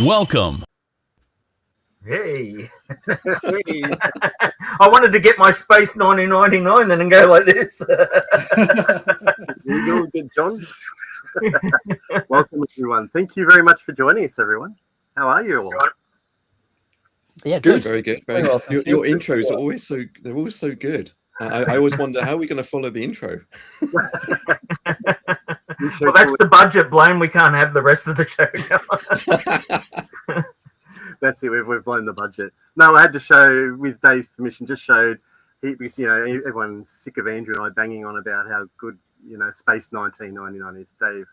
Welcome. Hey. I wanted to get my Space 1999 then and go like this. You're good, John. Welcome, everyone. Thank you very much for joining us, everyone. How are you all? Yeah, good. Very good. Very well, Your intros are always so good. I always wonder how are we going to follow the intro. Well, that's the budget, Blaine. We can't have the rest of the show now. That's it. We've blown the budget. No, I had to show, with Dave's permission, just showed, because, everyone's sick of Andrew and I banging on about how good, Space 1999 is. Dave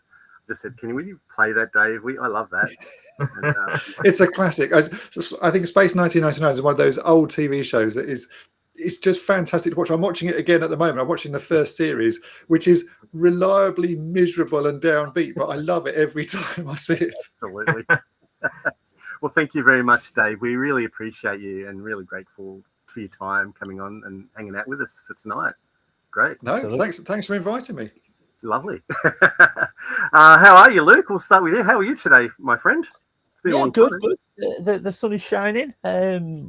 just said, can we play that, Dave? I love that. And, it's a classic. I think Space 1999 is one of those old TV shows that it's just fantastic to watch. I'm watching it again at the moment. I'm watching the first series, which is reliably miserable and downbeat, but I love it every time I see it. Absolutely. Well, thank you very much, Dave. We really appreciate you and really grateful for your time coming on and hanging out with us for tonight. Great. No, thanks for inviting me. Lovely. How are you, Luke? We'll start with you. How are you today, my friend? Yeah, good. The sun is shining.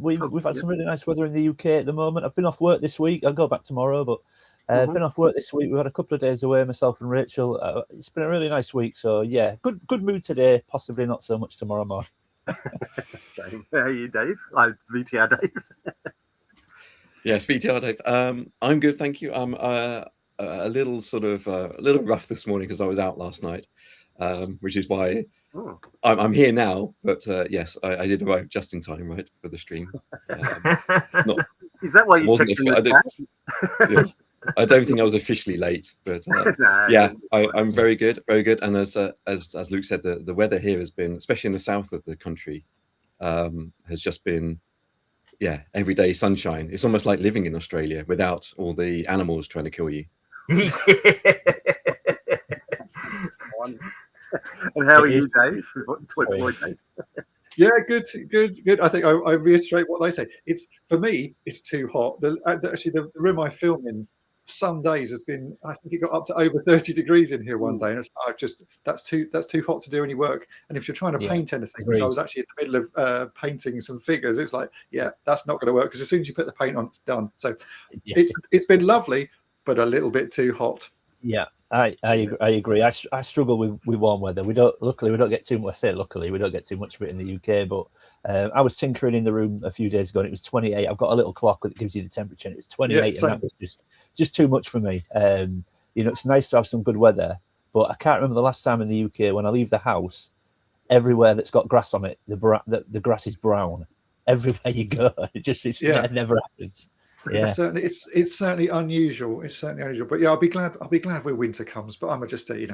We've had some really nice weather in the UK at the moment. I've been off work this week. I'll go back tomorrow, but been off work this week. We've had a couple of days away, myself and Rachel. It's been a really nice week. So yeah, good mood today. Possibly not so much tomorrow morning. How are you, Dave? VTR Dave. Yes, VTR Dave. I'm good, thank you. I'm a little rough this morning because I was out last night, which is why I'm here now. But yes, I did arrive just in time, right, for the stream. Is that why you checked in the chat? Yeah, I don't think I was officially late, but I'm very good, very good. And as Luke said, the weather here has been, especially in the south of the country, has just been, everyday sunshine. It's almost like living in Australia without all the animals trying to kill you. And how are you, Dave? Toy Polloi, Dave? Yeah, good. I think I reiterate what they say. It's, for me, it's too hot. The room I film in, some days has been, I think it got up to over 30 degrees in here one day, and that's too hot to do any work. And if you're trying to paint anything, because I was actually in the middle of painting some figures, it's like, that's not going to work, because as soon as you put the paint on, it's done. So it's been lovely, but a little bit too hot. Yeah, I agree. I struggle with warm weather. Luckily we don't get too much. I say luckily we don't get too much of it in the UK. But I was tinkering in the room a few days ago, and it was 28. I've got a little clock that gives you the temperature, and it was 28, and that was just too much for me. It's nice to have some good weather, but I can't remember the last time in the UK when I leave the house, everywhere that's got grass on it, the grass is brown. Everywhere you go, it never happens. Yeah, it's certainly unusual. It's certainly unusual, but I'll be glad when winter comes. But I'm just I'm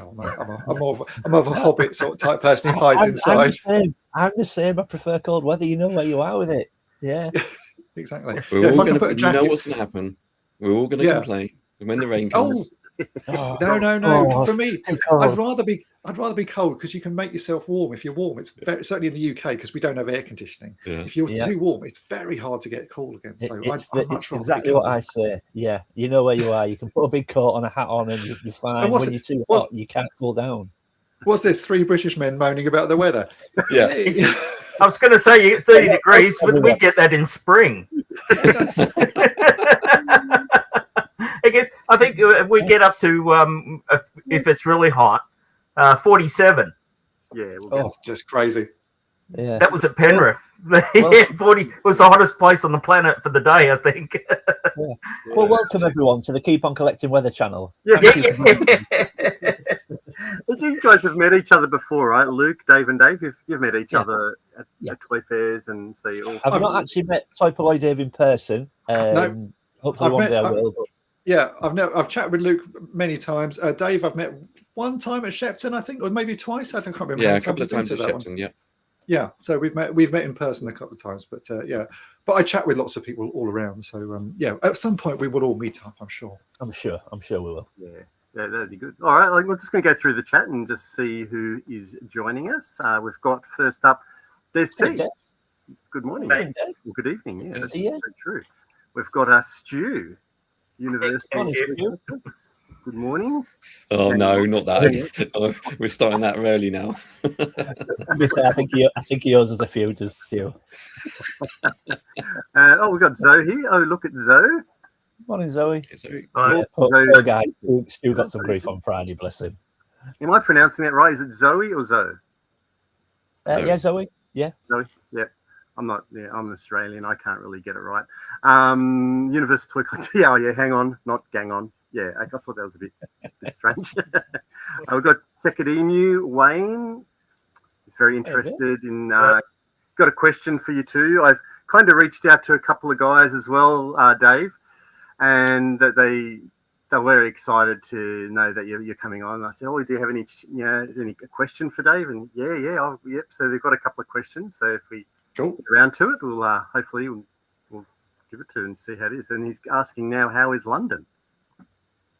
more of a hobbit sort of type person who hides inside. I'm the same. I prefer cold weather. You know where you are with it. Yeah, exactly. We're all going to. You know what's going to happen. We're all going to complain when the rain comes. No. For me, I'd rather be cold, because you can make yourself warm if you're warm. It's certainly in the UK, because we don't have air conditioning. If you're too warm, it's very hard to get cool again. So it's exactly what I say. Yeah, you know where you are. You can put a big coat on, a hat on, and you're fine. And when you're too hot, you can't cool down. What's this? 3 British men moaning about the weather? Yeah. I was going to say you get 30 degrees, but we get that in spring. I think we get up to, if it's really hot, 47. Yeah, it's just crazy. Yeah, that was at Penrith. 40 was the hottest place on the planet for the day, I think. Well, welcome everyone to the Keep on Collecting Weather channel. Yeah. You guys have met each other before, right? Luke, Dave, and Dave. You've met each other at toy fairs, and so you all. I've not actually met Toy Polloi Dave in person. No, hopefully one day I will. But... Yeah, I've chatted with Luke many times. Dave, I've met one time at Shepton, I think, or maybe twice. I can't remember. Yeah, a couple of times at Shepton. Yeah. Yeah, so we've met in person a couple of times, but but I chat with lots of people all around. So at some point we will all meet up. I'm sure we will. Yeah, that'd be good. All right, we're just going to go through the chat and just see who is joining us. We've got first up, there's T. Good morning. Hey, well, good evening. Yeah, that's very true. We've got Stu, University. Good morning. Oh no, not that. Oh, we're starting that early now. To be fair, I think he owes us a few to Stu. We've got Zoe here. Oh, look at Zoe. Morning, Zoe. Right. Poor guy. Stu got some grief on Friday, bless him. Am I pronouncing that right? Is it Zoe or Zoe? Zoe. Yeah, Zoe. Yeah. Zoe. Yeah. I'm Australian. I can't really get it right. Universal Toy Collector. Oh, yeah. Hang on. Not gang on. Yeah. I thought that was a bit strange. We've got Checkademu Wayne. He's very interested in. Got a question for you too. I've kind of reached out to a couple of guys as well, Dave, and that they're very excited to know that you're coming on. And I said, "Oh, do you have any question for Dave?" And yep. So they've got a couple of questions. So if we get around to it, we'll hopefully we'll give it to and see how it is. And he's asking now, how is London?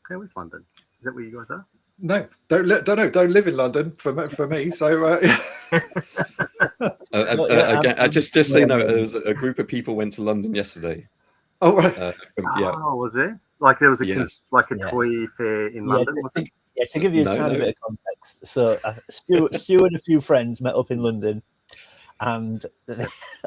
How is London? Is that where you guys are? No, don't live in London for me. So again, just so you know, there was a group of people went to London yesterday. Oh right. Oh, was there? Like there was a toy fair in London, wasn't it? Yeah, to give you a tiny bit of context. So Stu and a few friends met up in London, and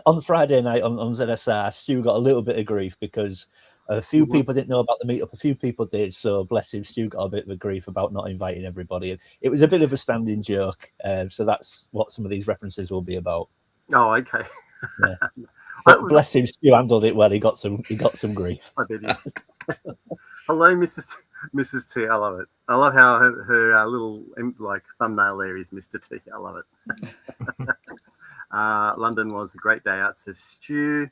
on Friday night on ZSR, Stu got a little bit of grief because a few people didn't know about the meetup. A few people did. So bless him, Stu got a bit of a grief about not inviting everybody. And it was a bit of a standing joke. So that's what some of these references will be about. Oh, okay. Yeah. But bless him, Stu handled it well. He got some grief. I bet he. Hello, Mrs. T. I love it. I love how her little thumbnail there is Mr. T. I love it. London was a great day out, says Stu.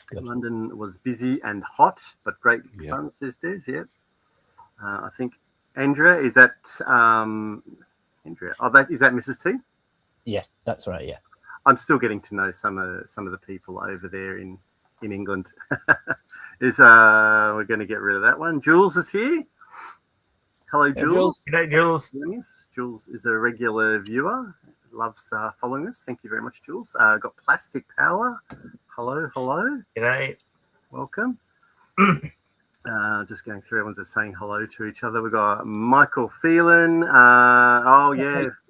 Good. London was busy and hot, but great fun, says Des. Yep. I think Andrea, is that Andrea? Oh, is that Mrs. T? Yes, that's right. Yeah. I'm still getting to know some of the people over there in England. We're going to get rid of that one. Jules is here. Hello, Jules. G'day, Jules. Jules is a regular viewer. Loves following us. Thank you very much, Jules. Got Plastic Power. Hello. G'day. Welcome. Just going through, everyone's just saying hello to each other. We've got Michael Phelan.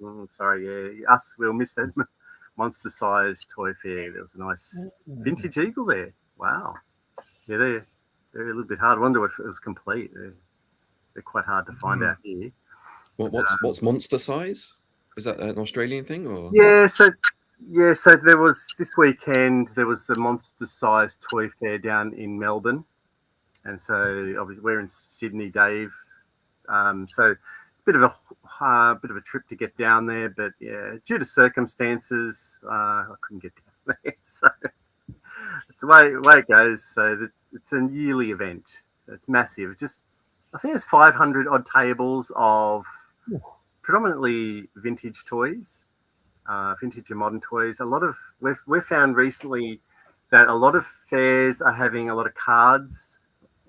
We'll miss that monster size toy fair. There was a nice vintage eagle there. Wow. Yeah, they're a little bit hard. I wonder if it was complete. They're quite hard to find out here. What's monster size? Is that an Australian thing or? So there was this weekend. There was the monster size toy fair down in Melbourne, and so obviously we're in Sydney, Dave. So bit of a trip to get down there, but yeah, due to circumstances, I couldn't get down there. So it's the way it goes. So it's a yearly event. So it's massive. I think there's 500 odd tables of predominantly vintage toys, vintage and modern toys. We've found recently that a lot of fairs are having a lot of cards.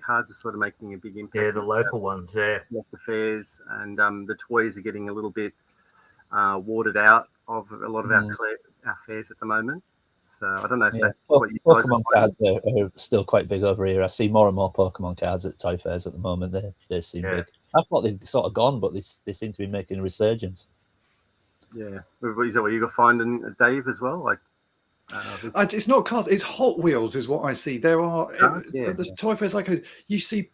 Cards are sort of making a big impact. Yeah, the local ones, yeah. The fairs, and the toys are getting a little bit watered out of a lot of our fairs at the moment. So I don't know if that's what you guys Pokemon cards are still quite big over here. I see more and more Pokemon cards at toy fairs at the moment. They seem big. I thought they'd sort of gone, but they seem to be making a resurgence. Yeah. Is that what you got finding, Dave, as well? Like, it's not cars, it's Hot Wheels is what I see. There are there's toy fairs you see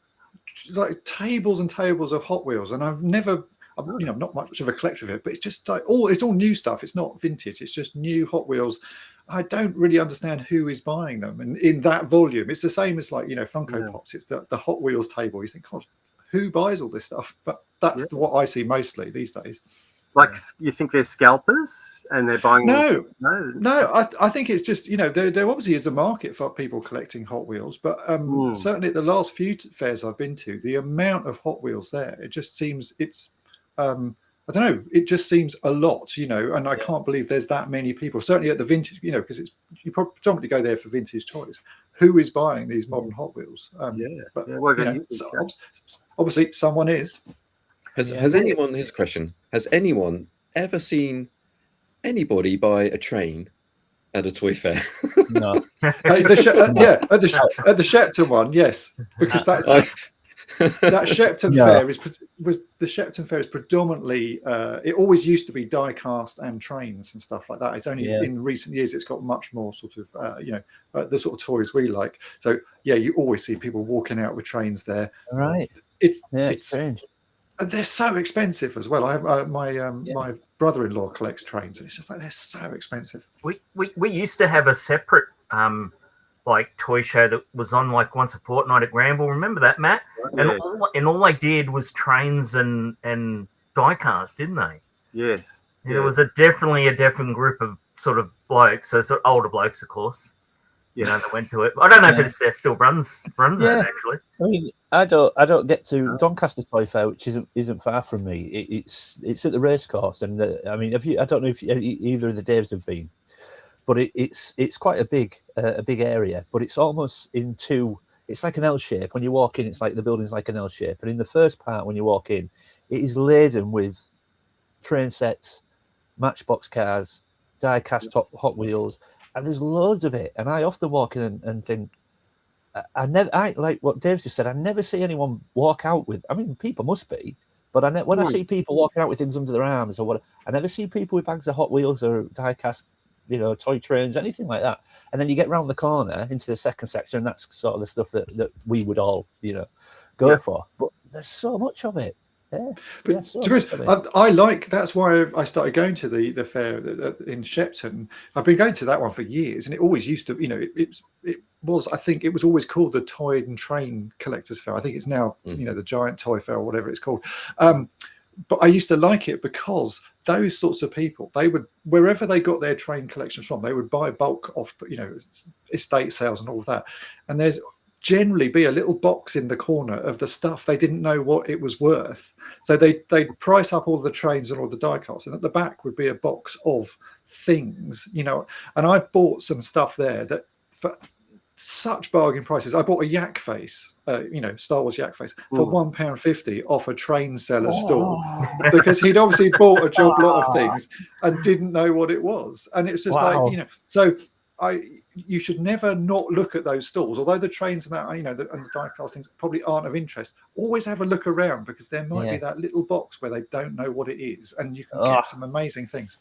like tables and tables of Hot Wheels, and I'm not much of a collector of it, but it's just like it's all new stuff. It's not vintage. It's just new Hot Wheels. I don't really understand who is buying them, and in that volume, it's the same as Funko Pops. It's the Hot Wheels table. You think, God, who buys all this stuff? But that's what I see mostly these days. Like, you think they're scalpers and they're buying? No. I think it's just there obviously is a market for people collecting Hot Wheels, but certainly at the last few fairs I've been to, the amount of Hot Wheels there, it just seems I don't know. It just seems a lot, and I can't believe there's that many people. Certainly at the vintage, because you predominantly go there for vintage toys. Who is buying these modern Hot Wheels? Obviously someone is. Has anyone? Here's a question: has anyone ever seen anybody buy a train at a toy fair? No. At the Shepton one, yes, because that's. That Shepton No. Fair the Shepton Fair is predominantly. It always used to be die cast and trains and stuff like that. It's only in recent years it's got much more sort of the sort of toys we like. So yeah, you always see people walking out with trains there. Right. It's strange. And they're so expensive as well. I have my brother-in-law collects trains, and it's just like they're so expensive. We used to have a separate like toy show that was on like once a fortnight at Granville. Remember that, Matt? Yeah. And all they did was trains and die cast, didn't they? Yes. Yeah. There was definitely a different group of sort of blokes, so sort of older blokes, of course. That went to it. I don't know if it still runs that actually. I mean, I don't get to Doncaster Toy Fair, which isn't far from me. It's at the racecourse, and I mean, I don't know if either of the Daves have been, but it's quite a big area. But it's almost in two. It's like an L shape. When you walk in, it's like the building's like an L shape. And in the first part, when you walk in, it is laden with train sets, Matchbox cars, die-cast Hot Wheels, and there's loads of it. And I often walk in and think, I like what Dave just said. I never see anyone walk out with. I mean, people must be, but when I see people walking out with things under their arms or what, I never see people with bags of Hot Wheels or die-cast, toy trains, anything like that. And then you get round the corner into the second section, and that's sort of the stuff that we would all, go for. But there's so much of it. Yeah. But to be honest, I like, that's why I started going to the fair in Shepton. I've been going to that one for years, and it always used to, it was, I think it was always called the Toy and Train Collectors Fair. I think it's now, the Giant Toy Fair or whatever it's called. But I used to like it because those sorts of people, they would, wherever they got their train collections from, they would buy bulk off, estate sales and all of that. And there's generally be a little box in the corner of the stuff they didn't know what it was worth. So they'd price up all the trains and all the die cuts, and at the back would be a box of things, and I bought some stuff there that for such bargain prices. I bought a yak face, Star Wars yak face for £1.50 off a train seller stall because he'd obviously bought a job lot of things and didn't know what it was. And it's just like, so you should never not look at those stalls, although the trains and that, and the die cast things probably aren't of interest. Always have a look around because there might be that little box where they don't know what it is, and you can get some amazing things.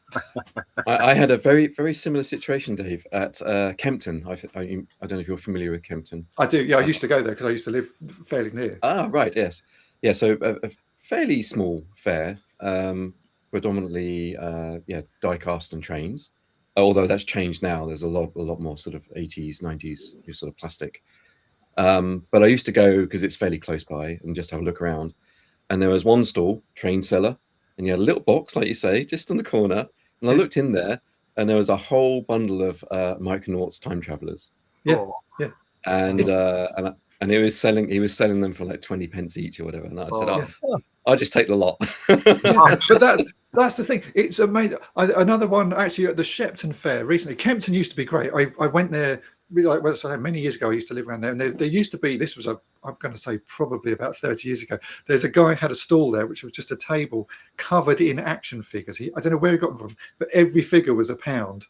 I had a very, very similar situation, Dave, at Kempton. I don't know if you're familiar with Kempton. I do. Yeah, I used to go there because I used to live fairly near. Ah, right. Yes. Yeah. So a fairly small fair, predominantly, die cast and trains. Although that's changed now, there's a lot more sort of 80s, 90s sort of plastic. But I used to go because it's fairly close by and just have a look around. And there was one stall, train seller, and you had a little box, like you say, just on the corner. And I looked in there, and there was a whole bundle of Micronauts Time Travelers. Yeah, yeah. And he was selling them for like 20 pence each or whatever. And I said, I'll just take the lot. But that's the thing. It's amazing. Another one actually at the Shepton Fair recently. Kempton used to be great. I went there many years ago. I used to live around there, and there used to be. This was I'm going to say probably about 30 years ago. There's a guy who had a stall there, which was just a table covered in action figures. I don't know where he got them from, but every figure was £1.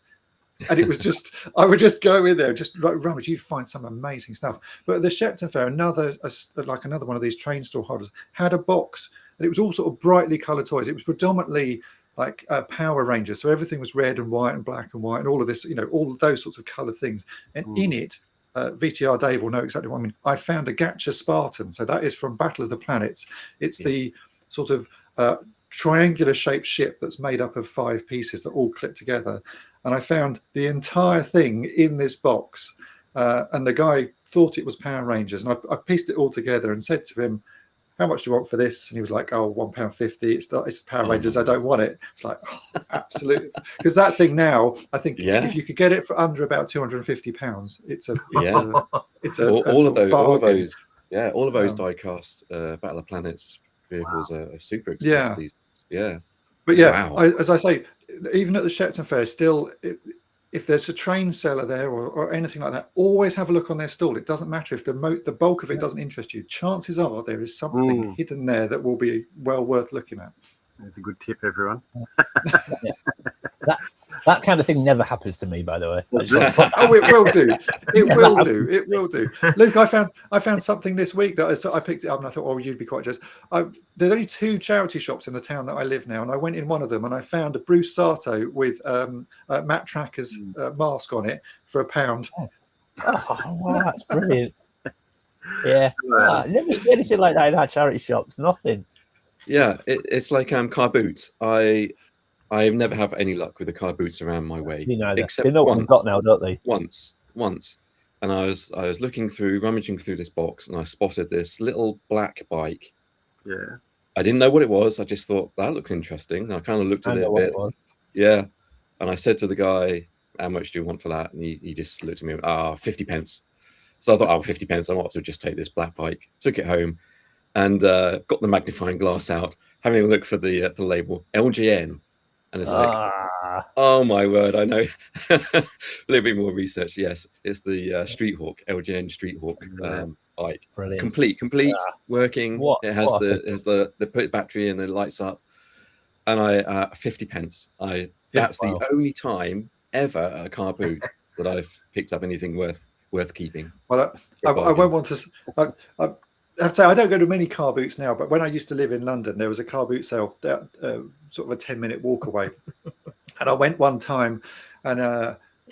And it was just, I would just go in there, just like rummage. You'd find some amazing stuff. But at the Shepton Fair, another one of these train stall holders had a box, and it was all sort of brightly coloured toys. It was predominantly like Power Rangers, so everything was red and white and black and white and all of this, all of those sorts of colour things. And in it, VTR Dave will know exactly what I mean. I found a Gacha Spartan, so that is from Battle of the Planets. It's the sort of triangular shaped ship that's made up of 5 pieces that all clip together. And I found the entire thing in this box, and the guy thought it was Power Rangers, and I pieced it all together and said to him, "How much do you want for this?" And he was like, "Oh, £1.50. It's Power Rangers. I don't want it." It's like, absolutely, because that thing now, I think if you could get it for under about £250, it's all of those die-cast Battle of Planets vehicles are super expensive these days. Yeah. But as I say, even at the Shepton Fair, still, if there's a train seller there or anything like that, always have a look on their stall. It doesn't matter if the bulk of it doesn't interest you. Chances are there is something hidden there that will be well worth looking at. That's a good tip, everyone. That kind of thing never happens to me, by the way. Oh, it will do. It will do. It will do. Luke, I found something this week that I picked it up and I thought, oh, you'd be quite just. There's only 2 charity shops in the town that I live now, and I went in one of them and I found a Bruce Sato with Matt Tracker's mask on it for £1. Oh, wow, that's brilliant. Yeah, I never see anything like that in our charity shops. Nothing. Yeah, it's like car boots. I never have any luck with the car boots around my way. You know, except they know what once, they've got now, don't they? Once, and I was rummaging through this box, and I spotted this little black bike. Yeah. I didn't know what it was. I just thought that looks interesting. I kind of looked at it a bit. Yeah, and I said to the guy, "How much do you want for that?" And he just looked at me. 50 pence. So I thought, 50 pence. I might as well just take this black bike. Took it home, and got the magnifying glass out, having a look for the label LGN. And it's like, oh my word, I know. A little bit more research. Yes, it's the Street Hawk, LGN Street Hawk bike. Brilliant. Complete, working. It has the battery and it lights up. And I 50 pence. That's the only time ever at a car boot that I've picked up anything worth keeping. Well, I won't want to. I have to say, I don't go to many car boots now, but when I used to live in London, there was a car boot sale sort of a 10-minute walk away. And I went one time, and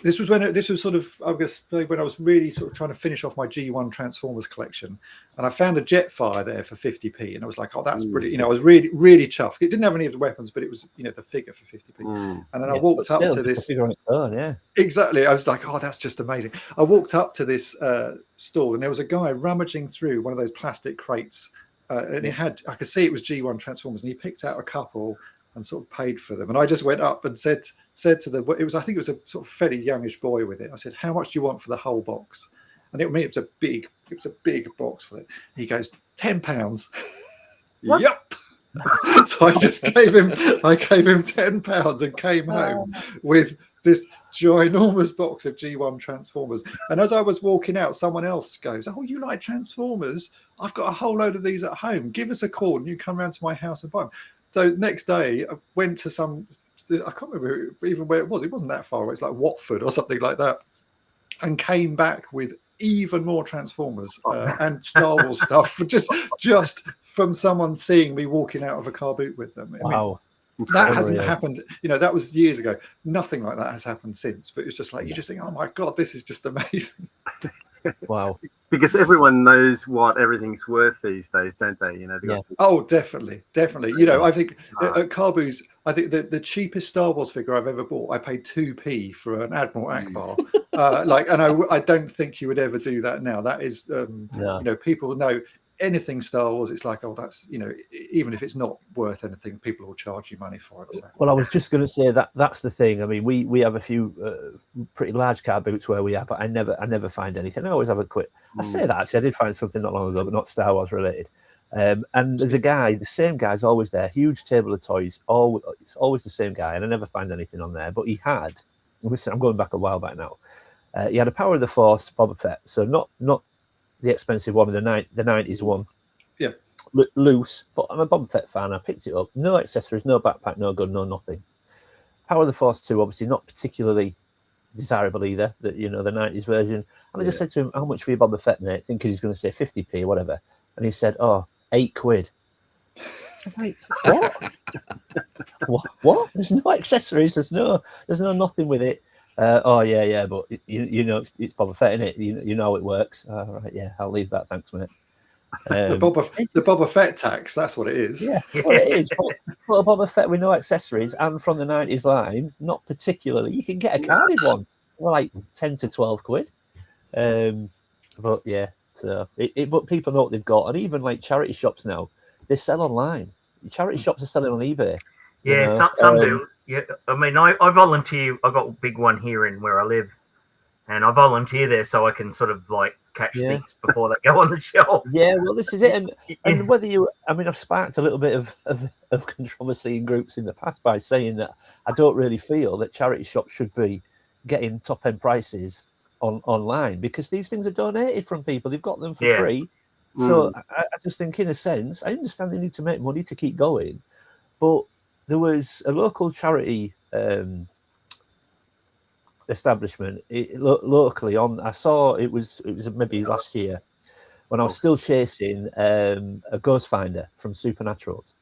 this was sort of, I guess, when I was really sort of trying to finish off my G1 Transformers collection. And I found a Jetfire there for 50p. And I was like, oh, that's brilliant. You know, I was really, really chuffed. It didn't have any of the weapons, but it was, you know, the figure for 50p. And then I walked up to this. Figure on its own, yeah. Exactly. I was like, oh, that's just amazing. I walked up to this stall, and there was a guy rummaging through one of those plastic crates. And I could see it was G1 Transformers, and he picked out a couple and sort of paid for them. And I just went up and said to them, I think it was a sort of fairly youngish boy with it. I said, how much do you want for the whole box? And it was a big box for it. He goes, £10. Yep. So I just gave him £10 and came home with this ginormous box of G1 Transformers. And as I was walking out, someone else goes, oh, you like Transformers? I've got a whole load of these at home. Give us a call and you come round to my house and buy them. So next day I went to I can't remember even where it was. It wasn't that far away. It's like Watford or something like that. And came back with even more Transformers and Star Wars stuff just from someone seeing me walking out of a car boot with them. Wow. That hasn't happened. You know, that was years ago. Nothing like that has happened since. But it's just like, you just think, oh my God, this is just amazing. Wow. Because everyone knows what everything's worth these days, don't they? You know. Oh, definitely. You know, I think at Carboos, I think the cheapest Star Wars figure I've ever bought, I paid 2p for an Admiral Akbar. And I don't think you would ever do that now. That is, you know, people know anything Star Wars. It's like, oh, that's, you know, even if it's not worth anything, people will charge you money for it. So. Well, I was just going to say that's the thing. I mean, we have a few pretty large car boots where we are, but I never find anything. I always have a quick. I say that actually, I did find something not long ago, but not Star Wars related. And there's a guy, the same guy's always there, huge table of toys. It's always the same guy, and I never find anything on there. But he had. Listen, I'm going back a while back now. He had a Power of the Force Boba Fett, so not the expensive one, the 90s one. Yeah. Loose, but I'm a Boba Fett fan. I picked it up. No accessories, no backpack, no gun, no nothing. Power of the Force 2, obviously not particularly desirable either, the 90s version. And I just said to him, how much for your Boba Fett, mate? Thinking he's going to say 50p or whatever. And he said, oh, £8. I was like, what? What? There's no accessories. There's no nothing with it. But you know it's Boba Fett, innit? You know how it works. Right, yeah, I'll leave that. Thanks, mate. The Boba Fett tax, that's what it is. Yeah, well, it is. But a Boba Fett with no accessories and from the 90s line, not particularly. You can get a carded one for like 10 to 12 quid. But yeah, so but people know what they've got, and even like charity shops now, they sell online. Charity shops are selling on eBay. Yeah, some do. Yeah, I mean, I volunteer. I got a big one here in where I live, and I volunteer there so I can sort of like catch things before they go on the shelf. Yeah, well, this is it. And whether I've sparked a little bit of controversy in groups in the past by saying that I don't really feel that charity shops should be getting top end prices online, because these things are donated from people. They've got them for free. So I just think, in a sense, I understand they need to make money to keep going, but there was a local charity establishment locally. I saw it was maybe last year when I was still chasing a ghost finder from Supernaturals.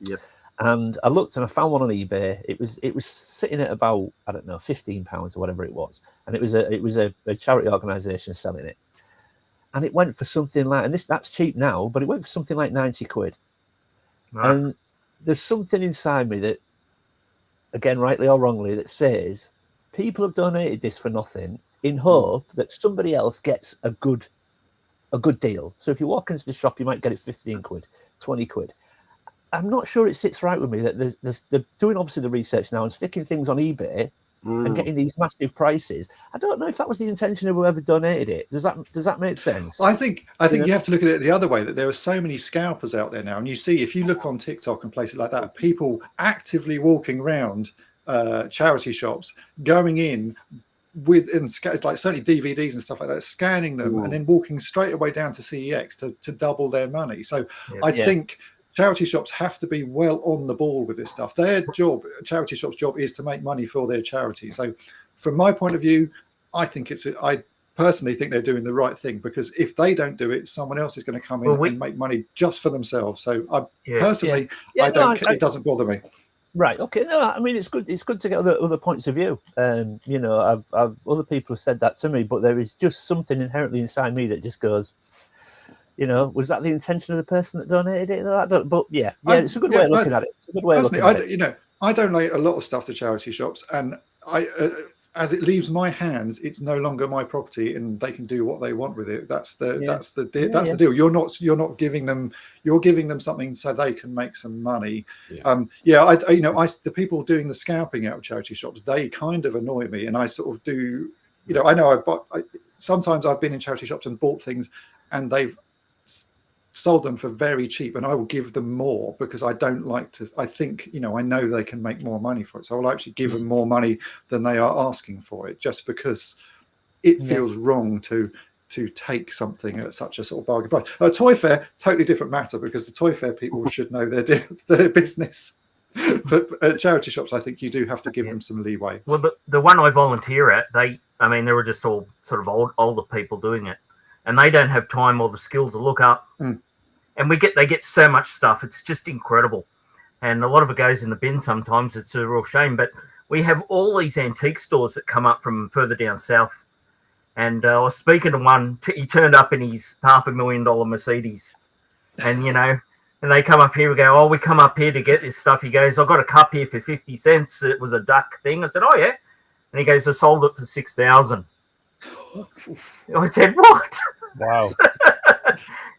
Yep. And I looked and I found one on eBay. It was sitting at about, I don't know, £15 or whatever it was, and it was a charity organisation selling it, and it went for something like, and that's cheap now, but it went for something like 90 quid. Right. And there's something inside me that, again, rightly or wrongly, that says people have donated this for nothing in hope that somebody else gets a good deal. So if you walk into the shop, you might get it 15 quid, 20 quid. I'm not sure it sits right with me that they're doing obviously the research now and sticking things on eBay and getting these massive prices. I don't know if that was the intention of whoever donated it. Does that make sense? I think you have to look at it the other way, that there are so many scalpers out there now, and you see, if you look on TikTok and places like that, people actively walking around charity shops, going in with, and like certainly DVDs and stuff like that, scanning them and then walking straight away down to CEX to double their money. So I think charity shops have to be well on the ball with this stuff. Their job, charity shops' job, is to make money for their charity. So from my point of view, I personally think they're doing the right thing, because if they don't do it, someone else is going to come in and make money just for themselves. So personally, it doesn't bother me. Right. Okay. No, I mean, it's good. It's good to get other points of view. You know, I've other people have said that to me, but there is just something inherently inside me that just goes, you know, was that the intention of the person that donated it? It's a good way of looking at it. It's a good way of looking at it. You know, I donate a lot of stuff to charity shops, and as it leaves my hands, it's no longer my property, and they can do what they want with it. That's the deal. You're not giving them. You're giving them something so they can make some money. The people doing the scalping out of charity shops, they kind of annoy me, and I sort of do. You know, I know sometimes I've been in charity shops and bought things, and they've sold them for very cheap, and I will give them more because I don't like to. I think, you know, I know they can make more money for it, so I'll actually give them more money than they are asking for it, just because it feels wrong to take something at such a sort of bargain price. Toy Fair, totally different matter, because the Toy Fair people should know their business. But at charity shops, I think you do have to give them some leeway. Well, the one I volunteer at, they were just all sort of older people doing it, and they don't have time or the skill to look up. And they get so much stuff. It's just incredible. And a lot of it goes in the bin sometimes. It's a real shame. But we have all these antique stores that come up from further down south. And I was speaking to one. He turned up in his $500,000 Mercedes. And, you know, and they come up here and go, oh, we come up here to get this stuff. He goes, I got a cup here for 50 cents. It was a duck thing. I said, oh, yeah. And he goes, I sold it for $6,000. I said, what? Wow.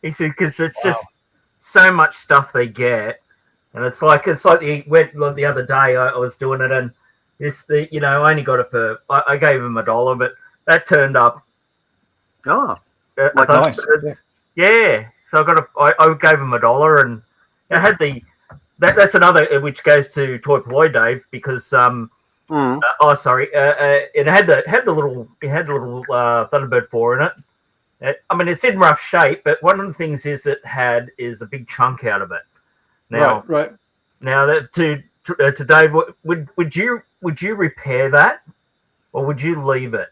He said, because it's just so much stuff they get, and it's like the other day I was doing it, and I only got it for, I gave him $1, but that turned up. Nice. So I gave him $1, and I had that's another which goes to Toy Polloi, Dave, because it had the little Thunderbird 4 in it. I mean, it's in rough shape, but one of the things is a big chunk out of it. Now, right. Now, to Dave, would you repair that, or would you leave it?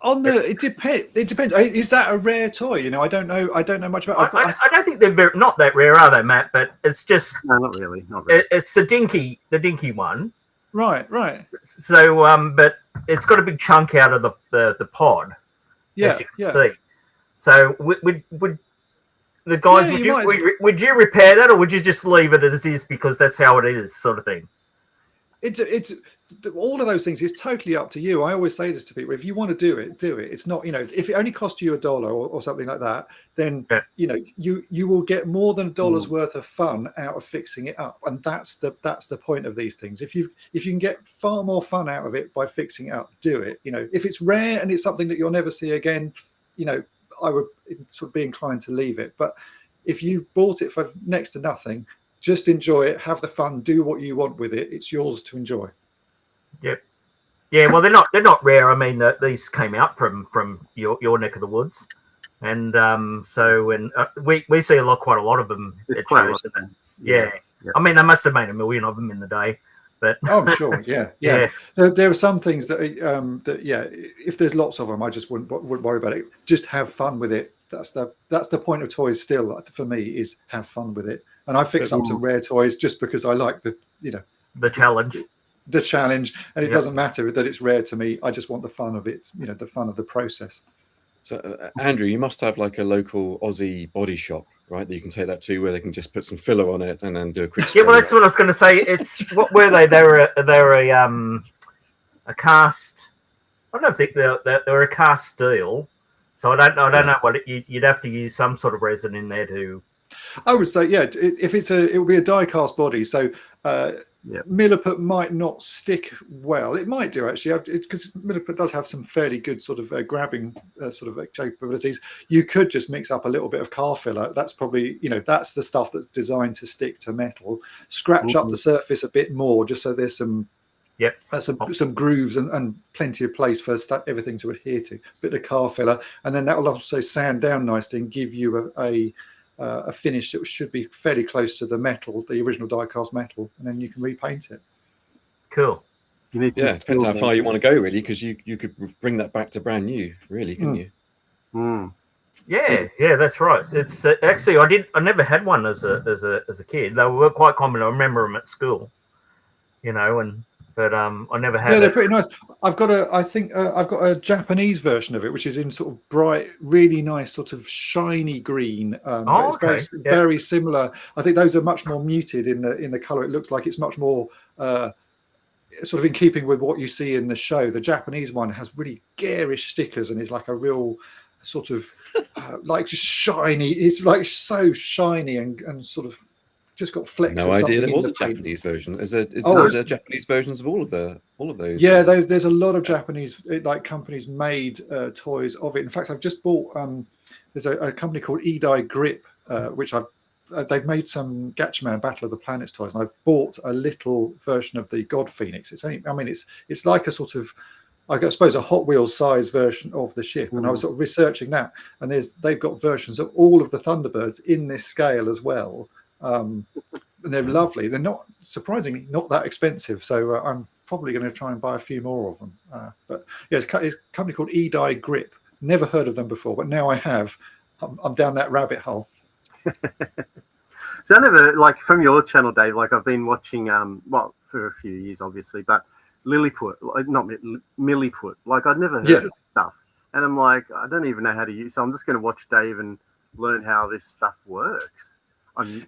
It depends. Is that a rare toy? You know, I don't know much about. I don't think they're not that rare, are they, Matt? But it's just not really. It's the dinky one. Right. So, but it's got a big chunk out of the pod. Yeah, as you can see. So would the guys would you repair that, or would you just leave it as is because that's how it is, sort of thing? It's all of those things is totally up to you. I always say this to people: if you want to do it, do it. It's not, you know, if it only costs you $1 or something like that, then you know you will get more than $1 worth of fun out of fixing it up, and that's the point of these things. If you can get far more fun out of it by fixing it up, do it. You know, if it's rare and it's something that you'll never see again, you know, I would sort of be inclined to leave it. But if you bought it for next to nothing, just enjoy it, have the fun, do what you want with it. It's yours to enjoy. Yep. Yeah, well, they're not rare. I mean, these came out from your neck of the woods, and we see quite a lot of them. It's quite a lot. Yeah. I mean, they must have made 1 million of them in the day, But I'm sure, yeah. There are some things that if there's lots of them, I just wouldn't worry about it. Just have fun with it. That's the point of toys. Still, for me, is have fun with it. And I fix up some rare toys just because I like the challenge. The challenge, and it doesn't matter that it's rare to me. I just want the fun of it. The fun of the process. So, Andrew, you must have like a local Aussie body shop, right? That you can take that to, where they can just put some filler on it and then do a quick. Yeah, well, that's what I was going to say. It's what were they? They were a cast. I don't think they were a cast steel. So I don't know what you'd have to use some sort of resin in there to. I would say, if it would be a die cast body. So milliput might not stick well. It might do actually, because milliput does have some fairly good sort of grabbing sort of capabilities. You could just mix up a little bit of car filler. That's probably that's the stuff that's designed to stick to metal. Scratch up the surface a bit more, just so there's some some grooves and plenty of place for everything to adhere to. Bit of car filler, and then that will also sand down nicely and give you a finish that should be fairly close to the metal, the original die-cast metal, and then you can repaint it. Cool. You need to depends how far you want to go, really, because you could bring that back to brand new, really, couldn't you? Yeah, that's right. It's actually I never had one as a kid. They were quite common. I remember them at school, but I never had. Yeah, they're pretty nice. I've got a Japanese version of it, which is in sort of bright, really nice, sort of shiny green. It's very similar. I think those are much more muted in the color. It looks like it's much more sort of in keeping with what you see in the show. The Japanese one has really garish stickers and is like a real sort of like shiny. It's like so shiny and sort of. Just got flecks. No idea there was a Japanese version. Is there Japanese versions of all of those? Yeah, there's a lot of Japanese companies made toys of it. In fact, I've just bought. There's a company called Edai Grip, which they've made some Gatchaman Battle of the Planets toys, and I've bought a little version of the God Phoenix. It's like a sort of, I suppose, a Hot Wheels size version of the ship. And I was sort of researching that, and they've got versions of all of the Thunderbirds in this scale as well. And they're lovely. They're not surprisingly not that expensive, so I'm probably going to try and buy a few more of them. But yeah, it's a company called Edai Grip. Never heard of them before, but now I have. I'm down that rabbit hole. So I never from your channel, Dave. I've been watching for a few years, obviously, but Lilliput, not Milliput. I'd never heard of stuff, and I'm like, I don't even know how to use. So I'm just going to watch Dave and learn how this stuff works.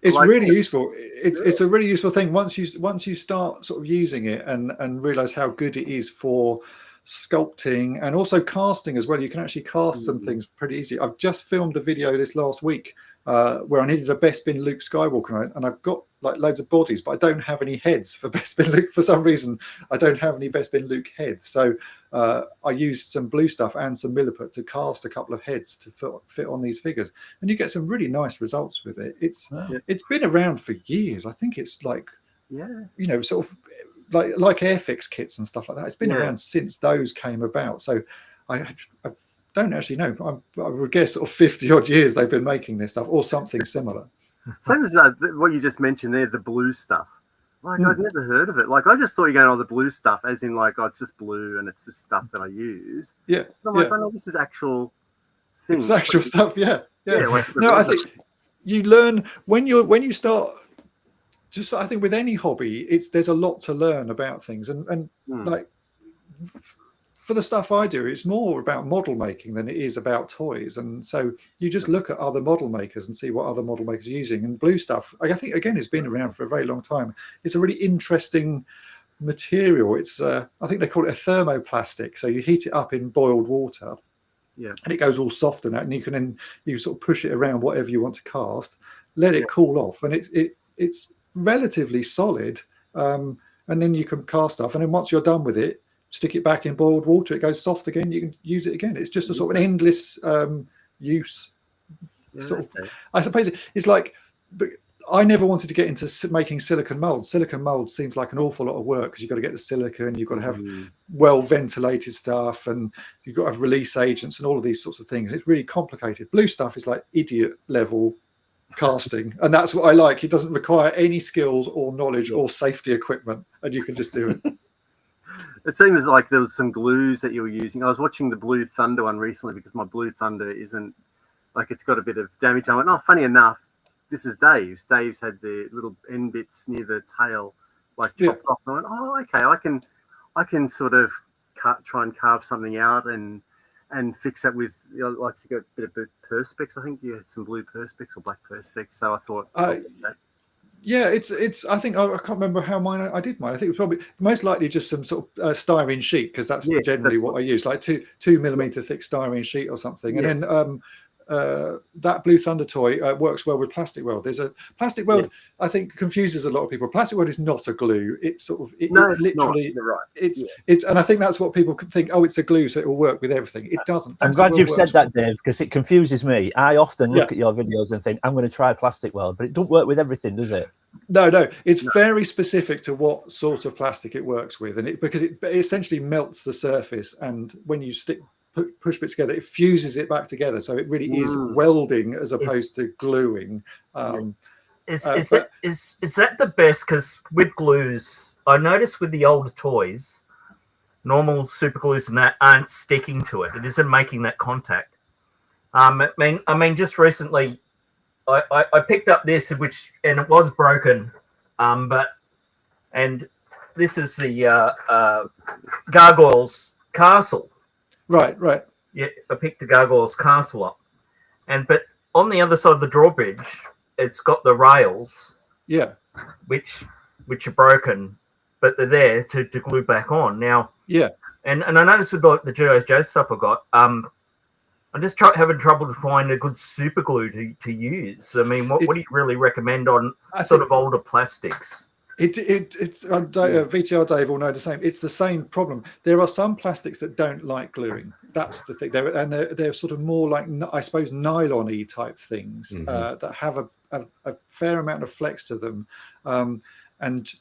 It's really useful. It's a really useful thing once you start sort of using it and realize how good it is for sculpting and also casting as well. You can actually cast some things pretty easy. I've just filmed a video this last week where I needed a Bespin Luke Skywalker, and I've got loads of bodies, but I don't have any heads for Bespin Luke. For some reason, I don't have any Bespin Luke heads. So I used some blue stuff and some milliput to cast a couple of heads to fit on these figures, and you get some really nice results with it. It's been around for years. I think it's sort of like Airfix kits and stuff like that. It's been around since those came about. So I don't actually know. I would guess sort of 50 odd years they've been making this stuff or something similar. Same as what you just mentioned there, the blue stuff. I'd never heard of it. I just thought you're going, the blue stuff, as in it's just blue and it's just stuff that I use. Yeah. And I'm no, this is actual thing. It's actual stuff, yeah. I think you learn when you start. Just I think with any hobby, there's a lot to learn about things, and for the stuff I do, it's more about model making than it is about toys. And so you just look at other model makers and see what other model makers are using. And blue stuff, I think, again, has been around for a very long time. It's a really interesting material. It's I think they call it a thermoplastic. So you heat it up in boiled water, and it goes all soft and that, and you can then sort of push it around whatever you want to cast, let it cool off, and it's relatively solid. And then you can cast stuff, and then once you're done with it, stick it back in boiled water, it goes soft again, you can use it again. It's just a sort of an endless use. I suppose it's like, but I never wanted to get into making silicon molds. Silicon molds seems like an awful lot of work because you've got to get the silicon, you've got to have well ventilated stuff, and you've got to have release agents and all of these sorts of things. It's really complicated. Blue stuff is like idiot level casting, and that's what I like. It doesn't require any skills or knowledge or safety equipment, and you can just do it. It seems like there was some glues that you were using. I was watching the Blue Thunder one recently because my Blue Thunder isn't like, it's got a bit of damage. I went, oh, funny enough, this is Dave's. Dave's had the little end bits near the tail like chopped off. And I went, oh, okay, I can sort of try and carve something out and fix that with, you know, like, you got a bit of perspex. I think you had some blue perspex or black perspex. So I thought, yeah, it's. I think I can't remember how I did mine. I think it was probably most likely just some sort of styrene sheet, because that's generally what I use, like 2 millimeter thick styrene sheet or something. And then that Blue Thunder toy works well with plastic weld. There's a plastic weld, I think, confuses a lot of people. Plastic weld is not a glue. It's sort of literally. You're right. It's and I think that's what people could think. Oh, it's a glue, so it will work with everything. It doesn't. I'm glad you've said that, Dave, because it confuses me. I often look at your videos and think, I'm going to try plastic weld, but it don't work with everything, does it? No. It's very specific to what sort of plastic it works with, and because it essentially melts the surface, and when you push bits together, it fuses it back together, so it really is welding as opposed to gluing. Is that the best? Because with glues, I noticed with the older toys, normal super glues and that aren't sticking to it. It isn't making that contact. I mean, just recently, I picked up this, and it was broken, and this is the Gargoyles Castle. Right. Yeah, I picked the Gargoyles Castle up, but on the other side of the drawbridge, it's got the rails. Yeah. Which are broken, but they're there to glue back on now. Yeah. And I noticed with the G.I. Joe stuff I got, I'm just having trouble to find a good super glue to use. I mean, what do you really recommend on sort of older plastics? It's VTR Dave will know the same. It's the same problem. There are some plastics that don't like gluing. That's the thing. They're sort of more like, I suppose, nylon-y type things that have a fair amount of flex to them, and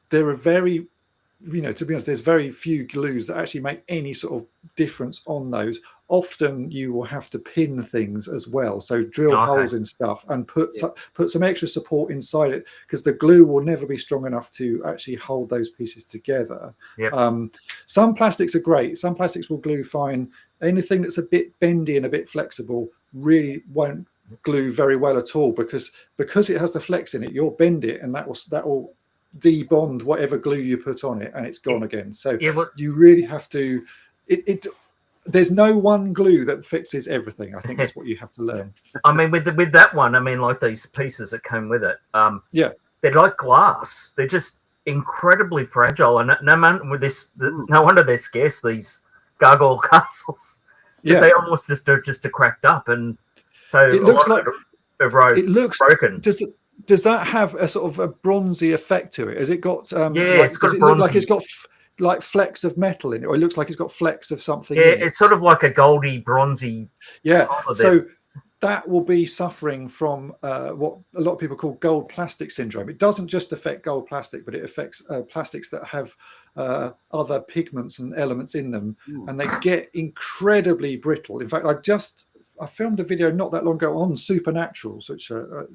there are very, to be honest, there's very few glues that actually make any sort of difference on those. Often you will have to pin things as well, so drill holes in stuff and put some extra support inside it, because the glue will never be strong enough to actually hold those pieces together. Some plastics are great. Some plastics will glue fine. Anything that's a bit bendy and a bit flexible really won't glue very well at all, because it has the flex in it. You'll bend it, and that will debond whatever glue you put on it, and it's gone again. So you really have to. There's no one glue that fixes everything. I think that's what you have to learn. I mean, with that one, I mean, like these pieces that came with it, they're like glass. They're just incredibly fragile, and no wonder they're scarce. These gargoyle castles, they almost just are cracked up, and so it looks like it looks broken. Does that have a sort of a bronzy effect to it? Has it got? It's got. Does it look like it's got like flecks of metal in it, or it looks like it's got flecks of something? Yeah, it's sort of like a goldy, bronzy. Yeah, so that will be suffering from what a lot of people call gold plastic syndrome. It doesn't just affect gold plastic, but it affects plastics that have other pigments and elements in them, and they get incredibly brittle. In fact, I filmed a video not that long ago on supernaturals, which you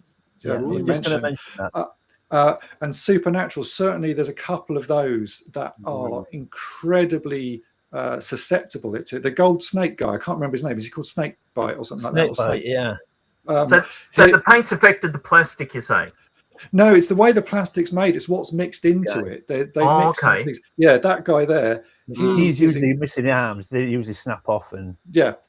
just going to mention that. And supernatural, certainly there's a couple of those that are incredibly susceptible to the gold snake guy. I can't remember his name. Is he called Snake Bite or something like that? Snake Bite, so the paint's affected the plastic, you say? No, it's the way the plastic's made. It's what's mixed into it. They mix things. Yeah, that guy there. He's usually missing arms. They usually snap off, and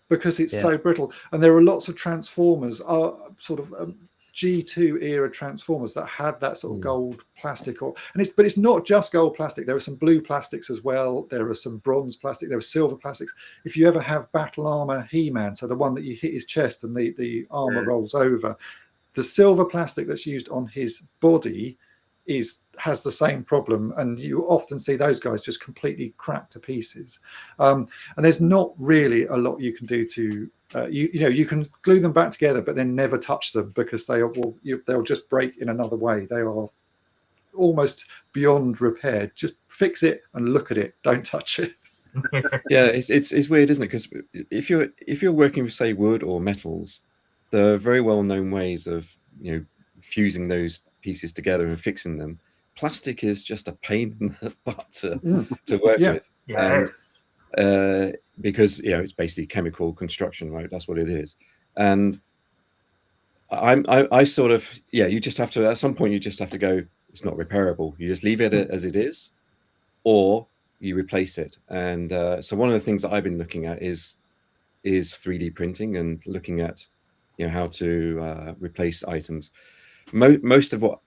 because it's so brittle. And there are lots of transformers, sort of G2 era transformers that had that sort of gold plastic, but it's not just gold plastic. There are some blue plastics as well. There are some bronze plastic. There are silver plastics. If you ever have battle armor He-Man, so the one that you hit his chest and the armor rolls over, the silver plastic that's used on his body has the same problem, and you often see those guys just completely cracked to pieces. And there's not really a lot you can do to you can glue them back together, but then never touch them, because they'll just break in another way. They are almost beyond repair. Just fix it and look at it. Don't touch it. It's weird, isn't it? Because if you're working with, say, wood or metals, there are very well known ways of fusing those pieces together and fixing them. Plastic is just a pain in the butt to work with. Yes. And because it's basically chemical construction, right? That's what it is. And I sort of, you just have to, at some point you just have to go, it's not repairable. You just leave it as it is, or you replace it. And so one of the things that I've been looking at is 3D printing and looking at how to replace items. Most of what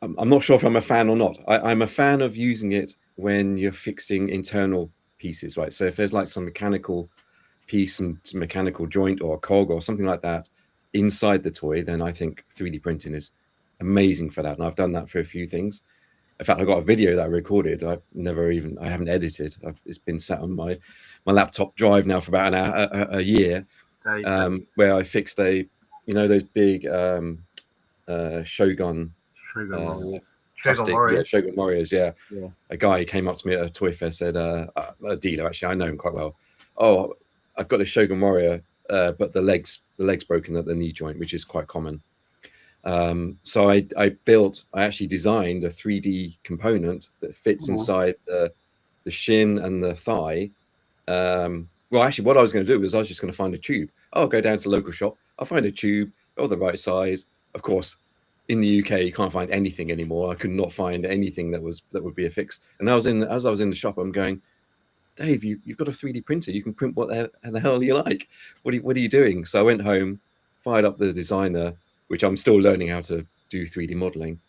I'm not sure if I'm a fan or not. I'm a fan of using it when you're fixing internal pieces, right? So if there's like some mechanical piece, some mechanical joint or a cog or something like that inside the toy, then I think 3D printing is amazing for that. And I've done that for a few things. In fact, I got a video that I recorded. I haven't edited. It's been sat on my laptop drive now for about a year, where I fixed those big Shogun Warriors. Yeah. A guy came up to me at a toy fair, said, a dealer, actually, I know him quite well. Oh, I've got a Shogun Warrior, but the leg's broken at the knee joint, which is quite common. So I actually designed a 3D component that fits inside the shin and the thigh. Well, actually, what I was going to do was I was just going to find a tube. I'll go down to the local shop. I'll find a tube of the right size. Of course, in the UK, you can't find anything anymore. I could not find anything that would be a fix. And as I was in the shop, I'm going, Dave, you've got a 3D printer. You can print what the hell you like. What are you doing? So I went home, fired up the designer, which I'm still learning how to do 3D modeling,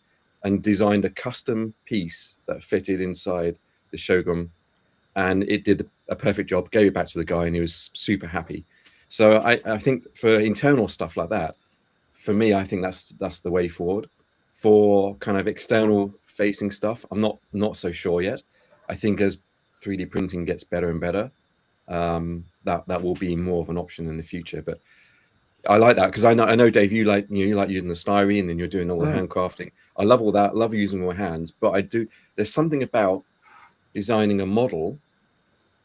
and designed a custom piece that fitted inside the Shogun, and it did a perfect job. Gave it back to the guy, and he was super happy. So I think for internal stuff like that, for me, I think that's the way forward. For kind of external facing stuff, I'm not so sure yet. I think as 3D printing gets better and better, that will be more of an option in the future. But I like that because I know Dave, you like using the styrene and you're doing all the handcrafting. I love all that. Love using my hands, but there's something about designing a model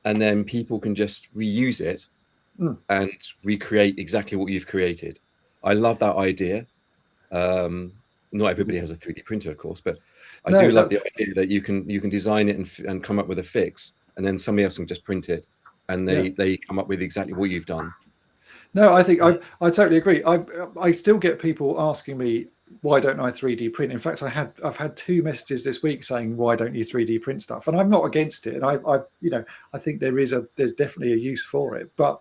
and then people can just reuse it and recreate exactly what you've created. I love that idea. Not everybody has a 3D printer, of course, but I do love the idea that you can design it and come up with a fix, and then somebody else can just print it, and they come up with exactly what you've done. No, I think I totally agree. I still get people asking me, why don't I 3D print? In fact, I've had 2 messages this week saying, why don't you 3D print stuff? And I'm not against it. And I think there's definitely a use for it. But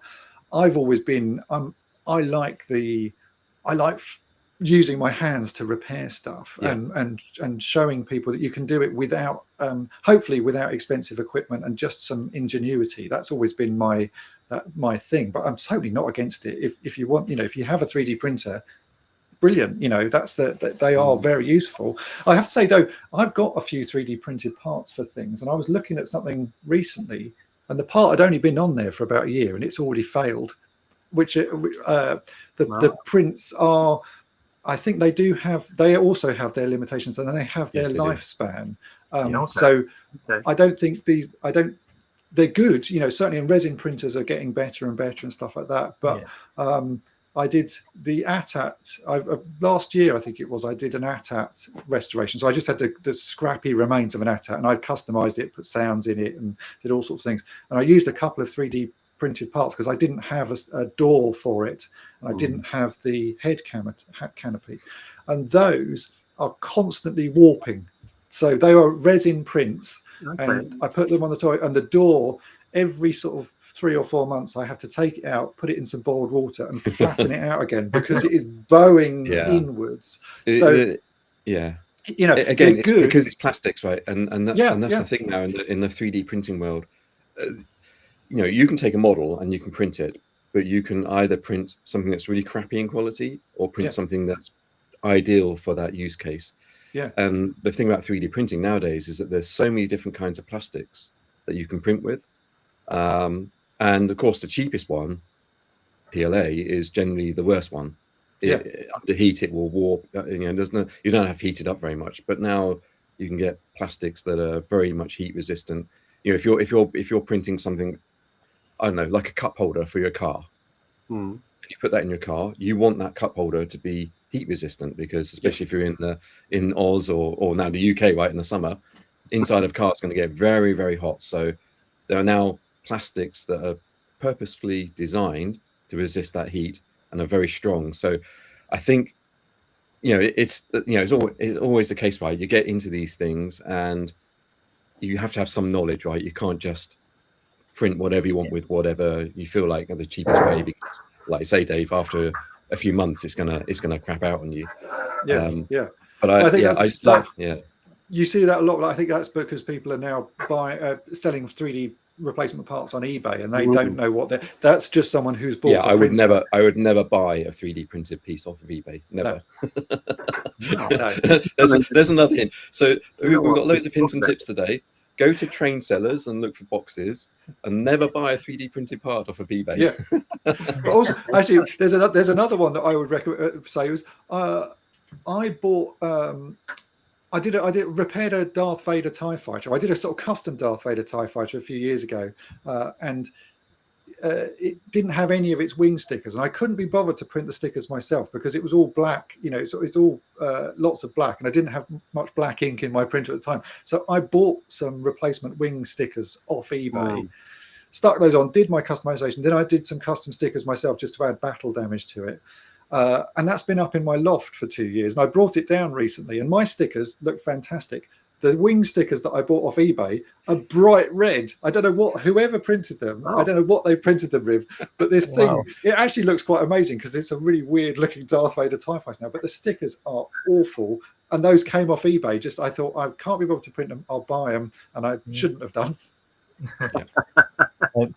I've always been I like using my hands to repair stuff and showing people that you can do it without hopefully without expensive equipment and just some ingenuity. That's always been my thing, but I'm totally not against it. If you want, if you have a 3D printer, brilliant. They are very useful. I have to say though, I've got a few 3D printed parts for things, and I was looking at something recently, and the part had only been on there for about a year, and it's already failed. The prints are, I think they also have their limitations, and they have their lifespan. So I don't think they're good. Certainly in resin printers are getting better and better and stuff like that. But I did the AT-AT last year, I think it was. I did an AT-AT restoration. So I just had the scrappy remains of an AT-AT, and I customized it, put sounds in it, and did all sorts of things. And I used a couple of 3D printed parts because I didn't have a door for it, and I didn't have the hat canopy, and those are constantly warping. So they are resin prints, and I put them on the toy, and the door, every sort of 3 or 4 months, I have to take it out, put it in some boiled water, and flatten it out again because it is bowing inwards. So again, it's good because it's plastics, right? And that's the thing now in the 3D printing world. You can take a model and you can print it, but you can either print something that's really crappy in quality or print something that's ideal for that use case. Yeah. And the thing about 3D printing nowadays is that there's so many different kinds of plastics that you can print with. And of course, the cheapest one, PLA, is generally the worst one. Under heat, it will warp. You don't have to heat it up very much. But now you can get plastics that are very much heat resistant. If you're printing something, I don't know, like a cup holder for your car, and you put that in your car, you want that cup holder to be heat resistant, because especially if you're in Oz or now the UK, right, in the summer, inside of cars going to get very, very hot. So there are now plastics that are purposefully designed to resist that heat and are very strong. So I think, it's always the case, right? You get into these things and you have to have some knowledge, right? You can't just print whatever you want with whatever you feel like are the cheapest way, because, like I say, Dave, after a few months, it's gonna crap out on you. But I think you see that a lot. I think that's because people are now selling 3D replacement parts on eBay, and they don't know what that's just someone who's bought. I would never buy a 3D printed piece off of eBay. Never. No. There's another hint. So we've got loads of hints and tips today. Go to train sellers and look for boxes, and never buy a 3D printed part off of eBay. Yeah. But also, actually, there's another one that I would recommend. Say was I bought. I repaired a Darth Vader TIE fighter. I did a sort of custom Darth Vader TIE fighter a few years ago, and it didn't have any of its wing stickers, and I couldn't be bothered to print the stickers myself because it was all black. It's all lots of black, and I didn't have much black ink in my printer at the time. So I bought some replacement wing stickers off eBay, stuck those on, did my customization. Then I did some custom stickers myself just to add battle damage to it. And that's been up in my loft for 2 years. And I brought it down recently, and my stickers look fantastic. The wing stickers that I bought off eBay are bright red. I don't know whoever printed them. I don't know what they printed them with, but this thing, it actually looks quite amazing because it's a really weird looking Darth Vader TIE fighter now, but the stickers are awful. And those came off eBay. I thought, I can't be able to print them. I'll buy them. And I shouldn't have done.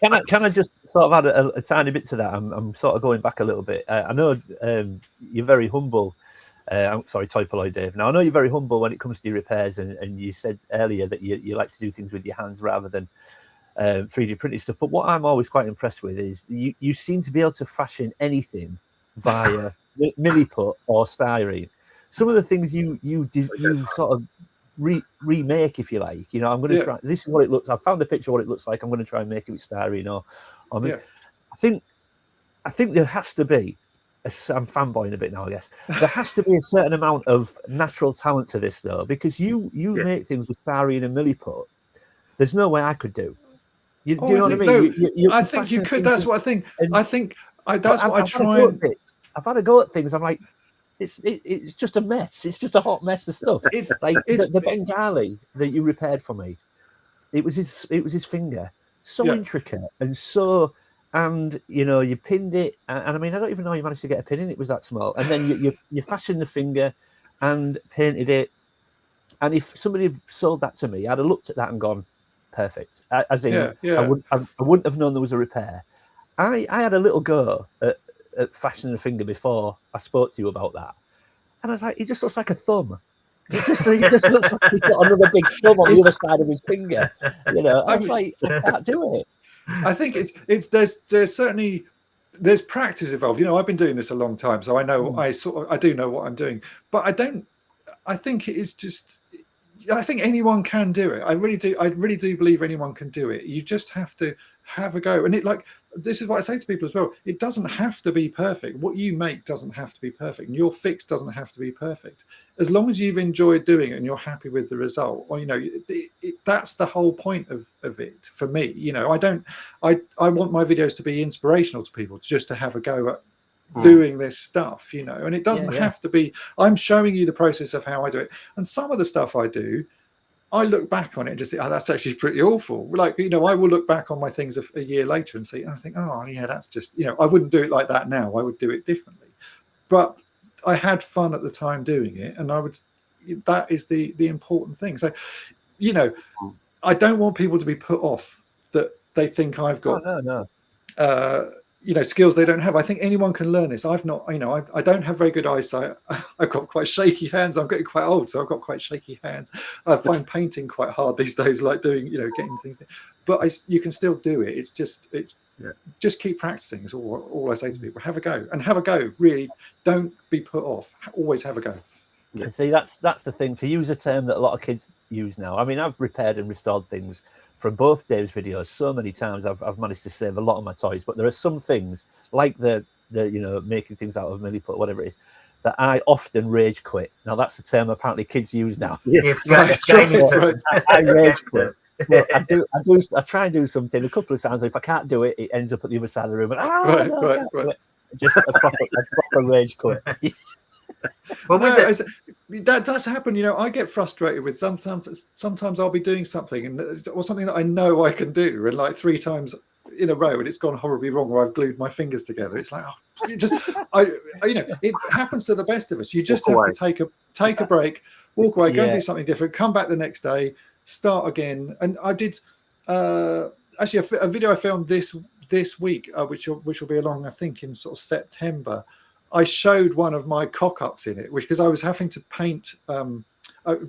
Can I just sort of add a tiny bit to that? I'm sort of going back a little bit. I know you're very humble. I'm sorry, Toy Polloi Dave. Now I know you're very humble when it comes to your repairs, and you said earlier that you like to do things with your hands rather than 3D printed stuff. But what I'm always quite impressed with is you seem to be able to fashion anything via milliput or styrene. Some of the things you sort of remake, if you like. I'm going to try. This is what it looks. I found a picture of what it looks like. I'm going to try and make it with styrene. I think there has to be. I'm fanboying a bit now, I guess. There has to be a certain amount of natural talent to this, though, because you make things with styrene and milliput. There's no way I could do. Do you know what I mean? I think you could. That's what I think. That's what I try. I've had a go at things. I'm like, it's just a mess. It's just a hot mess of stuff. The Bengali that you repaired for me, it was his finger, so intricate and so. And you pinned it, and I mean, I don't even know how you managed to get a pin in. It was that small, and then you fashioned the finger and painted it. And if somebody had sold that to me, I'd have looked at that and gone, perfect. As in, I wouldn't have known there was a repair. I had a little go at fashioning a finger before I spoke to you about that, and I was like, it just looks like a thumb. He just looks like he's got another big thumb on the other side of his finger. I was like, I can't do it. I think there's certainly practice involved. I've been doing this a long time, so I know I do know what I'm doing. But I think it is just. I think anyone can do it. I really do believe anyone can do it. You just have to have a go. And this is what I say to people as well. It doesn't have to be perfect. What you make doesn't have to be perfect, and your fix doesn't have to be perfect. As long as you've enjoyed doing it and you're happy with the result, or that's the whole point of it for me. I want my videos to be inspirational to people, just to have a go at doing this stuff, and it doesn't have to be. I'm showing you the process of how I do it, and some of the stuff I do, I look back on it and just think, oh, that's actually pretty awful. I will look back on my things a year later and see, and I think, oh yeah, that's just, I wouldn't do it like that now. I would do it differently. But I had fun at the time doing it, and that is the important thing. So, I don't want people to be put off that they think I've got skills they don't have. I think anyone can learn this. I've not, I don't have very good eyesight. I've got quite shaky hands. I'm getting quite old, so I've got quite shaky hands. I find painting quite hard these days, like doing, getting things. But you can still do it. It's just keep practicing. Is all I say to people. Have a go, and have a go. Really, don't be put off. Always have a go. Yeah. See, that's the thing. To use a term that a lot of kids use now. I mean, I've repaired and restored things from both Dave's videos so many times. I've managed to save a lot of my toys, but there are some things like the making things out of milliput, whatever it is, that I often rage quit. Now that's a term apparently kids use now. Yes, I rage quit. So I try and do something a couple of times. If I can't do it, it ends up at the other side of the room. And, right. Just a proper rage quit. Well, no, that does happen. You know, I get frustrated with sometimes I'll be doing something or something that I know I can do, and like 3 times in a row, and it's gone horribly wrong, or I've glued my fingers together. It's like, it happens to the best of us. You just have to take a break, walk away, go and do something different, come back the next day, start again. And I did actually a video I filmed this week, which will be along, I think, in sort of September. I showed one of my cock-ups in it, because I was having to paint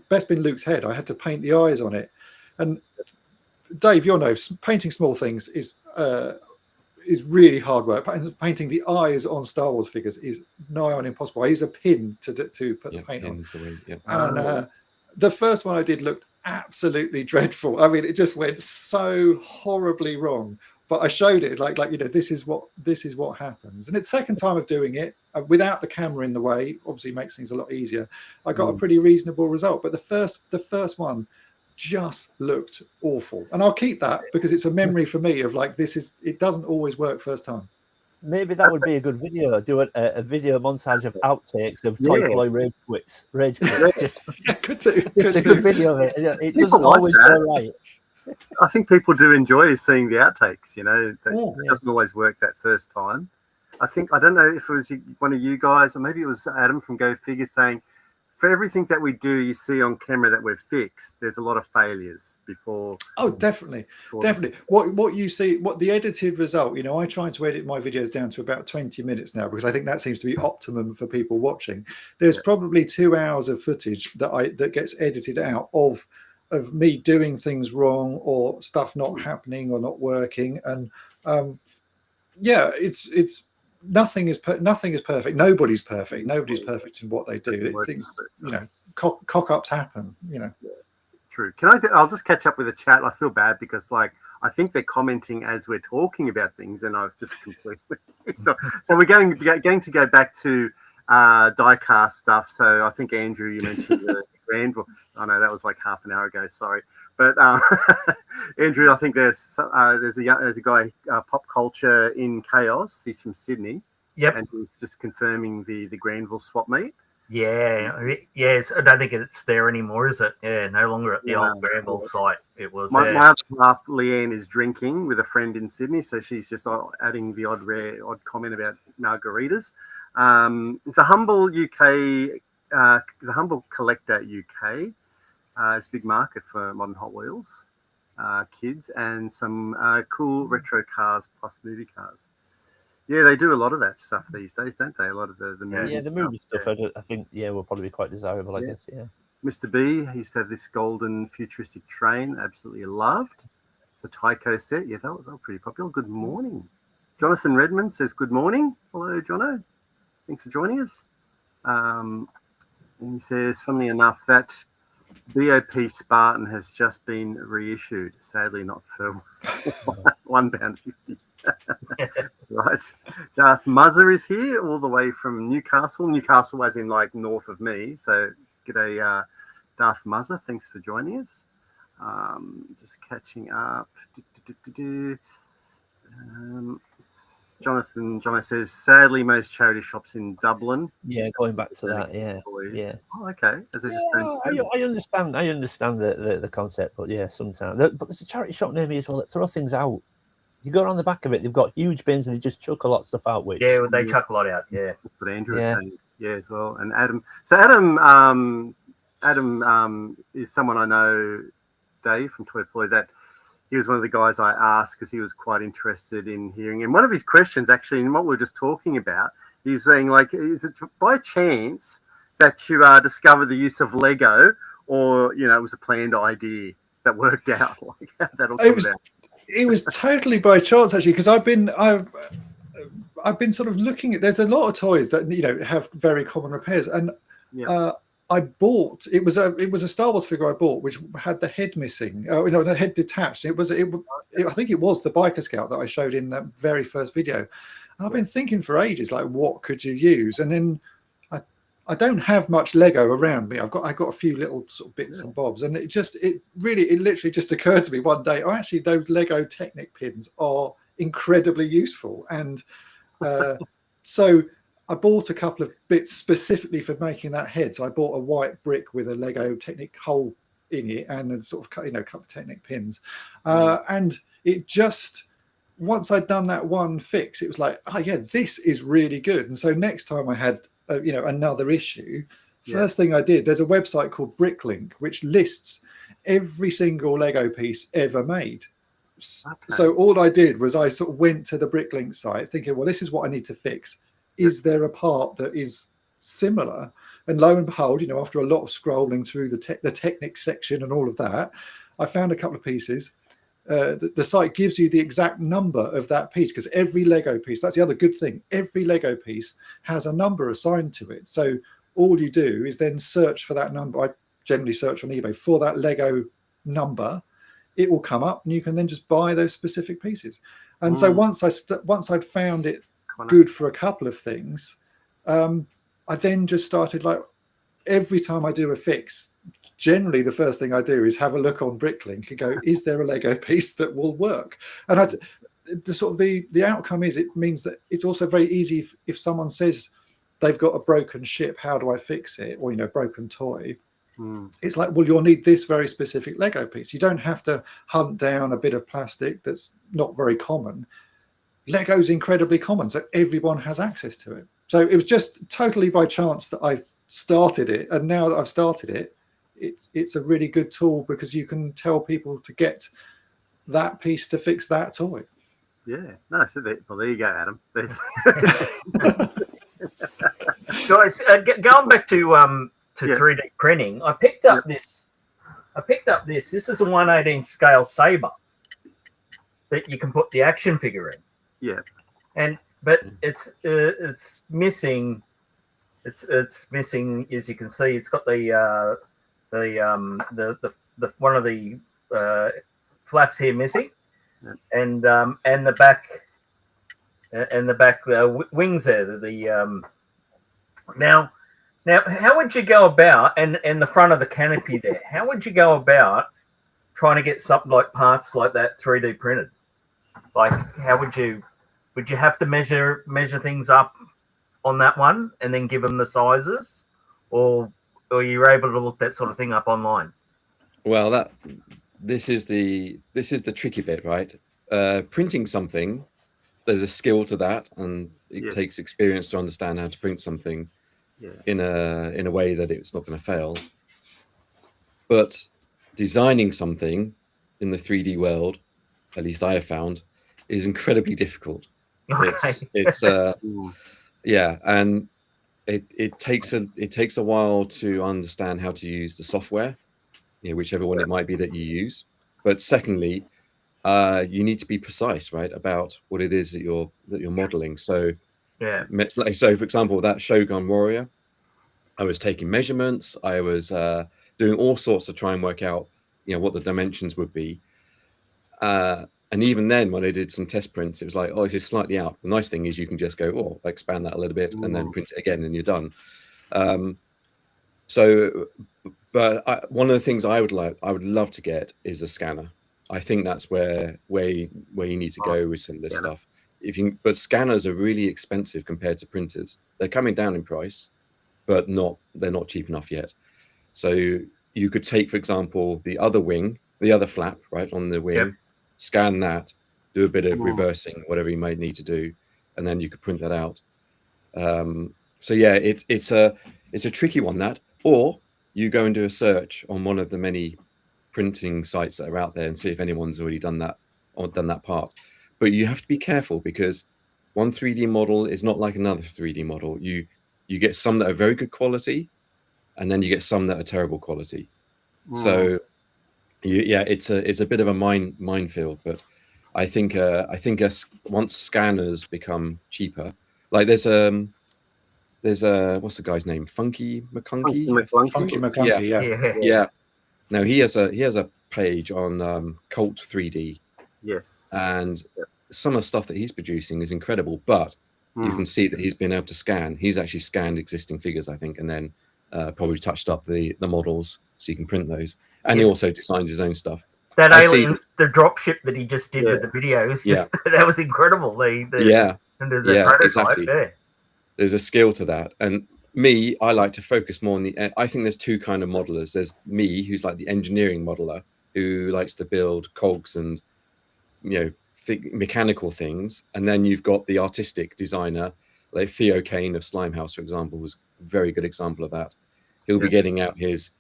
Best Bin Luke's head. I had to paint the eyes on it. And Dave, you'll know, painting small things is really hard work. Painting the eyes on Star Wars figures is nigh on impossible. I use a pin to put the paint on. And the first one I did looked absolutely dreadful. I mean, it just went so horribly wrong. But I showed it like this is what happens. And it's second time of doing it without the camera in the way. Obviously, makes things a lot easier. I got a pretty reasonable result. But the first one just looked awful, and I'll keep that because it's a memory for me of like it doesn't always work first time. Maybe that would be a good video. Do a video montage of outtakes of Toy Polloi rage quits. Just a good video of it. It doesn't always go right. I think people do enjoy seeing the outtakes. You know, it doesn't always work that first time. I don't know if it was one of you guys, or maybe it was Adam from Go Figure, saying, for everything that we do, you see on camera that we're fixed, there's a lot of failures before. Oh, definitely. What you see, what the edited result, you know, I try to edit my videos down to about 20 minutes now, because I think that seems to be optimum for people watching. There's probably 2 hours of footage that gets edited out of me doing things wrong, or stuff not happening or not working. And it's nothing is perfect. Nobody's perfect. Nobody's perfect in what they do. Things, you know, cock-ups happen, you know. True. I'll just catch up with the chat. I feel bad because I think they're commenting as we're talking about things, and I've just completely so we're going to go back to diecast stuff. So I think Andrew, you mentioned the Granville. I know that was like half an hour ago. Sorry, but Andrew, I think there's a guy, Pop Culture in Chaos. He's from Sydney. Yep, and he's just confirming the Granville swap meet. Yeah. I don't think it's there anymore, is it? Yeah, no longer at the old Granville site. It was. My other half, Leanne, is drinking with a friend in Sydney, so she's just adding the odd comment about margaritas. The Humble UK. The Humble Collector UK is a big market for modern Hot Wheels, kids, and some cool retro cars plus movie cars. Yeah, they do a lot of that stuff these days, don't they? A lot of the movie the movie stuff. I think will probably be quite desirable. I guess. Yeah. Mr. B, he used to have this golden futuristic train, absolutely loved. It's a Tyco set. Yeah, they were pretty popular. Good morning. Jonathan Redmond says good morning. Hello, Jono. Thanks for joining us. And he says, funnily enough, that BOP Spartan has just been reissued. Sadly, not for £1.50. Right. Darth Muzzer is here, all the way from Newcastle. Newcastle, as in like north of me. So, g'day, Darth Muzzer. Thanks for joining us. Just catching up. Jono says, sadly, most charity shops in Dublin. Yeah, going back to that. Yeah. Oh, okay. I understand the concept, but yeah, sometimes. But there's a charity shop near me as well that throw things out. You go around the back of it, they've got huge bins and they just chuck a lot of stuff out. They chuck a lot out. Yeah. But Andrew is saying, as well, and Adam. So Adam is someone I know, Dave from Toy Polloi, that. He was one of the guys I asked because he was quite interested in hearing. And one of his questions, actually, in what we were just talking about, he's saying, like, is it by chance that you discovered the use of Lego, or, you know, it was a planned idea that worked out? Like, that'll come out. It was totally by chance, actually, because I've been sort of looking at. There's a lot of toys that, you know, have very common repairs, and I bought it was a Star Wars figure I bought which had the head missing, the head detached. I think it was the Biker Scout that I showed in that very first video. And I've been thinking for ages, like, what could you use? And then I don't have much Lego around me. I got a few little sort of bits and bobs, and it literally just occurred to me one day. Oh, actually, those Lego Technic pins are incredibly useful, and so I bought a couple of bits specifically for making that head. So I bought a white brick with a Lego Technic hole in it, and a sort of couple of Technic pins, and it just. Once I'd done that one fix, it was like, oh yeah, this is really good. And so next time I had, another issue, first thing I did, there's a website called Bricklink, which lists every single Lego piece ever made. Okay. So all I did was I sort of went to the Bricklink site thinking, well, this is what I need to fix. Is there a part that is similar? And lo and behold, after a lot of scrolling through the Technic section and all of that, I found a couple of pieces. The site gives you the exact number of that piece, because every Lego piece, that's the other good thing, every Lego piece has a number assigned to it. So all you do is then search for that number. I generally search on eBay for that Lego number. It will come up and you can then just buy those specific pieces. And so once I'd found it good for a couple of things, I then just started, like, every time I do a fix, generally the first thing I do is have a look on Bricklink and go, is there a Lego piece that will work? And the outcome is, it means that it's also very easy if someone says they've got a broken ship, how do I fix it? Or, broken toy. It's like, well, you'll need this very specific Lego piece. You don't have to hunt down a bit of plastic that's not very common. Lego's incredibly common, so everyone has access to it. So it was just totally by chance that I started it. And now that I've started it, it's a really good tool, because you can tell people to get that piece to fix that toy. Yeah, no, so well, there you go, Adam. Guys, going back to 3D printing, I picked up this. This is a 1/18 scale saber that you can put the action figure in. Yeah, but it's missing. It's missing, as you can see. It's got the one of the flaps here missing, and the back wings there. Now how would you go about, and the front of the canopy there? How would you go about trying to get something like parts like that 3D printed? Like, how would you have to measure things up on that one and then give them the sizes, or you're able to look that sort of thing up online? Well, this is the tricky bit, right? Printing something, there's a skill to that, and it takes experience to understand how to print something in a way that it's not going to fail. But designing something in the 3D world, at least I have found, is incredibly difficult. Okay. It's and it takes a while to understand how to use the software, whichever one it might be that you use. But secondly, you need to be precise, right, about what it is that you're modeling. So so for example, that Shogun Warrior, I was taking measurements. I was doing all sorts to try and work out what the dimensions would be. And even then, when I did some test prints, it was like, oh, this is slightly out. The nice thing is you can just go, oh, expand that a little bit and then print it again and you're done. But one of the things I would love to get is a scanner. I think that's where you need to go with some of this stuff. But scanners are really expensive compared to printers. They're coming down in price, but they're not cheap enough yet. So you could take, for example, the other wing, the other flap, right, on the wing, scan that, do a bit of reversing, whatever you might need to do, and then you could print that out. So yeah, it's a tricky one, that. Or you go and do a search on one of the many printing sites that are out there and see if anyone's already done that or done that part. But you have to be careful, because one 3D model is not like another 3D model. You get some that are very good quality, and then you get some that are terrible quality. So it's a bit of a minefield. But I think once scanners become cheaper, like there's what's the guy's name? Funky McCunky. Funky McCunky, yeah. Now he has a page on Cult 3D. Yes. And some of the stuff that he's producing is incredible, but you can see that he's been able to scan. He's actually scanned existing figures, I think, and then probably touched up the models so you can print those. And he also designs his own stuff. That Aliens, the dropship that he just did with the videos, just that was incredible. The prototype, exactly. There's a skill to that. And me, I like to focus more on the. I think there's two kind of modelers. There's me, who's like the engineering modeler, who likes to build cogs and mechanical things, and then you've got the artistic designer, like Theo Kane of Slimehouse, for example, was a very good example of that. He'll be getting out his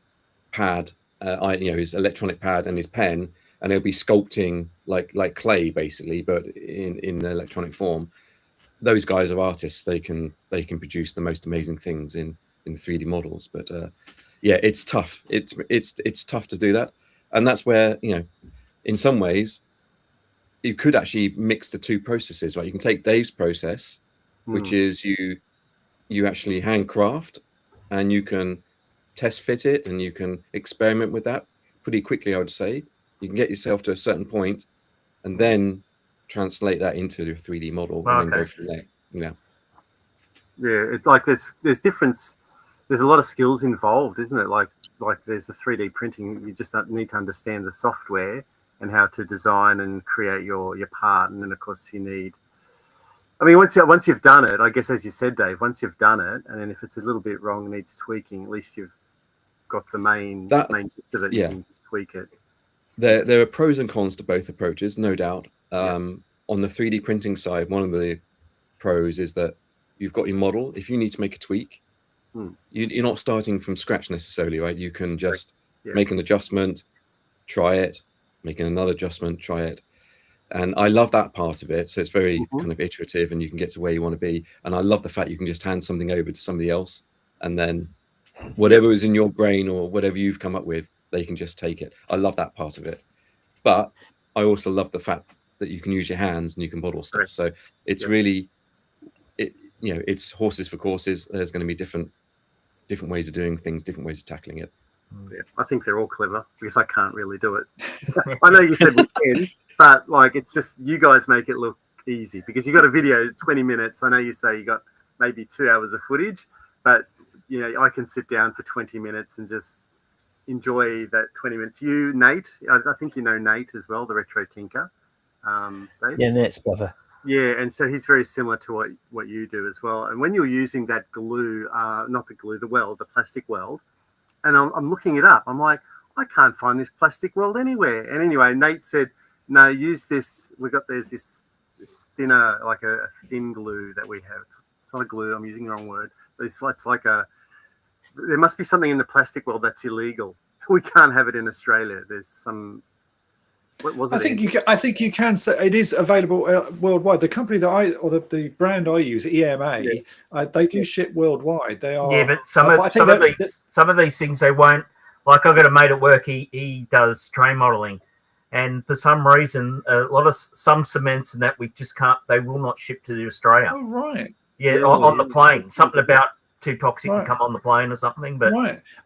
pad, his electronic pad and his pen, and he'll be sculpting like clay, basically, but in electronic form. Those guys are artists. They can produce the most amazing things in 3D models. But it's tough. It's tough to do that, and that's where in some ways you could actually mix the two processes, right? You can take Dave's process, which is you actually handcraft, and you can test fit it, and you can experiment with that pretty quickly. I would say you can get yourself to a certain point, and then translate that into a 3D model, and then go from there. Yeah, it's like there's difference. There's a lot of skills involved, isn't it? Like there's the 3D printing. You just need to understand the software and how to design and create your part, and then of course you need. I mean, once you've done it, I guess, as you said, Dave, once you've done it, and then if it's a little bit wrong, needs tweaking, at least you've got the main gist of it. You can just tweak it. There are pros and cons to both approaches, no doubt. On the 3D printing side, one of the pros is that you've got your model. If you need to make a tweak, you're not starting from scratch necessarily, right? You can just make an adjustment, try it, making another adjustment, try it. And I love that part of it. So it's very kind of iterative, and you can get to where you want to be. And I love the fact you can just hand something over to somebody else, and then whatever is in your brain or whatever you've come up with, they can just take it. I love that part of it. But I also love the fact that you can use your hands and you can model stuff. So it's really, it's horses for courses. There's going to be different ways of doing things, different ways of tackling it. Yeah, I think they're all clever because I can't really do it. I know you said we can, but it's just you guys make it look easy because you got a video 20 minutes. I know you say you got maybe 2 hours of footage, but I can sit down for 20 minutes and just enjoy that 20 minutes. You, Nate, I think you know Nate as well, the Retro Tinker. Dave? Yeah, Nate's clever. Yeah, and so he's very similar to what you do as well. And when you're using that glue, not the glue, the plastic weld, and I'm looking it up. I'm like, I can't find this plastic weld anywhere. And anyway, Nate said, no, use this. There's this thinner, like a thin glue that we have. It's not a glue. I'm using the wrong word. It's like there must be something in the plastic weld that's illegal. We can't have it in Australia. There's some. What was it? I think you can say it is available worldwide. The company that the brand I use, EMA, they do ship worldwide. They are. Yeah, but some of these things they won't. Like I've got a mate at work. He does train modeling, and for some reason, some cements and that we just can't. They will not ship to Australia. Oh right. Yeah, on the plane. Something about too toxic to come on the plane or something. But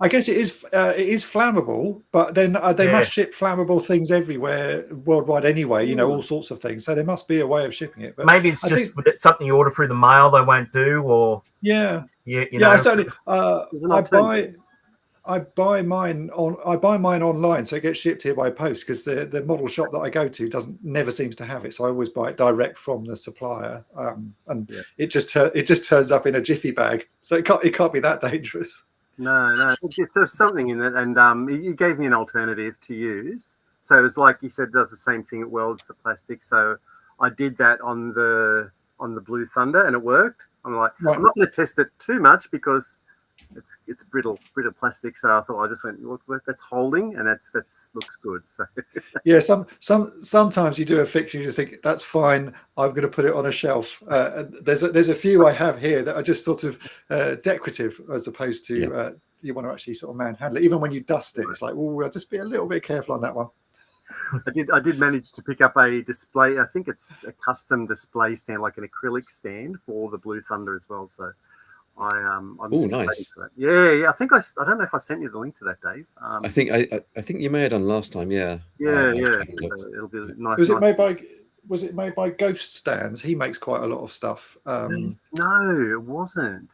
I guess it is flammable, but then they must ship flammable things everywhere worldwide anyway. All sorts of things. So there must be a way of shipping it. But maybe it's something you order through the mail they won't do, or I certainly I buy mine online, so it gets shipped here by post because the model shop that I go to never seems to have it. So I always buy it direct from the supplier, and it just turns up in a jiffy bag. So it can't be that dangerous. No, there's something in it, and he gave me an alternative to use. So it's like he said, it does the same thing. It welds the plastic. So I did that on the Blue Thunder, and it worked. I'm like, I'm not going to test it too much because it's brittle plastic. So I thought, I just went, look, that's holding, and that's looks good. So yeah, sometimes you do a fix, you just think that's fine. I'm going to put it on a shelf. There's a few I have here that are just sort of decorative as opposed to you want to actually sort of manhandle it. Even when you dust it, it's like, I'll just be a little bit careful on that one. I did manage to pick up a display. I think it's a custom display stand, like an acrylic stand for the Blue Thunder as well. So I'm nice. For that. Yeah. I think I don't know if I sent you the link to that, Dave. I think you may have done last time. Yeah. It'll be nice. Was it made by was it made by Ghost Stands? He makes quite a lot of stuff. No, it wasn't.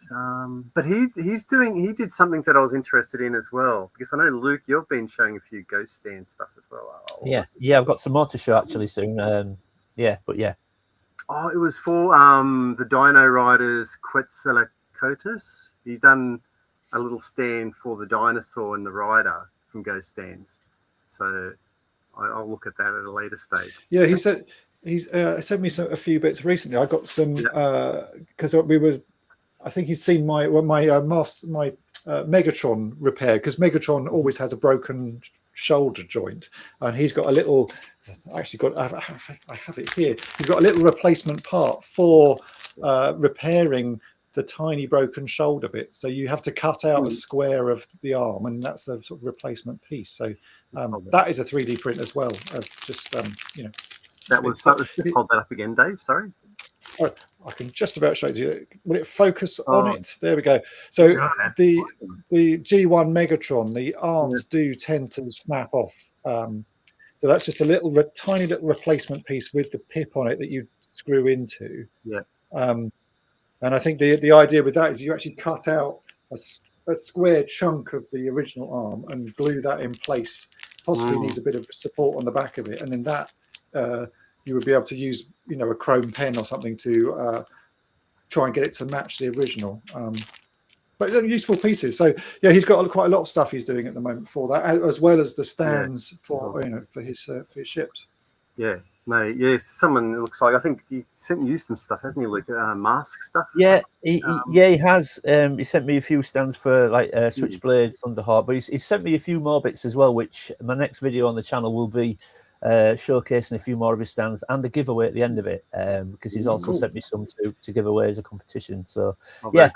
But he did something that I was interested in as well, because I know, Luke, you've been showing a few Ghost Stand stuff as well. Yeah, I've got some more to show actually soon. Oh, it was for the Dino Riders Quetzalcoatlus. He's done a little stand for the dinosaur and the rider from Ghost Stands. So I'll look at that at a later stage. Yeah, he said he's sent me a few bits recently. I got some because I think he's seen my Megatron repair, because Megatron always has a broken shoulder joint, and he's got a little. I have it here. He's got a little replacement part for repairing the tiny broken shoulder bit. So you have to cut out a square of the arm, and that's a sort of replacement piece. So that is a 3D print as well. Just that was. Just hold that up again, Dave. Sorry. Oh, I can just about show you. Will it focus on it? There we go. So the G1 Megatron, the arms do tend to snap off. So that's just a tiny little replacement piece with the pip on it that you screw into. Yeah. And I think the idea with that is you actually cut out a square chunk of the original arm and glue that in place. Possibly needs a bit of support on the back of it, and then that you would be able to use, a chrome pen or something to try and get it to match the original. But they're useful pieces. So yeah, he's got quite a lot of stuff he's doing at the moment for that, as well as the stands for his ships. Yeah. No, yes, someone, it looks like, I think he sent you some stuff, hasn't he, Luke? Mask stuff? Yeah, he has. He sent me a few stands for like Switchblade, Thunderheart, but he's sent me a few more bits as well, which my next video on the channel will be showcasing a few more of his stands and a giveaway at the end of it, because he's also sent me some to give away as a competition. So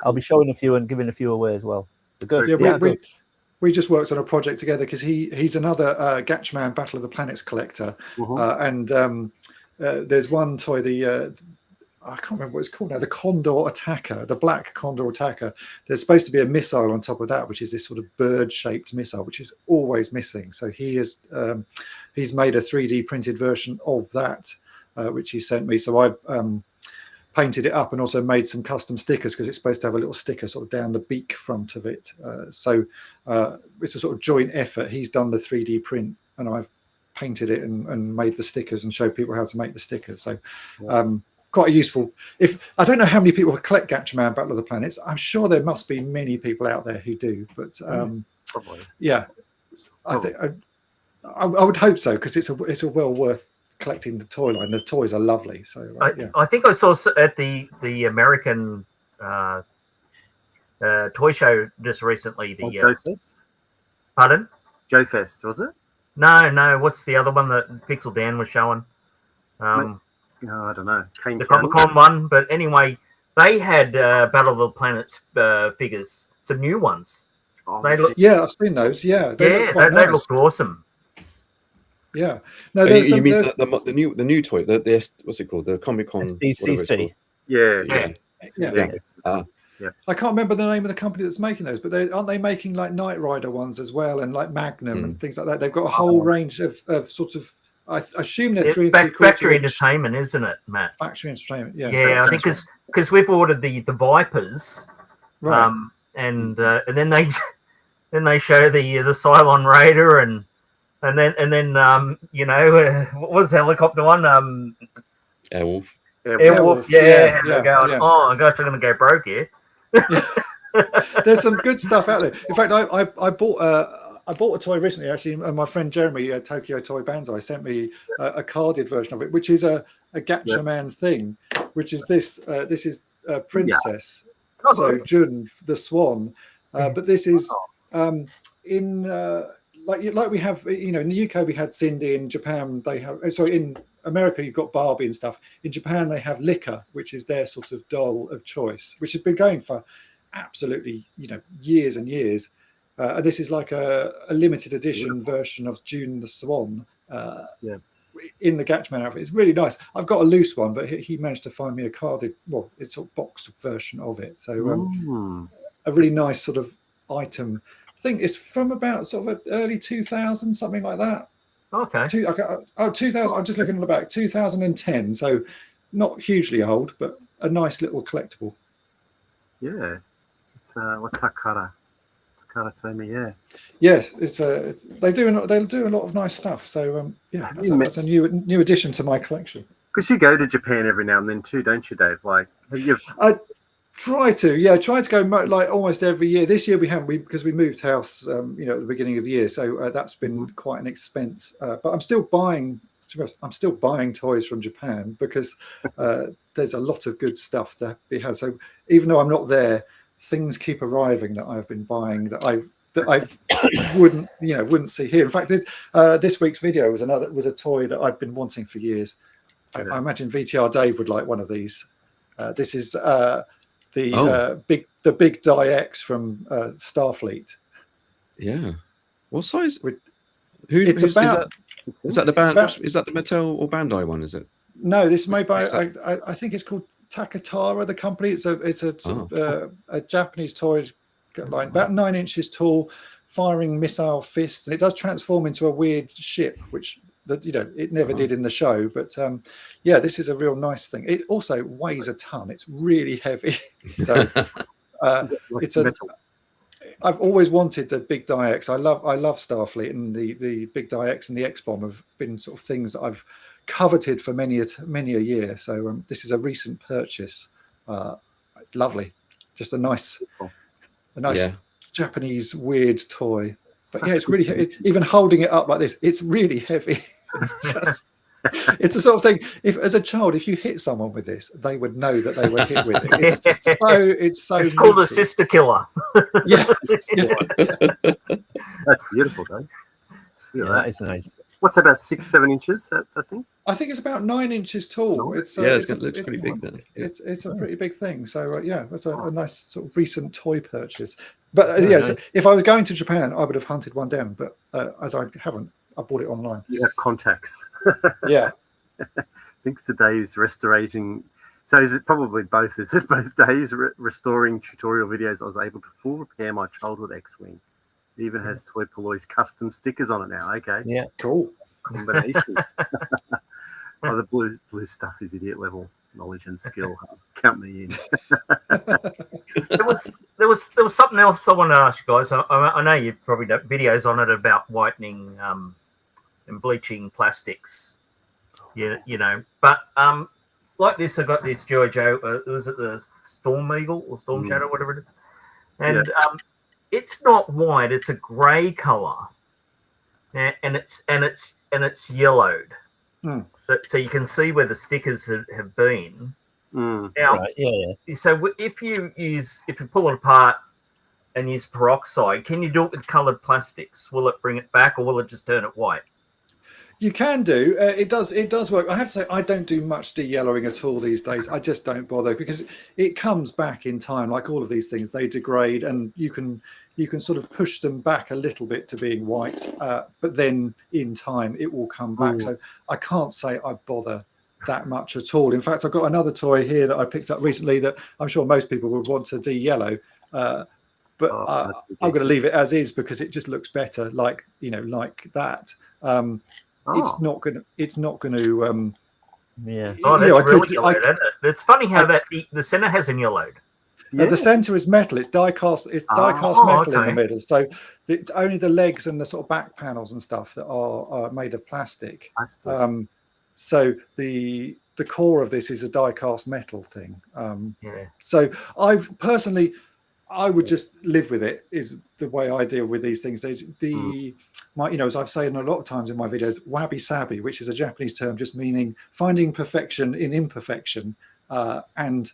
I'll be showing a few and giving a few away as well. They're good. Yeah, we just worked on a project together, because he's another Gatchman Battle of the Planets collector, and there's one toy, I can't remember what it's called now, the Condor Attacker, the black Condor Attacker. There's supposed to be a missile on top of that, which is this sort of bird-shaped missile, which is always missing. So he's made a 3D printed version of that, which he sent me. So I painted it up and also made some custom stickers, because it's supposed to have a little sticker sort of down the beak front of it. So it's a sort of joint effort. He's done the 3D print and I've painted it and made the stickers and showed people how to make the stickers. So quite a useful. I don't know how many people collect Gatchman Battle of the Planets. I'm sure there must be many people out there who do, but probably. Yeah, I think I would hope so, because it's a well worth collecting the toy line. The toys are lovely. So I think I saw at the American toy show just recently. Joe Fest? Pardon? Joe Fest, was it? No. What's the other one that Pixel Dan was showing? No, I don't know. The Comic-Con one. But anyway, they had Battle of the Planets figures, some new ones. I've seen those. Yeah, they looked awesome. Yeah. No, you mean the new toy? The what's it called? The Comic-Con. SDCC. Yeah. I can't remember the name of the company that's making those, but aren't they making like Knight Rider ones as well, and like Magnum and things like that? They've got a whole range of sort of. I assume they're Factory Entertainment, isn't it, Matt? Factory Entertainment. Yeah. I think because we've ordered the Vipers, right? And then they show the Cylon Raider and then what was the helicopter one? Airwolf. Airwolf. Yeah. Going, oh gosh, I'm gonna go broke here. There's some good stuff out there. In fact, I bought a toy recently, actually, and my friend Jeremy at Tokyo Toy Banzai sent me a carded version of it, which is a Gatchaman thing, which is this. This is Princess, so Jun the Swan, but this is in like we have, in the UK we had Cindy. In Japan they have. Sorry, in America you've got Barbie and stuff. In Japan they have Licca, which is their sort of doll of choice, which has been going for absolutely years and years. This is like a limited edition version of June the Swan in the Gatchman outfit. It's really nice. I've got a loose one, but he managed to find me a carded, it's a boxed version of it. So a really nice sort of item. I think it's from about sort of early 2000s, something like that. Okay. 2000. I'm just looking on the back. 2010. So not hugely old, but a nice little collectible. Yeah. It's what Takara told me. Yeah. Yes, it's they do a lot of nice stuff. So yeah, that's a new addition to my collection. Because you go to Japan every now and then too, don't you, Dave? Like I try to go like almost every year. This year we haven't, because we moved house, at the beginning of the year, so that's been quite an expense. But I'm still buying toys from Japan because there's a lot of good stuff to be had. So even though I'm not there, things keep arriving that I've been buying that I wouldn't see here. In fact, this week's video was a toy that I've been wanting for years. I imagine VTR Dave would like one of these. This is the big Die X from Starfleet. Yeah. What size? Is that the Mattel or Bandai one? Is it? No, this is made by I think it's called Takatara, the company. It's a Japanese toy line, about 9 inches tall, firing missile fists, and it does transform into a weird ship, which it never did in the show. But this is a real nice thing. It also weighs a ton. It's really heavy. So it's metal. I've always wanted the big Die X. I love Starfleet, and the big Die X and the X-Bomb have been sort of things that I've coveted for many a year. So this is a recent purchase. Lovely, just a nice Japanese weird toy. But it's really even holding it up like this, it's really heavy. It's the sort of thing, if as a child, if you hit someone with this, they would know that they were hit with it. It's called a sister killer. Yes. That's beautiful, though. That is nice. What's about 6-7 inches? I think. I think it's about 9 inches tall. It looks pretty big then. It's a pretty big thing. So that's a nice sort of recent toy purchase. But so if I was going to Japan, I would have hunted one down. But as I haven't, I bought it online. You have contacts. Yeah. Thanks to Dave's restorating. So is it probably both? Is it both Dave's restoring tutorial videos? I was able to full repair my childhood X-Wing. It even has Toy Polloi custom stickers on it now. Okay. Yeah. Cool. Combination. The blue stuff is idiot level knowledge and skill. Count me in. There was something else I wanted to ask you guys. I know you've probably done videos on it about whitening and bleaching plastics. But like this, I got this JoJo. Was it the Storm Eagle or Storm Shadow, whatever it is? And it's not white; it's a grey color, and it's yellowed. So you can see where the stickers have been. Now, so if you pull it apart and use peroxide, can you do it with coloured plastics? Will it bring it back, or will it just turn it white? You can do. It does work. I have to say, I don't do much de-yellowing at all these days. I just don't bother because it comes back in time. Like all of these things, they degrade, and you can sort of push them back a little bit to being white, but then in time it will come back. So I can't say I bother that much at all. In fact, I've got another toy here that I picked up recently that I'm sure most people would want to de-yellow, but I'm going to leave it as is because it just looks better, like that. It's not going to. That's really yellowed, isn't it? It's funny how the center hasn't yellowed. The center is metal. It's die-cast. It's die-cast metal in the middle. So it's only the legs and the sort of back panels and stuff that are made of plastic. So the core of this is a die-cast metal thing. So I personally, I would just live with it. Is the way I deal with these things. As I've said a lot of times in my videos, wabi-sabi, which is a Japanese term just meaning finding perfection in imperfection, and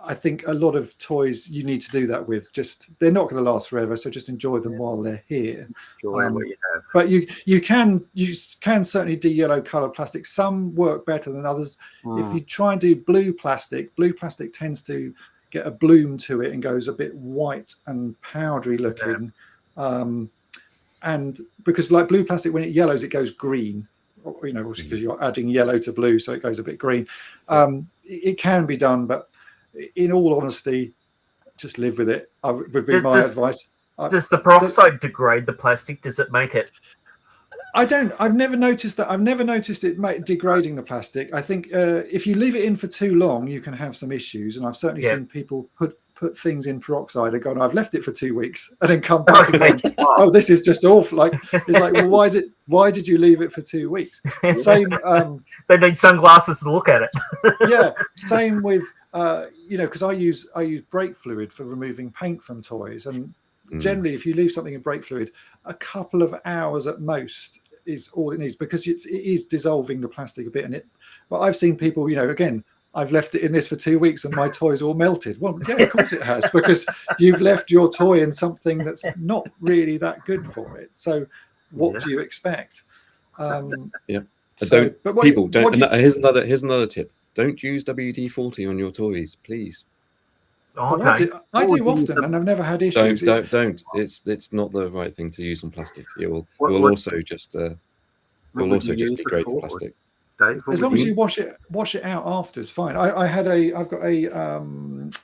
I think a lot of toys you need to do that with. Just they're not going to last forever, so just enjoy them while they're here. Enjoy what you have. But you can certainly de-yellow colour plastic. Some work better than others. If you try and do blue plastic tends to get a bloom to it and goes a bit white and powdery looking. And because like blue plastic, when it yellows, it goes green. Because you're adding yellow to blue, so it goes a bit green. It can be done, but in all honesty, just live with it. Would be my advice. Does the peroxide degrade the plastic? Does it make it? I don't. I've never noticed that. I've never noticed it degrading the plastic. I think if you leave it in for too long, you can have some issues. And I've certainly seen people put things in peroxide and gone, I've left it for 2 weeks, and then come back and gone, oh, this is just awful. Like it's like, well, why did you leave it for 2 weeks? Same. They need sunglasses to look at it. Yeah. Same with because I use brake fluid for removing paint from toys, and generally, if you leave something in brake fluid, a couple of hours at most is all it needs, because it is dissolving the plastic a bit. But I've seen people, again, I've left it in this for 2 weeks and my toy's all melted. Well, yeah, of course it has, because you've left your toy in something that's not really that good for it. So what do you expect? Here's another tip. Don't use WD-40 on your toys, please. Okay. I do often, and I've never had issues. Don't. It's not the right thing to use on plastic. It will also just degrade the plastic. Dave, as long as you wash it out after, it's fine. I've got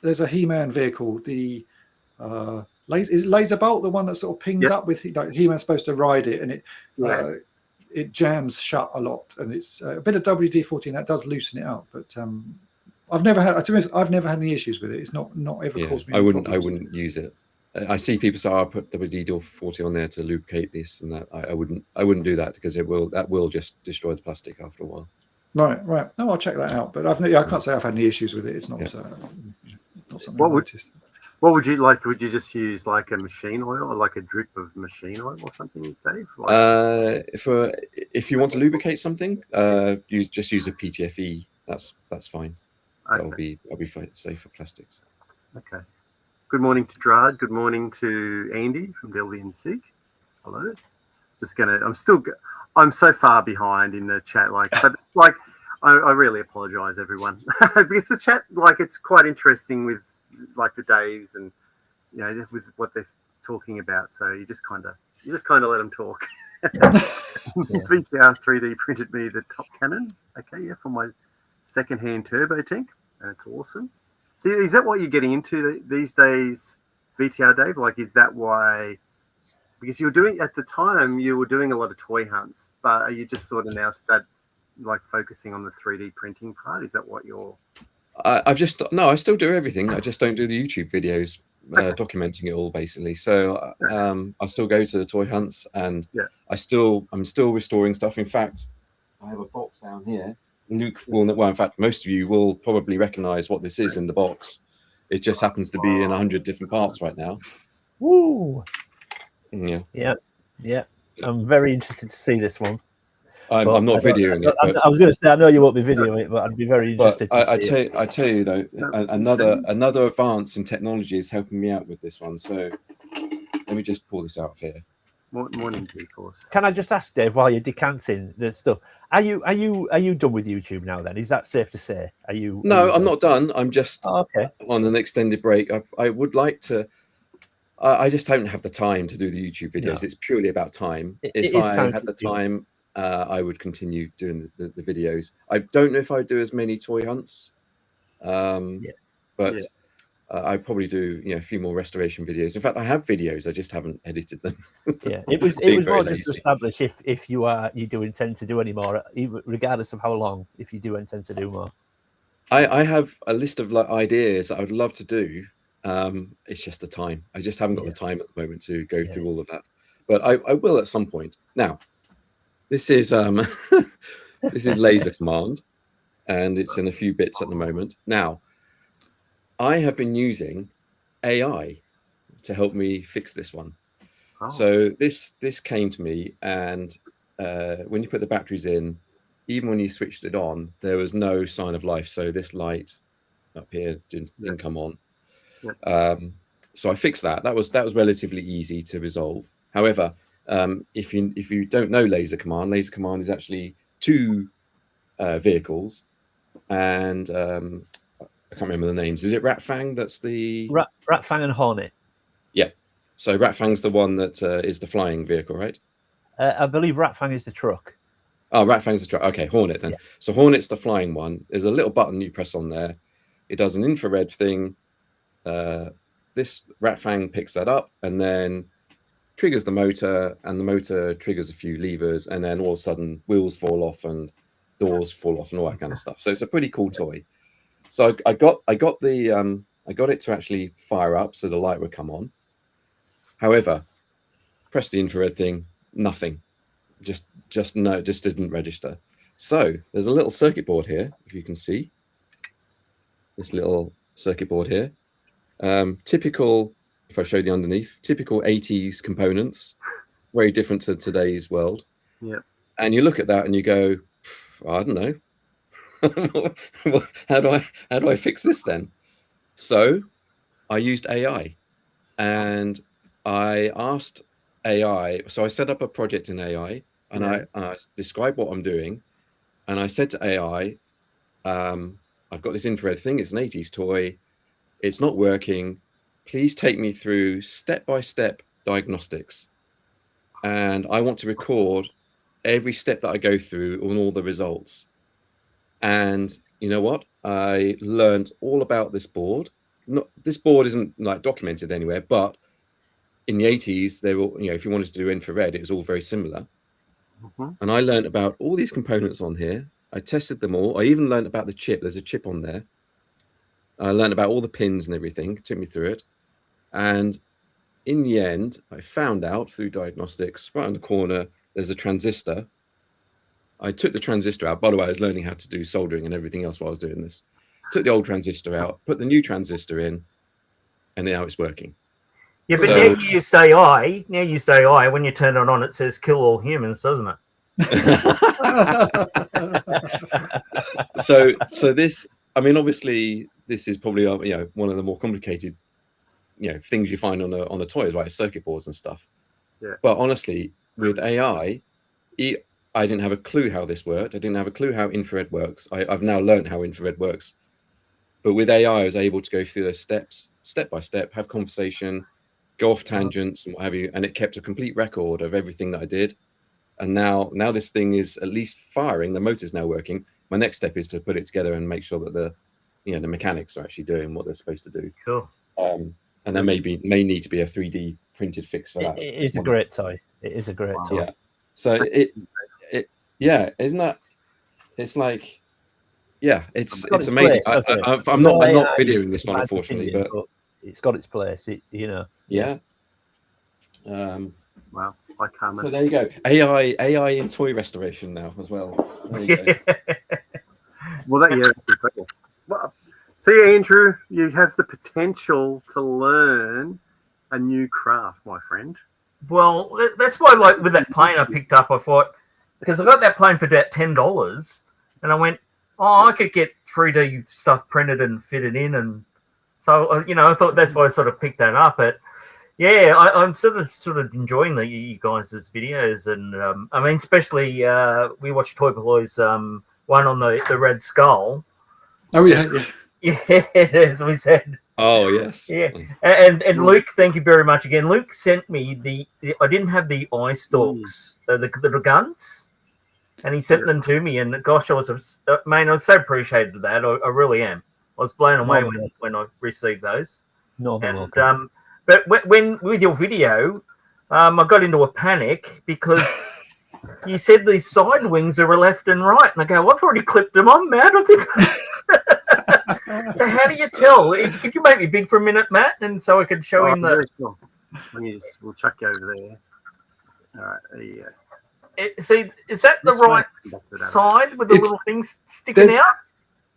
there's a He-Man vehicle, the is Laser Bolt, the one that sort of pings up with He-Man's supposed to ride it, and it jams shut a lot, and it's a bit of WD-40, and that does loosen it up, but I've never had any issues with it. It's not ever caused me. I wouldn't use it. I see people say, "I put WD-40 on there to lubricate this and that." I wouldn't do that, because that will just destroy the plastic after a while. Right. No, I'll check that out. But I can't say I've had any issues with it. It's not not something I noticed. What would you like? Would you just use like a machine oil, or like a drip of machine oil or something, Dave? If you want to lubricate something, you just use a PTFE. That's fine. Okay. That'll be safe for plastics. Okay. Good morning to Drad. Good morning to Andy from Delby and Sig. Hello. I'm so far behind in the chat, but I really apologise, everyone, because the chat, it's quite interesting with the Daves and with what they're talking about. So you just kind of let them talk. VTR 3D printed me the top cannon. Okay, for my second-hand turbo tank, and it's awesome. So is that what you're getting into these days, VTR Dave? Is that why? Because at the time you were doing a lot of toy hunts, but are you just sort of now focusing on the 3D printing part? Is that what you're? I still do everything. I just don't do the YouTube videos documenting it all, basically. So I still go to the toy hunts, and I'm still restoring stuff. In fact, I have a box down here. Luke in fact, most of you will probably recognize what this is in the box. It just happens to be in 100 different parts right now. Woo! Yeah. I'm very interested to see this one. I'm not videoing it. I was going to say, I know you won't be videoing it, but I'd be very interested to see it. I tell you though, another advance in technology is helping me out with this one. So let me just pull this out of here. Morning, of course. Can I just ask, Dave, while you're decanting the stuff, are you done with YouTube now? Then is that safe to say? No, I'm not done. I'm just on an extended break. I would like to. I just don't have the time to do the YouTube videos. No. It's purely about time. If I had the time, I would continue doing the videos. I don't know if I'd do as many toy hunts, but I probably do a few more restoration videos. In fact, I have videos. I just haven't edited them. It was more just to establish if you do intend to do any more, regardless of how long. If you do intend to do more, I have a list of ideas that I would love to do. It's just the time. I just haven't got the time at the moment to go through all of that. But I will at some point. Now, this is this is Laser Command, and it's in a few bits at the moment. Now, I have been using AI to help me fix this one. Oh. So this came to me, and when you put the batteries in, even when you switched it on, there was no sign of life. So this light up here didn't come on. So I fixed that. That was relatively easy to resolve. However, if you don't know Laser Command is actually two vehicles, and I can't remember the names. Is it Ratfang? That's the Ratfang and Hornet. Yeah. So Ratfang's the one that is the flying vehicle, right? I believe Ratfang is the truck. Oh, Ratfang's the truck. Okay, Hornet then. Yeah. So Hornet's the flying one. There's a little button you press on there. It does an infrared thing. This Ratfang picks that up, and then triggers the motor, and the motor triggers a few levers, and then all of a sudden wheels fall off and doors fall off and all that kind of stuff. So it's a pretty cool toy. So I got it to actually fire up, so the light would come on. However, press the infrared thing, nothing. Just didn't register. So there's a little circuit board here, if you can see this little circuit board here. Typical, if I showed you underneath, typical 80s components, very different to today's world. Yeah. And you look at that and you go, I don't know. how do I fix this then? So I used AI, and I asked AI. So I set up a project in AI, and I described what I'm doing, and I said to AI, I've got this infrared thing. It's an 80s toy. It's not working. Please take me through step-by-step diagnostics, and I want to record every step that I go through on all the results. And you know what? I learned all about this board. This board isn't like documented anywhere, but in the 80s, they were, if you wanted to do infrared, it was all very similar. And I learned about all these components on here. I tested them all. I even learned about the chip. There's a chip on there. I learned about all the pins and everything. It took me through it. And in the end, I found out through diagnostics, right on the corner, there's a transistor. I took the transistor out. By the way, I was learning how to do soldering and everything else while I was doing this. Took the old transistor out, put the new transistor in, and now it's working. Yeah, but now you use AI. Now you use AI. When you turn it on, it says "kill all humans," doesn't it? So this, I mean, obviously, this is probably one of the more complicated things you find on a toy, is right, circuit boards and stuff. Yeah. But honestly, with AI, I didn't have a clue how this worked. I didn't have a clue how infrared works. I've now learned how infrared works. But with AI, I was able to go through those steps, step by step, have conversation, go off tangents and what have you. And it kept a complete record of everything that I did. And now this thing is at least firing. The motor's now working. My next step is to put it together and make sure that the mechanics are actually doing what they're supposed to do. Cool. And there may need to be a 3D printed fix for that. It is a great toy. It is a great toy. Yeah. So isn't that? It's like, it's amazing. I'm not videoing this one, unfortunately, but it's got its place. Yeah. Wow. I can't. So there you go. AI in toy restoration now as well. There you go. Well, that's incredible. Well, see, Andrew, you have the potential to learn a new craft, my friend. Well, that's why, like with that plane I picked up, I thought, because I got that plane for about $10, and I went, I could get 3D stuff printed and fitted in, and so I thought that's why I sort of picked that up. But yeah, I'm sort of enjoying you guys' videos, and I mean, especially we watched Toy Polloi's one on the Red Skull. Oh yeah. Yeah, as we said. Oh yes. Yeah, and Luke, thank you very much again. Luke sent me the I didn't have the eye stalks, the guns, and he sent them to me. And gosh, I was so appreciated of that. I really am. I was blown away when I received those. Welcome. But when with your video, I got into a panic because you said these side wings are a left and right, and I go, I've already clipped them. I'm mad. I think. So how do you tell? Could you make me big for a minute, Matt, and so I could show him the? We'll chuck you over there. All right, there you go. See, is that the right side with the little things sticking out?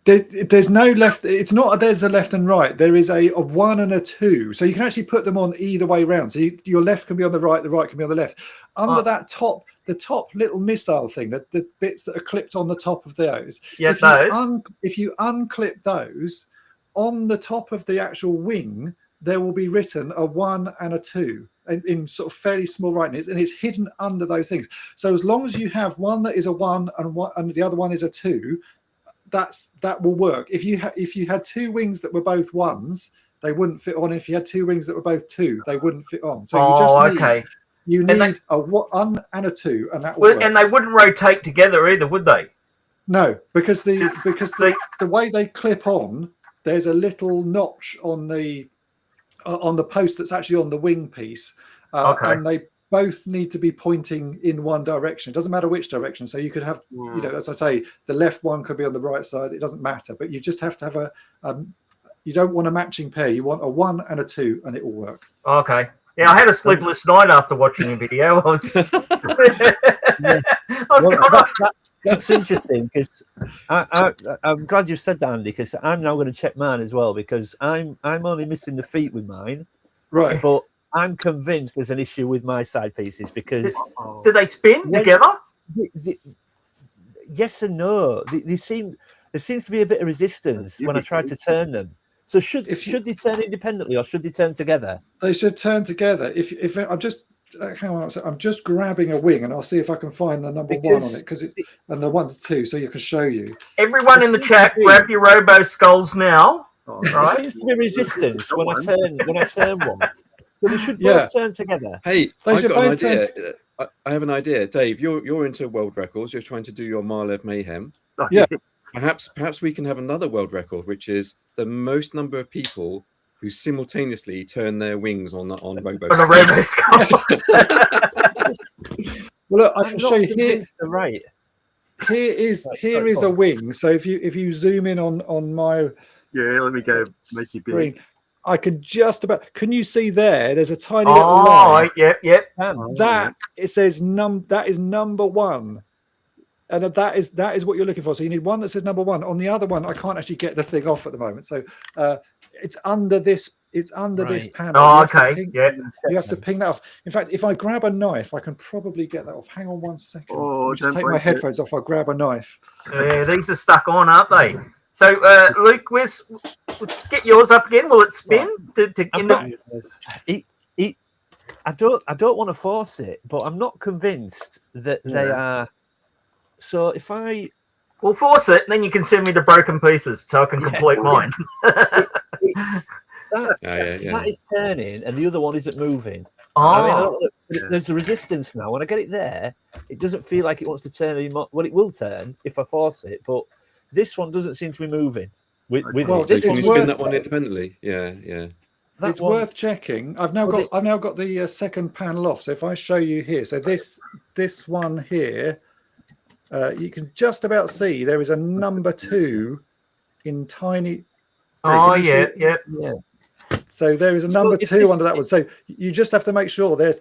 There's no left. It's not. There's a left and right. There is a 1 and a 2. So you can actually put them on either way round. So your left can be on the right can be on the left. Under that top, the top little missile thing, the bits that are clipped on the top of those. Yeah, if you unclip those, on the top of the actual wing, there will be written a 1 and a 2 in sort of fairly small writing, and it's hidden under those things. So as long as you have one that is a 1 and the other one is a 2. That will work. If you had 2 wings that were both 1s, they wouldn't fit on. If you had 2 wings that were both 2, they wouldn't fit on. So you need a 1 and a 2, and that will work. And they wouldn't rotate together either, would they? No, because the way they clip on, there's a little notch on the post that's actually on the wing piece, and both need to be pointing in one direction. It doesn't matter which direction. So you could have, as I say, the left one could be on the right side. It doesn't matter, but you just have to have you don't want a matching pair. You want a 1 and a 2, and it will work. Okay. Yeah, I had a sleepless night after watching the video. That's interesting, because I'm glad you said that, Andy, because I'm now going to check mine as well, because I'm only missing the feet with mine. Right. But I'm convinced there's an issue with my side pieces, because do they spin together? Yes and no. There seems to be a bit of resistance when I try to turn them. So should they turn independently, or should they turn together? They should turn together. If I'm just hang on, I'm just grabbing a wing, and I'll see if I can find the number 1 on it, because it's and the 1 to 2, so you can show you. Everyone in the chat, grab your Robo Skulls now. Right? There seems to be resistance when I turn one. So they should both turn together. Hey, I've got an idea. I have an idea, Dave. You're into world records. You're trying to do your Malev Mayhem. Yeah. Perhaps we can have another world record, which is the most number of people who simultaneously turn their wings on Robo. On a Robo Skull. Well, look, I can show you here. Right. Here is a wing. So if you zoom in on my let me go make you screen, big. I can just about. Can you see there? There's a tiny little line. Yep. That it says that is number 1. And that is what you're looking for. So you need one that says number 1. On the other one, I can't actually get the thing off at the moment. So it's under this. It's under this panel. Oh, okay. You have to ping that off. In fact, if I grab a knife, I can probably get that off. Hang on 1 second. Oh, just take my headphones off. I'll grab a knife. Yeah, these are stuck on, aren't they? So, Luke, let's get yours up again. Will it spin? I don't want to force it, but I'm not convinced that they are. So if I force it, then you can send me the broken pieces so I can complete mine. That is turning, and the other one isn't moving. There's a resistance now. When I get it there, it doesn't feel like it wants to turn anymore. Well, it will turn if I force it, but this one doesn't seem to be moving. Can you spin that one independently? Yeah. It's worth checking. I've now got the second panel off. So if I show you here, so this one here, you can just about see there is a number 2 in tiny. Yeah. So there is a number 2 under that one. So you just have to make sure they're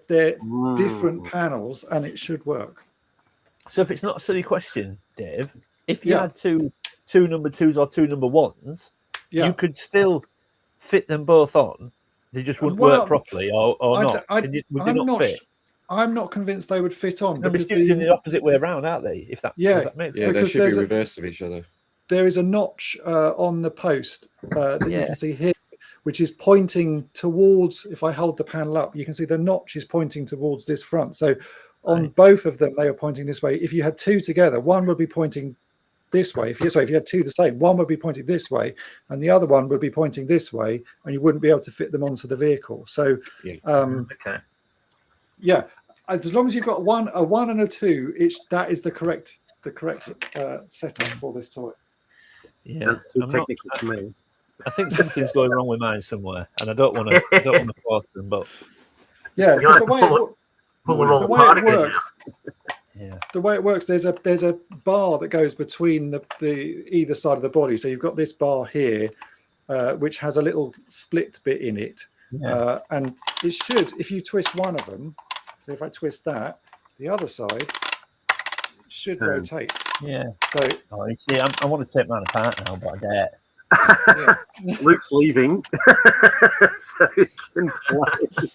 different panels, and it should work. So if it's not a silly question, Dave, if you had two number 2s or 2 number 1s, you could still fit them both on. They just wouldn't work properly, or not. Would they not fit? I'm not convinced they would fit on. They're in the opposite way around, aren't they? If that makes sense. They should be reversed of each other. There is a notch on the post that you can see here, which is pointing towards. If I hold the panel up, you can see the notch is pointing towards this front. So on both of them, they are pointing this way. If you had 2 together, one would be pointing this way. If you had 2 the same, one would be pointing this way, and the other one would be pointing this way, and you wouldn't be able to fit them onto the vehicle. So, as long as you've got a 1 and a 2, that is the correct setup for this toy. Yeah, sounds too technical to me. I think something's going wrong with mine somewhere, and I don't want to force them, but the way it works. Yeah. The way it works, there's a bar that goes between the either side of the body. So you've got this bar here, which has a little split bit in it, and it should, if you twist one of them. So if I twist that, the other side should rotate. Yeah. So I want to take mine apart now, but I dare. Luke's leaving, so he can play.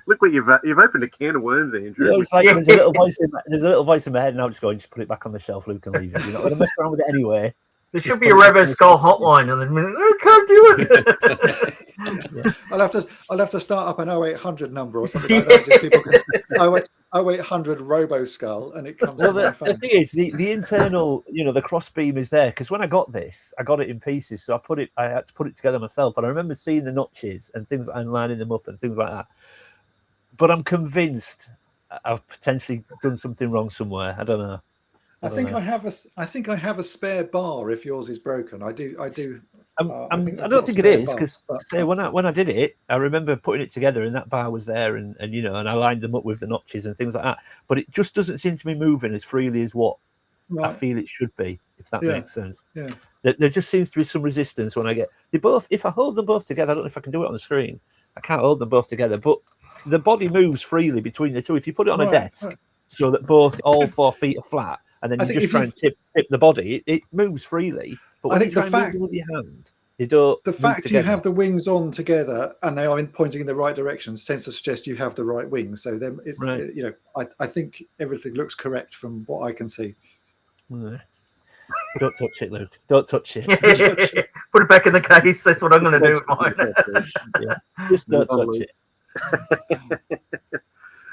Look what you've opened a can of worms, Andrew. It's like there's a little voice in my head, and I'm just going, just put it back on the shelf, Luke, and leave it. You're not going to mess around with it anyway. There should be a Robo Skull hotline, and then I can't do it. I'll have to start up an 0800 number or something like that. Just people can 0800 Robo Skull, and it comes. Well, the thing is, the internal, the cross beam is there, because when I got this, I got it in pieces, so I had to put it together myself, and I remember seeing the notches and things and lining them up and things like that. But I'm convinced I've potentially done something wrong somewhere. I don't know. I think I have a spare bar if yours is broken. I do I don't think it is, because when I did it, I remember putting it together and that bar was there, and I lined them up with the notches and things like that. But it just doesn't seem to be moving as freely as what I feel it should be, if that makes sense. Yeah. There just seems to be some resistance when I get they both. If I hold them both together, I don't know if I can do it on the screen. I can't hold them both together, but the body moves freely between the two. If you put it on a desk so that all 4 feet are flat, and then you just try and tip the body, it moves freely. But when you try and move it with your hand, they don't. The fact you have the wings on together and they are pointing in the right directions tends to suggest you have the right wings. So then it's I think everything looks correct from what I can see. Don't touch it, Luke. Don't touch it. Put it back in the case. That's what I'm going to do with mine. Just don't touch it.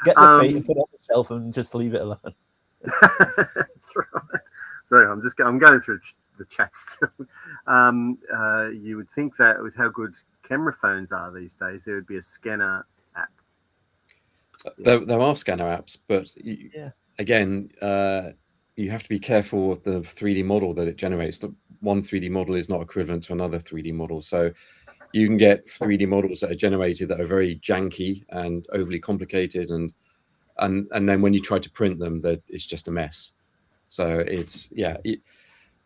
Get the feet and put it on the shelf and just leave it alone. That's right. So I'm going through the chat still. You would think that with how good camera phones are these days, there would be a scanner app. There are scanner apps, but again, you have to be careful of the 3D model that it generates. The one 3D model is not equivalent to another 3D model. So you can get 3D models that are generated that are very janky and overly complicated, and then when you try to print them, that it's just a mess. So it's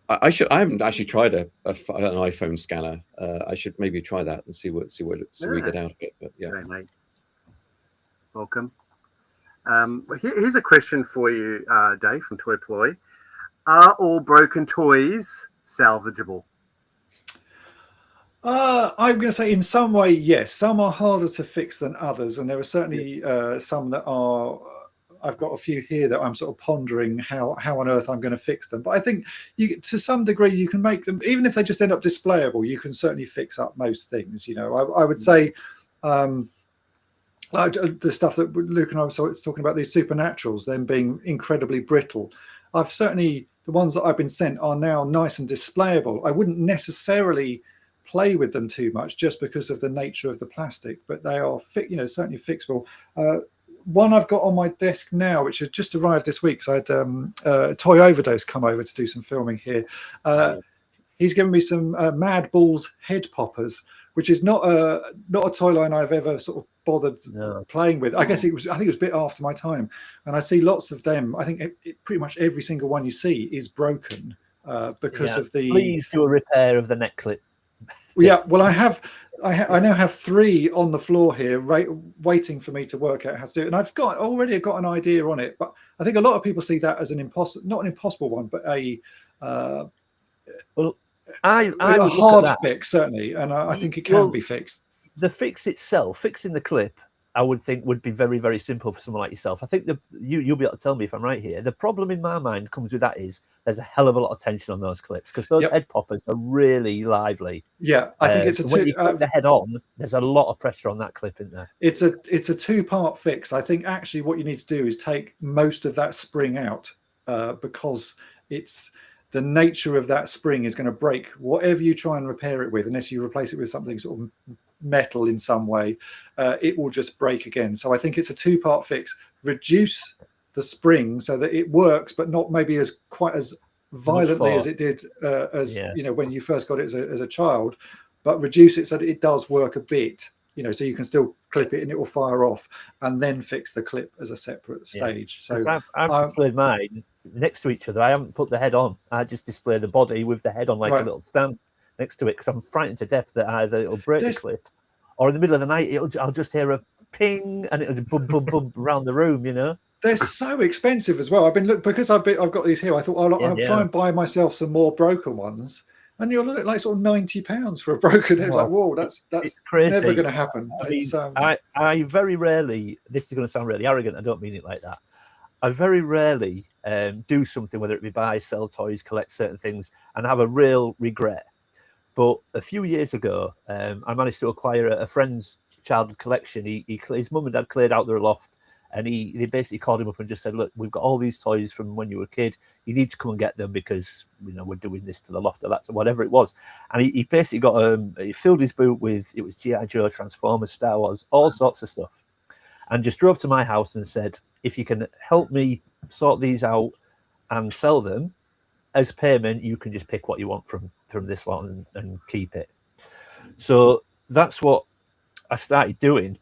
I haven't actually tried an iPhone scanner. I should maybe try that and see what we get out of it. But yeah, great, mate. Welcome. Here's a question for you, Dave from Toy Polloi. Are all broken toys salvageable? I'm going to say in some way, yes. Some are harder to fix than others, and there are certainly some that are. I've got a few here that I'm sort of pondering how on earth I'm going to fix them. But I think to some degree you can make them, even if they just end up displayable, you can certainly fix up most things. I would say like the stuff that Luke and I were talking about, these supernaturals, them being incredibly brittle. The ones that I've been sent are now nice and displayable. I wouldn't necessarily play with them too much just because of the nature of the plastic, but they are certainly fixable. One I've got on my desk now, which has just arrived this week, because I had Toy Overdose come over to do some filming here. He's given me some Mad Balls head poppers, which is not a toy line I've ever sort of bothered playing with. I think it was a bit after my time, and I see lots of them. I think pretty much every single one you see is broken because of the. Please do a repair of the neck clip. Yeah, well, I now have 3 on the floor here, waiting for me to work out how to do it, and I've already got an idea on it. But I think a lot of people see that as not an impossible one, but a hard fix certainly, and I think it can be fixed. The fix itself, fixing the clip, I would think would be very, very simple for someone like yourself. I think you'll be able to tell me if I'm right here. The problem in my mind comes with that is there's a hell of a lot of tension on those clips, because those head poppers are really lively. Yeah, I think it's when you clip the head on, there's a lot of pressure on that clip in there. It's a 2-part fix. I think actually what you need to do is take most of that spring out because it's the nature of that spring is going to break whatever you try and repair it with, unless you replace it with something sort of metal in some way. It will just break again. So I think it's a 2-part fix. Reduce the spring so that it works, but not maybe quite as violently as it did when you first got it as a child, but reduce it so that it does work a bit, so you can still clip it and it will fire off, and then fix the clip as a separate stage. So I've displayed mine next to each other. I haven't put the head on. I just display the body with the head on a little stand next to it, because I'm frightened to death that either it'll break the clip, or in the middle of the night I'll just hear a ping and it'll bump bump bump around the room. They're so expensive as well. Because I've got these here. I thought I'll try and buy myself some more broken ones, and you'll look like sort of £90 for a broken head. Like, whoa, that's crazy. Never going to happen. I very rarely. This is going to sound really arrogant. I don't mean it like that. I very rarely do something, whether it be buy, sell toys, collect certain things, and have a real regret. But a few years ago, I managed to acquire a friend's childhood collection. His mum and dad cleared out their loft, and they basically called him up and just said, "Look, we've got all these toys from when you were a kid. You need to come and get them because we're doing this to the loft or that, or whatever it was." And he basically got he filled his boot with G.I. Joe, Transformers, Star Wars, all sorts of stuff, and just drove to my house and said, "If you can help me sort these out and sell them as payment, you can just pick what you want from from this lot and keep it. So that's what I started doing.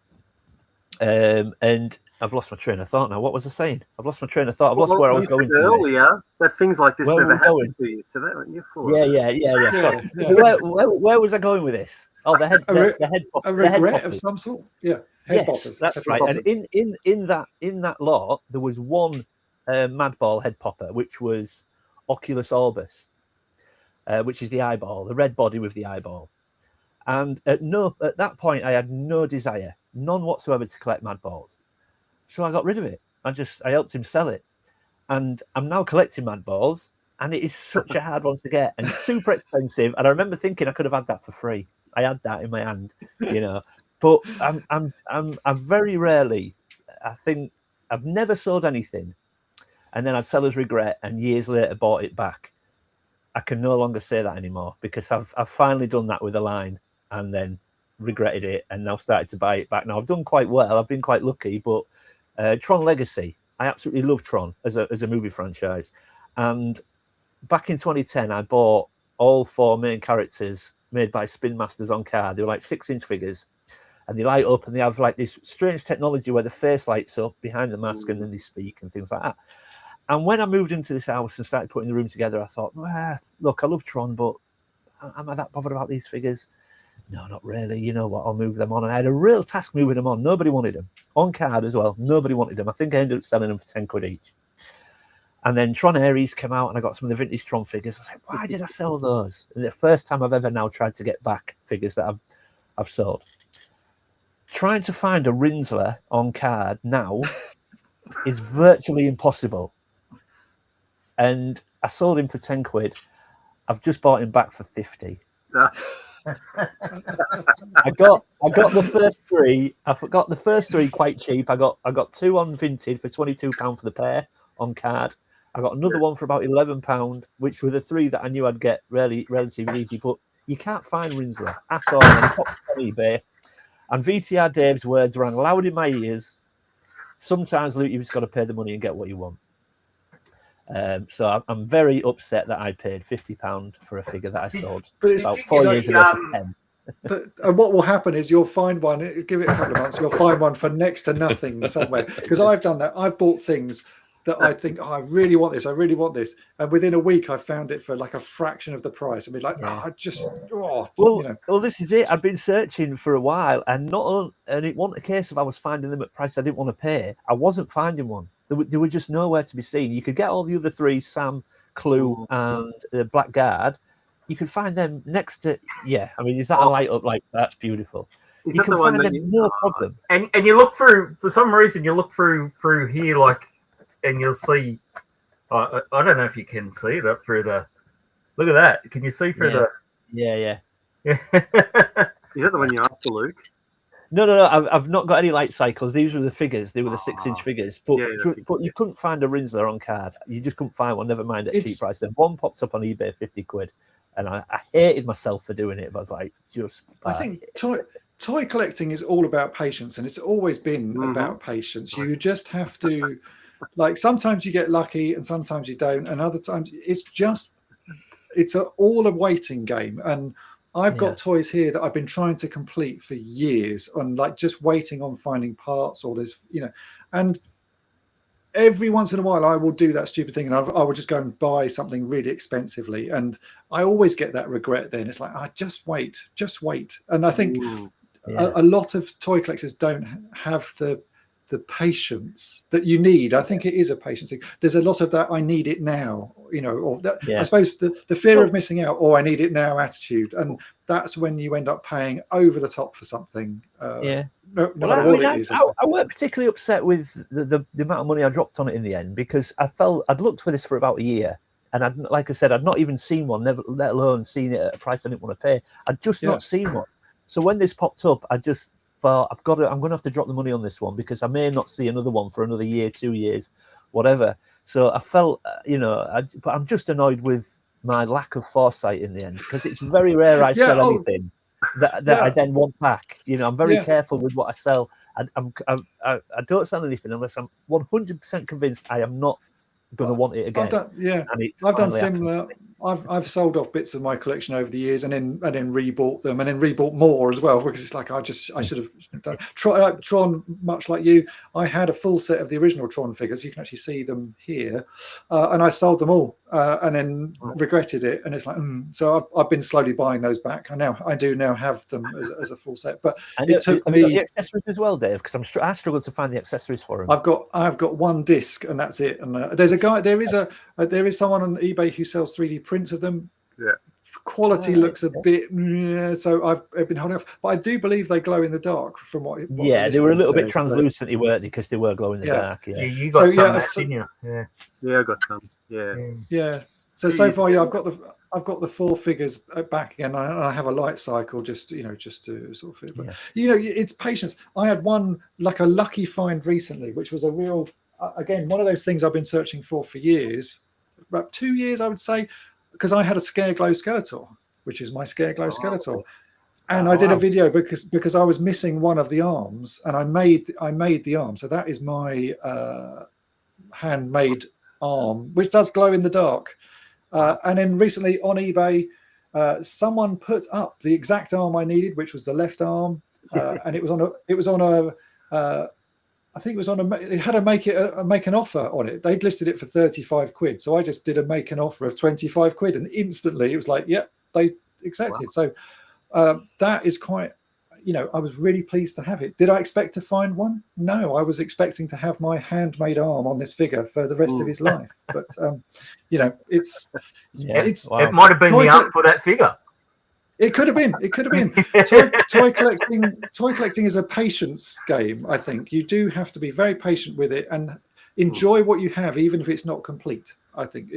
And I've lost my train of thought now. What was I saying? I've lost my train of thought. I've lost where I was going to earlier. That things like this where never happened to you. So that you're full. Yeah. Sorry. Where was I going with this? Oh, the head regret of some sort. Yeah. Head poppers. That's right. Poppers. And in that lot, there was one Madball head popper, which was Oculus Orbis, which is the eyeball, the red body with the eyeball. And at that point, I had no desire, none whatsoever, to collect Madballs. So I got rid of it. I helped him sell it, and I'm now collecting Madballs, and it is such a hard one to get and super expensive. And I remember thinking I could have had that for free. I had that in my hand, But I'm very rarely. I think I've never sold anything, and then I'd seller's regret, and years later bought it back. I can no longer say that anymore because I've finally done that with a line, and then regretted it, and now started to buy it back. Now I've done quite well. I've been quite lucky, but Tron Legacy, I absolutely love Tron as a movie franchise, and back in 2010, I bought all 4 main characters made by Spin Masters on card. They were like 6-inch figures, and they light up, and they have like this strange technology where the face lights up behind the mask, and then they speak and things like that. And when I moved into this house and started putting the room together, I thought, look, I love Tron, but am I that bothered about these figures? No, not really. You know what? I'll move them on. And I had a real task moving them on. Nobody wanted them. On card as well. Nobody wanted them. I think I ended up selling them for 10 quid each. And then Tron Ares came out, and I got some of the vintage Tron figures. I was like, why did I sell those? And the first time I've ever now tried to get back figures that I've sold. Trying to find a Rinsler on card now is virtually impossible. And I sold him for 10 quid. I've just bought him back for 50. I got the first 3. I forgot the first 3 quite cheap. I got 2 on Vinted for £22 for the pair on card. I got another one for about £11, which were the 3 that I knew I'd get relatively easy. But you can't find Rinsler at all. And he popped on eBay. And VTR Dave's words rang loud in my ears. Sometimes, Luke, you've just got to pay the money and get what you want. So I'm very upset that I paid £50 for a figure that I sold about 4 years ago for 10. And what will happen is you'll find one, give it a couple of months, you'll find one for next to nothing somewhere. Because I've done that. I've bought things that I think, I really want this. And within a week, I found it for like a fraction of the price. I mean, like, Well, this is it. I've been searching for a while, and it wasn't a case of I was finding them at price I didn't want to pay. I wasn't finding one. They were just nowhere to be seen. You could get all the other 3, Sam, Clue, and the Blackguard. You could find them next to, I mean, is that a light up like that's beautiful? You can find them no problem. And you look through, for some reason, you look through here, like, and you'll see, I don't know if you can see it up through the, look at that. Can you see through the? Yeah. Is that the one you asked for, Luke? No. I've not got any light cycles. These were the figures. They were the 6-inch figures. But you couldn't find a Rinsler on card. You just couldn't find one. Never mind at a cheap price. Then one popped up on eBay, 50 quid, and I hated myself for doing it. But I was like, I think toy collecting is all about patience, and it's always been about patience. You just have to, like, sometimes you get lucky, and sometimes you don't, and other times it's all a waiting game. And I've got toys here that I've been trying to complete for years on, like, just waiting on finding parts or this, and every once in a while I will do that stupid thing, and I will just go and buy something really expensively, and I always get that regret then. It's like, just wait. And I think a lot of toy collectors don't have the patience that you need. I think it is a patience thing. There's a lot of that, I need it now, or that, I suppose the fear of missing out, or I need it now attitude, and that's when you end up paying over the top for something. No matter what it is. I weren't particularly upset with the amount of money I dropped on it in the end, because I felt I'd looked for this for about a year, and like I said, I'd not even seen one, never, let alone seen it at a price I didn't want to pay. I'd just not seen one. So when this popped up, I just thought, I'm going to have to drop the money on this one, because I may not see another one for another year, 2 years, whatever. So I felt, but I'm just annoyed with my lack of foresight in the end, because it's very rare I sell anything that I then want back. I'm very careful with what I sell. I don't sell anything unless I'm 100% convinced I am not going to want it again. I've done similar. I've sold off bits of my collection over the years, and then rebought them, and then rebought more as well, because it's like I should have done. Tron, much like you, I had a full set of the original Tron figures. You can actually see them here, and I sold them all, and then regretted it. And it's like, so I've been slowly buying those back. I do now have them as a full set, but it took me. Got the accessories as well, Dave, because I struggled to find the accessories for them. I've got one disc, and that's it. And there's a guy. There is someone on eBay who sells 3D prints of them. Yeah, quality looks a bit. So I've been holding off, but I do believe they glow in the dark. From what they were a little bit translucent, weren't they? Because they were glow in the dark. Yeah, you got some, didn't you? Yeah, I got some. Yeah. So far, I've got the 4 figures back again. I have a light cycle just to sort of fit. But it's patience. I had one like a lucky find recently, which was a real again one of those things I've been searching for years, about 2 years I would say, because I had a Scareglow Skeletor, which is my Scareglow Skeletor, and I did a video because I was missing one of the arms, and I made the arm. So that is my handmade arm, which does glow in the dark. And then recently on eBay, someone put up the exact arm I needed, which was the left arm, and it had to make an offer on it. They'd listed it for 35 quid, so I just did a make an offer of 25 quid, and instantly it was like, yep, they accepted. So that is quite. I was really pleased to have it. Did I expect to find one? No, I was expecting to have my handmade arm on this figure for the rest of his life. But it might have been the art for that figure. It could have been. Toy collecting is a patience game. I think you do have to be very patient with it and enjoy what you have, even if it's not complete. I think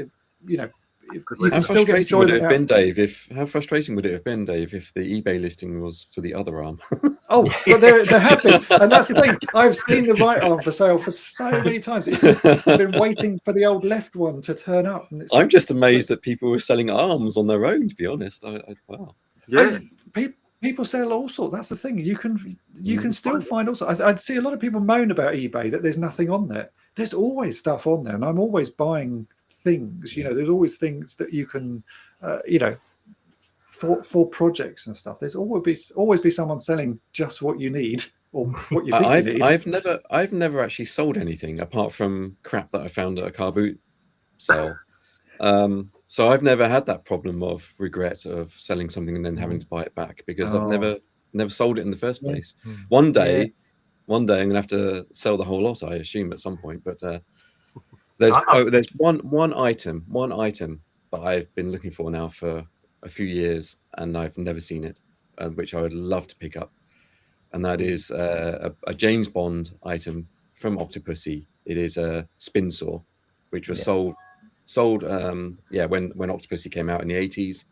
How frustrating would it have been, Dave? How frustrating would it have been, Dave, if the eBay listing was for the other arm? But there have been, and that's the thing. I've seen the right arm for sale for so many times. It's just been waiting for the old left one to turn up. And I'm just amazed that people were selling arms on their own. To be honest, wow. Yeah, people sell all sorts. That's the thing. You can still find all sorts. I see a lot of people moan about eBay that there's nothing on there. There's always stuff on there, and I'm always buying things. There's always things that you can, for projects and stuff. There's always be someone selling just what you need or what you think you need. I've never actually sold anything apart from crap that I found at a car boot sale. So I've never had that problem of regret of selling something and then having to buy it back, because I've never sold it in the first place. One day I'm gonna have to sell the whole lot, I assume, at some point. But there's one item that I've been looking for now for a few years, and I've never seen it, which I would love to pick up, and that is a James Bond item from Octopussy. It is a spin saw, which was sold when Octopussy came out in the 80s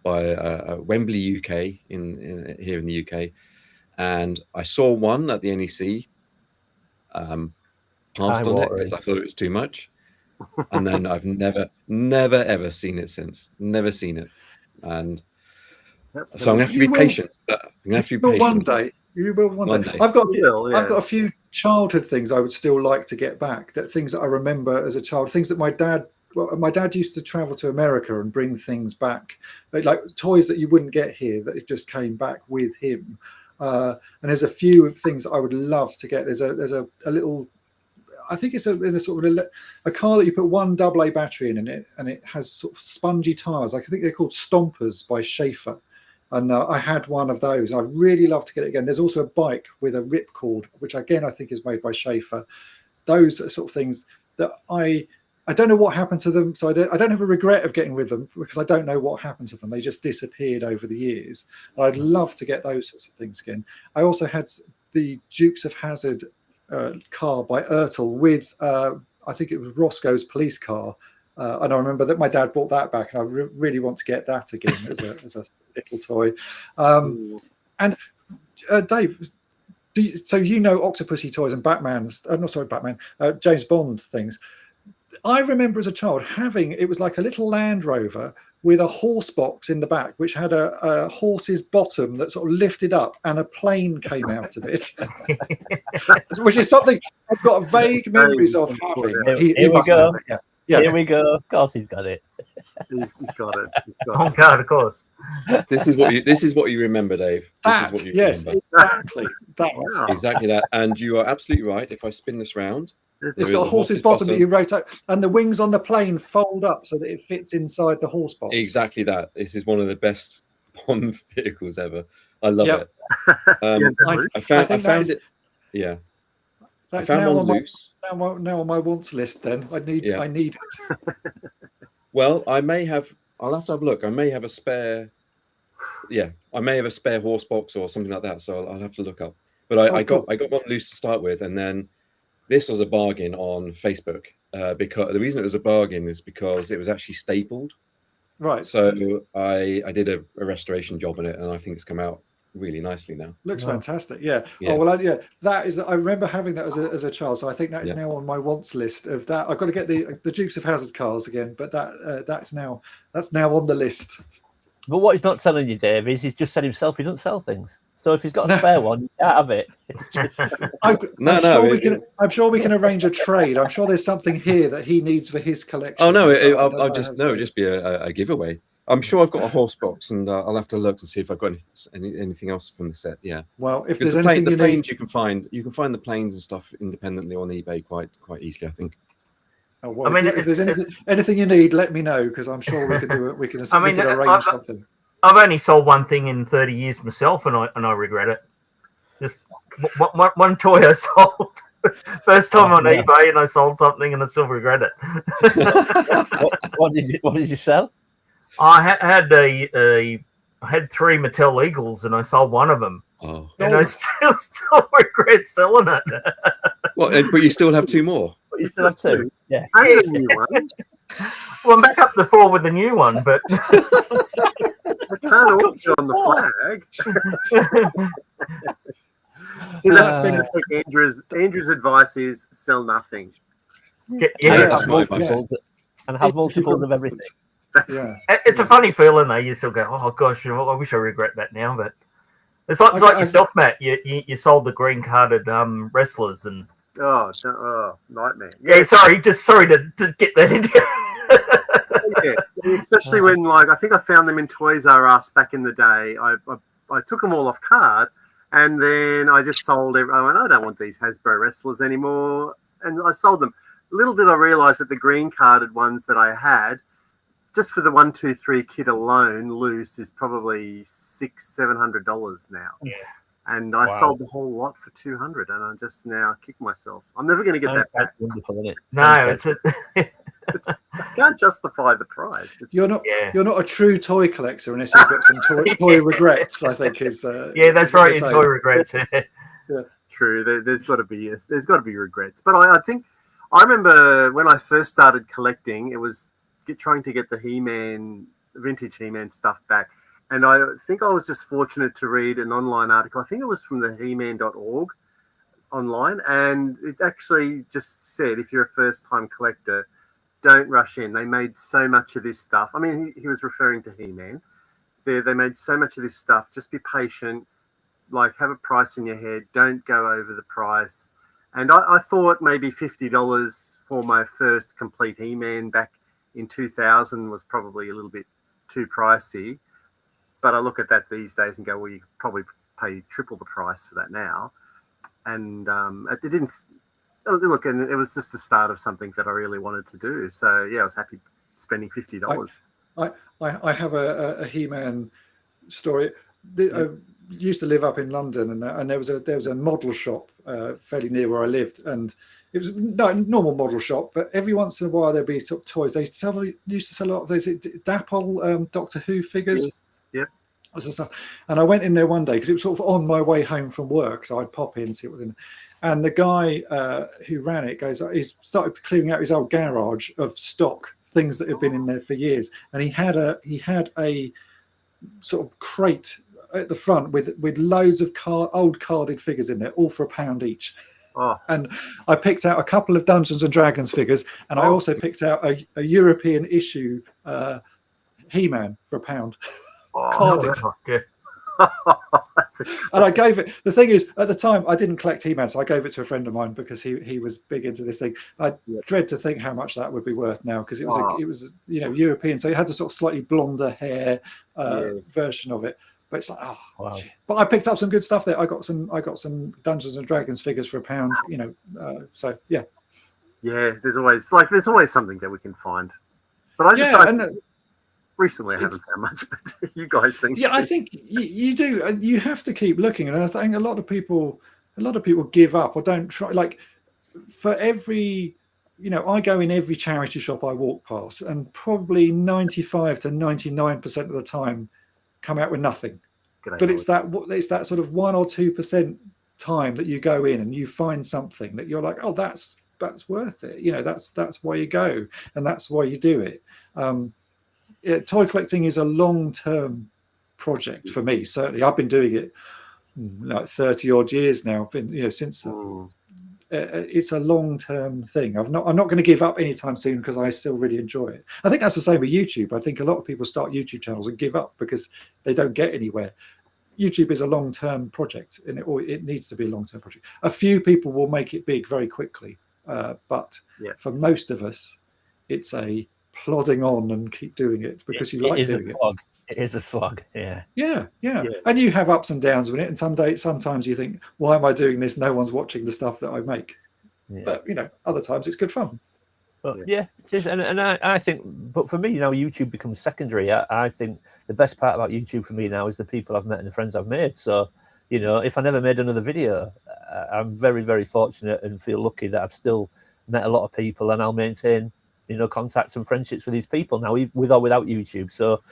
by Wembley UK here in the UK, and I saw one at the NEC. Passed on it because I thought it was too much, and then I've never ever seen it since. Never seen it, and so I'm gonna have to be patient. One day you will. One day. I've got a few childhood things I would still like to get back. Things that I remember as a child. Things that my dad used to travel to America and bring things back, like toys that you wouldn't get here that it just came back with him. And there's a few things I would love to get. There's a little. I think it's a sort of a car that you put one AA battery in it, and it has sort of spongy tires. I think they're called Stompers by Schaefer, and I had one of those. I'd really love to get it again. There's also a bike with a ripcord, which again I think is made by Schaefer. Those are sort of things that I don't know what happened to them, so I don't have a regret of getting rid of them, because I don't know what happened to them. They just disappeared over the years. I'd love to get those sorts of things again. I also had the Dukes of Hazzard car by Ertl with I think it was Roscoe's police car, and I remember that my dad brought that back, and I really want to get that again as a little toy. And Dave, so Octopussy toys and Batman's James Bond things. I remember as a child having, it was like a little Land Rover with a horse box in the back, which had a horse's bottom that sort of lifted up, and a plane came out of it, which is something I've got vague memories of having. Here we go. Of course he's got it. He's got it. On card, of course. This is what you remember, Dave. That, This is what you yes, remember. exactly. That. Wow. Exactly that. And you are absolutely right. If I spin this round, It's got a horse's bottom that you rotate, and the wings on the plane fold up so that it fits inside the horse box. Exactly that. This is one of the best Bond vehicles ever. I love it. I found it. Yeah. That's I found now one on my, loose. now on my wants list. Then I need it. Well, I'll have to have a look. I may have a spare. Yeah, I may have a spare horse box or something like that. So I'll have to look up. But I got one loose to start with, and then this was a bargain on Facebook. Because the reason it was a bargain is because it was actually stapled. Right. So I did a restoration job on it, and I think it's come out really nicely now. Looks fantastic. Yeah. Yeah. Oh well, that is. I remember having that as a child, so I think that is now on my wants list. Of that, I've got to get the Dukes of Hazzard cars again, but that's now on the list. But what he's not telling you, Dave, is he's just said himself he doesn't sell things. So if he's got a spare one, you can't have it. I'm sure we can arrange a trade. I'm sure there's something here that he needs for his collection. Oh no, it'll just be a giveaway. I'm sure I've got a horse box, and I'll have to look to see if I've got anything else from the set. Yeah. Well, if because there's anything the you planes need, you can find the planes and stuff independently on eBay quite easily, I think. Oh, well, if there's anything you need, let me know, because I'm sure we can do it. We can arrange something. I've only sold one thing in 30 years myself, and I regret it. Just one toy I sold. First time on eBay, and I sold something, and I still regret it. What did you sell? I had I had 3 Mattel Eagles, and I sold one of them. Oh. And I still regret selling it. Well, but you still have 2 more. You still have 2. Yeah. Well, I'm back up the 4 with the new one, but I can't also on the flag. See, that's been Andrew's advice is sell nothing. Have multiples of everything. It's a funny feeling though. You still go, oh gosh, I wish I regret that now. But it's like yourself, Matt. You sold the green carded wrestlers and nightmare. Yeah, sorry to get that into. Especially when I think I found them in Toys R Us back in the day. I took them all off card, and then I just sold I went, I don't want these Hasbro wrestlers anymore, and I sold them. Little did I realise that the green carded ones that I had, just for the 1, 2, 3 kit alone, loose is probably $600-700 now. Yeah. And I sold the whole lot for $200, and I just now kick myself. I'm never going to get that back. Wonderful, isn't it? No, I can't justify the price. You're not a true toy collector unless you've got some toy regrets. I think is that's right. Toy regrets. Yeah, true. There's got to be regrets. But I think I remember when I first started collecting, it was trying to get the vintage He-Man stuff back. And I think I was just fortunate to read an online article. I think it was from the He-Man.org online. And it actually just said, if you're a first-time collector, don't rush in. They made so much of this stuff. I mean, he was referring to He-Man. They made so much of this stuff. Just be patient. Have a price in your head. Don't go over the price. And I thought maybe $50 for my first complete He-Man back in 2000 was probably a little bit too pricey. But I look at that these days and go, well, you could probably pay triple the price for that now. And it didn't look, and it was just the start of something that I really wanted to do. So yeah, I was happy spending $50. I have a He-Man story. I used to live up in London, and there was a model shop fairly near where I lived, and it was no normal model shop, but every once in a while there'd be sort of toys. They used to sell a lot of those Dapple Doctor Who figures. Yes. Yep. And I went in there one day because it was sort of on my way home from work, so I'd pop in, see what was in. And the guy who ran it he started clearing out his old garage of stock, things that had been in there for years, and he had a sort of crate at the front with loads of old carded figures in there, all for £1 each. Oh. And I picked out a couple of Dungeons and Dragons figures, and I also picked out a European issue He-Man for £1. Carded. That's And I gave it. The thing is, at the time, I didn't collect He-Man, so I gave it to a friend of mine because he was big into this thing. I dread to think how much that would be worth now, because it was European, so it had the sort of slightly blonder hair version of it. But it's like, wow. But I picked up some good stuff there. I got some Dungeons and Dragons figures for £1. So yeah. Yeah, there's always something that we can find. But I just recently I haven't found much, but you guys think. Yeah, I think you do, and you have to keep looking. And I think a lot of people give up or don't try. Like for every, I go in every charity shop I walk past, and probably 95 to 99% of the time come out with nothing. But it's that sort of 1 or 2% time that you go in and you find something that you're like, oh, that's worth it. That's why you go, and that's why you do it. Toy collecting is a long-term project for me. Certainly, I've been doing it like 30 odd years now. Been since it's a long-term thing. I'm not going to give up anytime soon because I still really enjoy it. I think that's the same with YouTube. I think a lot of people start YouTube channels and give up because they don't get anywhere. YouTube is a long-term project, and it needs to be a long-term project. A few people will make it big very quickly, but for most of us, it's a plodding on and keep doing it because you like doing it. It is a slog. Yeah. And you have ups and downs with it, and sometimes you think, why am I doing this? No one's watching the stuff that I make. But other times it's good fun. But it is, and I think, but for me now, YouTube becomes secondary. I think the best part about YouTube for me now is the people I've met and the friends I've made. So if I never made another video, I'm very, very fortunate and feel lucky that I've still met a lot of people, and I'll maintain contacts and friendships with these people now, with or without YouTube. So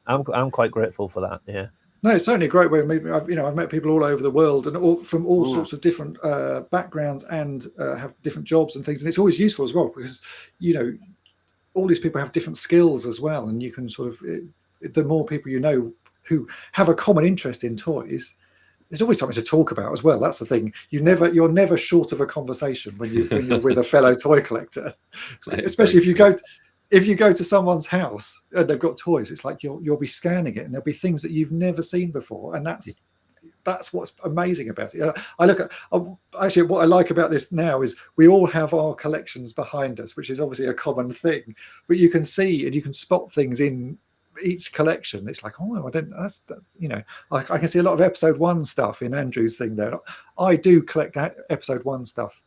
I'm quite grateful for that. Yeah. No, it's certainly a great way of meeting. I've met people all over the world and from all sorts of different backgrounds and have different jobs and things. And it's always useful as well because all these people have different skills as well, and you can sort of the more people who have a common interest in toys, there's always something to talk about as well. That's the thing. You're never short of a conversation when you're with a fellow toy collector, especially if you go to someone's house and they've got toys. It's like you'll be scanning it, and there'll be things that you've never seen before, and that's what's amazing about it. I look at actually what I like about this now is we all have our collections behind us, which is obviously a common thing, but you can see and you can spot things in each collection. It's like, I don't. I can see a lot of episode 1 stuff in Andrew's thing there. I do collect episode 1 stuff,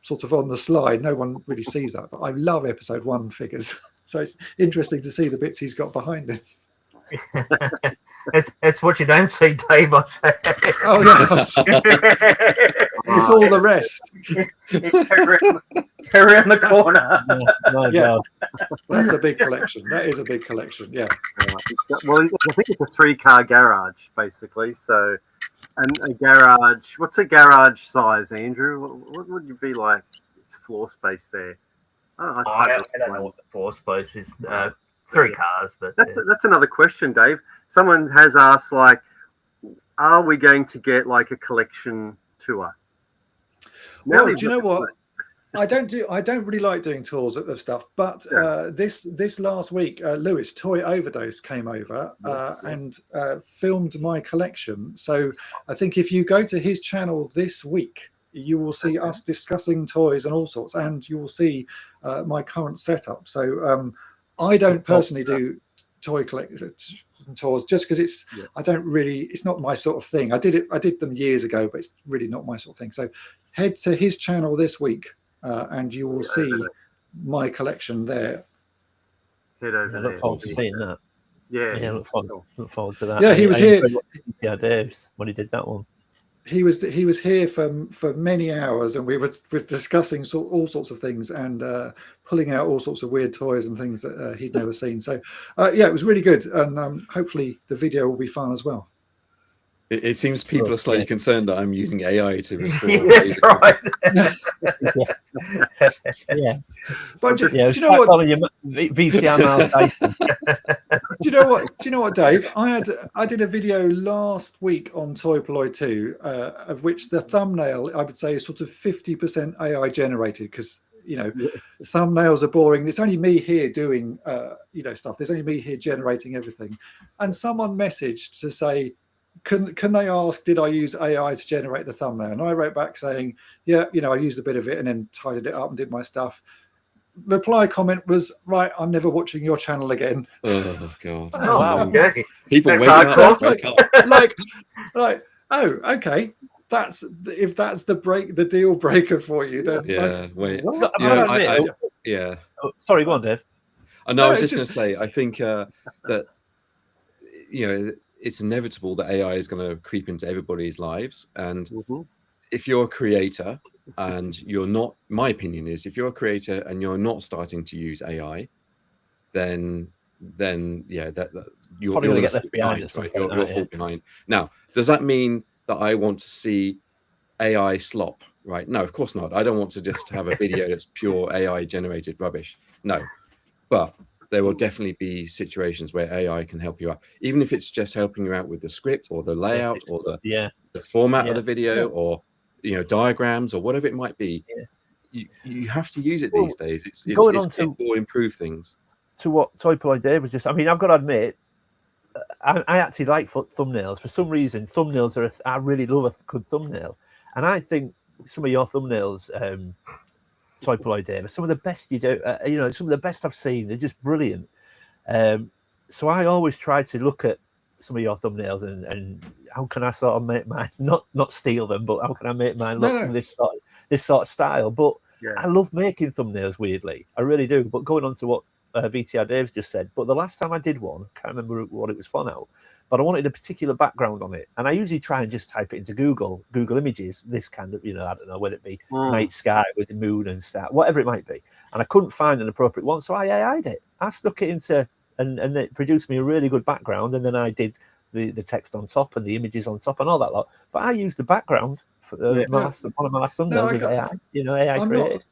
sort of on the slide. No one really sees that, but I love episode 1 figures. So it's interesting to see the bits he's got behind him. It's what you don't see, Dave. I say. Oh yeah, it's all the rest. Around the corner. God. That's a big collection. That is a big collection. Yeah. Well, I think it's a 3-car garage basically. So, and a garage. What's a garage size, Andrew? What would you be like? Floor space there. I don't know what the floor space is. 3 cars, but that's another question, Dave. Someone has asked, like, are we going to get like a collection tour? Well, do you know what? I don't really like doing tours of stuff, but this last week, Lewis Toy Overdose came over and filmed my collection. So I think if you go to his channel this week, you will see us discussing toys and all sorts, and you will see my current setup. So I don't personally do toy collection tours just because it's not my sort of thing. I did them years ago, but it's really not my sort of thing. So head to his channel this week and you will see my collection there. Head over. I look forward to seeing that. Yeah, look forward to that. Yeah, he was here. Yeah, Dave's when he did that one. He was here for many hours, and we was discussing all sorts of things and pulling out all sorts of weird toys and things that he'd never seen. So it was really good, and hopefully the video will be fun as well. It seems people are slightly concerned that I'm using AI to restore. That's right. Yeah. But do you know what? VCR Do you know what, Dave? I did a video last week on Toy Polloi 2, of which the thumbnail I would say is sort of 50% AI generated because thumbnails are boring. It's only me here doing stuff. There's only me here generating everything, and someone messaged to say, can they ask, did I use AI to generate the thumbnail? And I wrote back saying, yeah, I used a bit of it and then tidied it up and did my stuff. Reply comment was, right, I'm never watching your channel again. Oh God! Oh, wow. Okay. People That's wake up. Like, oh, okay. If that's the deal breaker for you, then Yeah. Wait. Yeah. Oh, sorry, go on, Dave. I was just going to say, I think that it's inevitable that AI is going to creep into everybody's lives, and if you're a creator and you're not, my opinion is, if you're a creator and you're not starting to use AI, then you're probably going to get left behind. Right? You'll fall behind. Now, does that mean that I want to see AI slop? Right? No, of course not. I don't want to just have a video that's pure AI generated rubbish. No, but there will definitely be situations where AI can help you out, even if it's just helping you out with the script or the layout or the format of the video or diagrams or whatever it might be. You have to use it these days. It's going on to improve things. To what Toy Polloi Dave was just, I mean, I've got to admit, I actually like thumbnails. For some reason, thumbnails I really love a good thumbnail, and I think some of your thumbnails, Toy Polloi Dave, are some of the best you do. Some of the best I've seen. They're just brilliant. So I always try to look at some of your thumbnails and how can I sort of make mine not steal them, but how can I make mine look this sort of style? But I love making thumbnails. Weirdly, I really do. But going on to what VTR Dave's just said, but the last time I did one, I can't remember what it was for now, but I wanted a particular background on it, and I usually try and just type it into Google Images, this kind of, I don't know, whether it be night sky with the moon and star, whatever it might be, and I couldn't find an appropriate one, so I AI'd it. I stuck it into, and it produced me a really good background, and then I did the text on top and the images on top and all that lot, but I used the background for one of my last thumbnails as AI, AI created.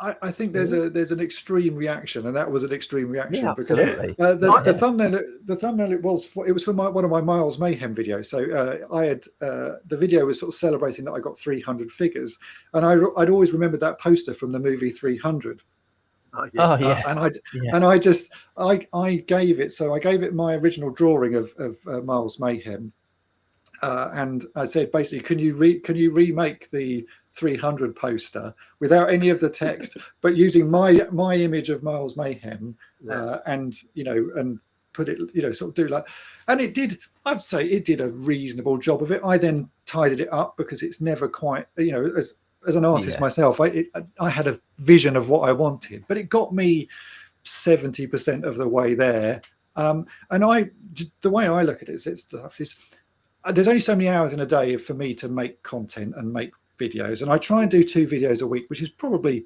I think there's an extreme reaction, and that was an extreme reaction because the thumbnail it was for one of my Miles Mayhem videos. So I had the video was sort of celebrating that I got 300 figures, and I'd always remembered that poster from the movie 300. And I gave it my original drawing of Miles Mayhem, and I said basically, can you remake the 300 poster without any of the text, but using my image of Miles Mayhem, and put it, sort of do like, and it did. I'd say it did a reasonable job of it. I then tidied it up because it's never quite, as an artist myself, I had a vision of what I wanted, but it got me 70% of the way there. And the way I look at it is there's only so many hours in a day for me to make content and make videos, and I try and do 2 videos a week, which is probably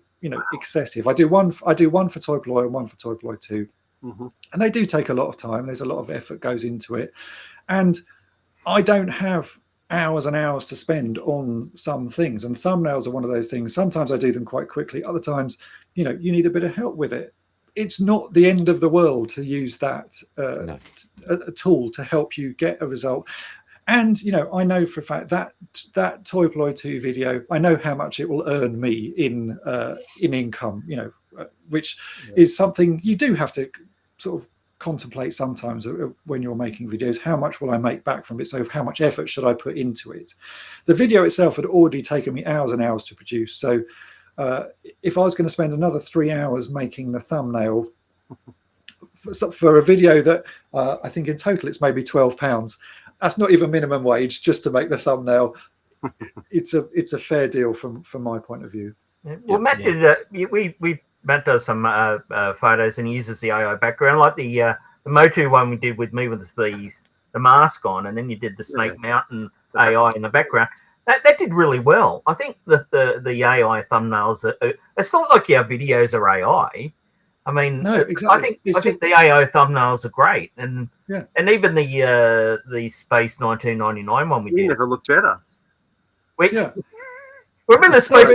excessive. I do one for Toy Polloi and one for Toy Polloi 2, and they do take a lot of time. There's a lot of effort goes into it, and I don't have hours and hours to spend on some things, and thumbnails are one of those things. Sometimes I do them quite quickly, other times you need a bit of help with it. It's not the end of the world to use that a tool to help you get a result. And I know for a fact that Toy Polloi 2 video, I know how much it will earn me in income, which is something you do have to sort of contemplate sometimes when you're making videos. How much will I make back from it? So how much effort should I put into it? The video itself had already taken me hours and hours to produce. So if I was going to spend another 3 hours making the thumbnail for a video that I think in total it's maybe £12. That's not even minimum wage just to make the thumbnail. It's a fair deal from my point of view. Well, Matt did. Matt does some photos and he uses the AI background, like the Motu one we did with me with the mask on, and then you did the Snake Mountain AI in the background. That did really well. I think the AI thumbnails it's not like your videos are AI. I mean, no, exactly. I think the AI thumbnails are great, and even the Space 1999 one we did. Never looked better. Remember the Space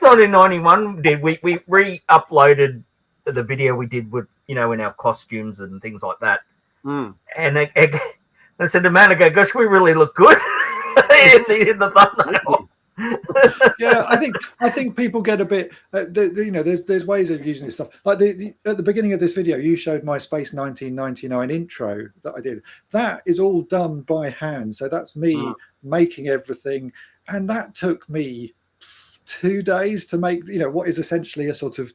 1991 did? We re-uploaded the video we did with in our costumes and things like that. And I said to Monica, "Gosh, we really look good in the thumbnail." Yeah, I think people get a bit. There's ways of using this stuff. Like at the beginning of this video, you showed my Space 1999 intro that I did. That is all done by hand. So that's me making everything, and that took me 2 days to make. What is essentially a sort of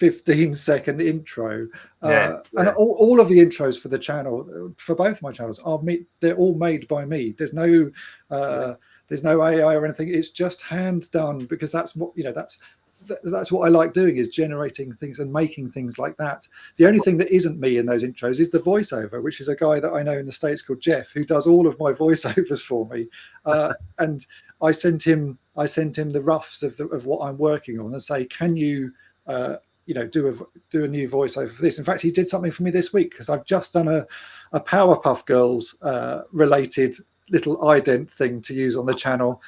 15-second intro. And all of the intros for the channel, for both my channels, they're all made by me. There's no AI or anything. It's just hand done, because that's what that's what I like doing, is generating things and making things like that. The only thing that isn't me in those intros is the voiceover, which is a guy that I know in the States called Jeff, who does all of my voiceovers for me. And I sent him the roughs of what I'm working on and say, can you do a new voiceover for this? In fact, he did something for me this week, because I've just done a Powerpuff Girls related little ident thing to use on the channel,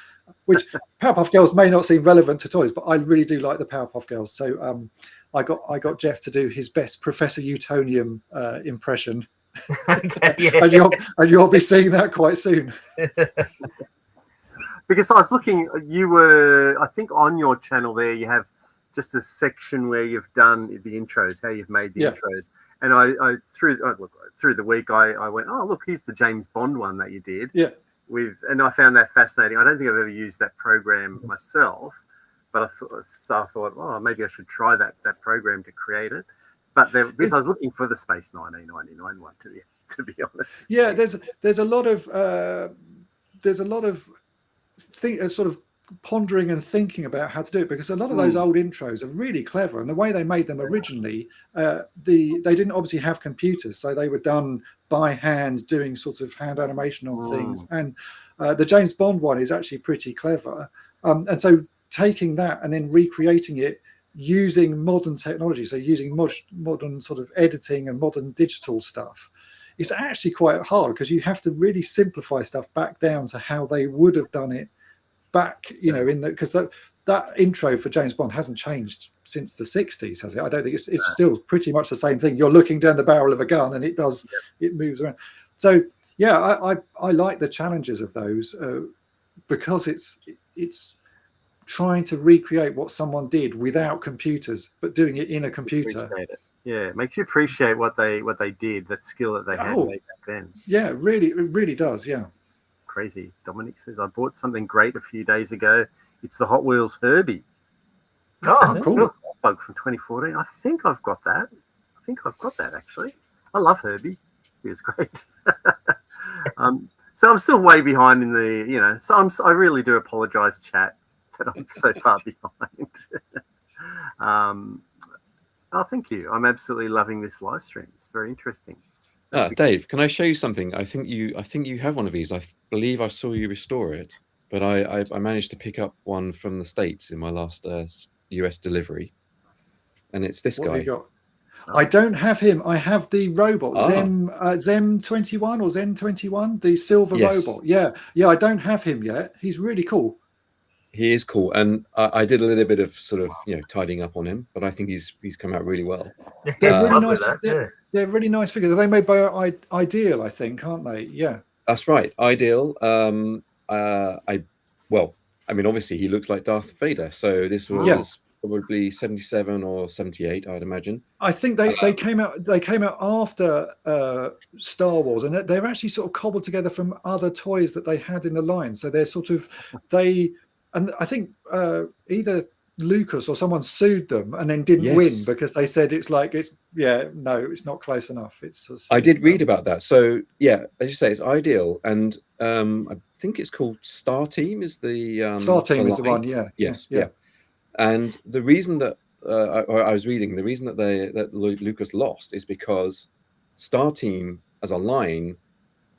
which Powerpuff Girls may not seem relevant to toys, but I really do like the Powerpuff Girls. So I got Jeff to do his best Professor Utonium impression. Okay, yeah. and you'll be seeing that quite soon. Because I was looking, you were, I think on your channel there, you have just a section where you've done the intros, how you've made the intros. And I through the week, I went, oh, look, here's the James Bond one that you did. Yeah. And I found that fascinating. I don't think I've ever used that program myself, but I thought, oh, maybe I should try that program to create it. But because I was looking for the Space 1999 one, to be honest. Yeah, there's a lot of sort of pondering and thinking about how to do it, because a lot of those old intros are really clever, and the way they made them originally, they didn't obviously have computers, so they were done by hand, doing sort of hand animation on things. And the James Bond one is actually pretty clever, and so taking that and then recreating it using modern technology, so using modern sort of editing and modern digital stuff, it's actually quite hard, because you have to really simplify stuff back down to how they would have done it back, because that intro for James Bond hasn't changed since the 60s, has it? I don't think it's still pretty much the same thing. You're looking down the barrel of a gun and it moves around. So yeah, I like the challenges of those, because it's trying to recreate what someone did without computers, but doing it in a computer. Yeah, it makes you appreciate what they did, that skill that they had back then. Yeah, it really does. Yeah. Crazy. Dominic says, I bought something great a few days ago. It's the Hot Wheels Herbie. Oh, cool. Bug from 2014. I think I've got that. Actually. I love Herbie. He was great. So I'm still way behind in the, so I really do apologize, chat, that I'm so far behind. Oh, thank you. I'm absolutely loving this live stream. It's very interesting. Dave, can I show you something? I think you have one of these. I believe I saw you restore it, but I managed to pick up one from the States in my last US delivery, and it's this guy. Have you got? I don't have him. I have the robot Zem 21 or Zen 21, the silver robot. Yeah. I don't have him yet. He's really cool. He is cool, and I did a little bit of sort of tidying up on him, but I think he's come out really well. They're really nice. They're really nice figures. They're made by Ideal, I think, aren't they? Yeah, that's right. Ideal. Obviously he looks like Darth Vader, so this was probably 77 or 78, I'd imagine. I think they came out after Star Wars, and they're actually sort of cobbled together from other toys that they had in the line. So they're sort of and I think either Lucas or someone sued them and then didn't win, because they said it's not close enough. I did read about that. So yeah, as you say, it's Ideal, and I think it's called Star Team is the Star Team is the one. Yeah. And the reason that I was reading, the reason that Lucas lost is because Star Team as a line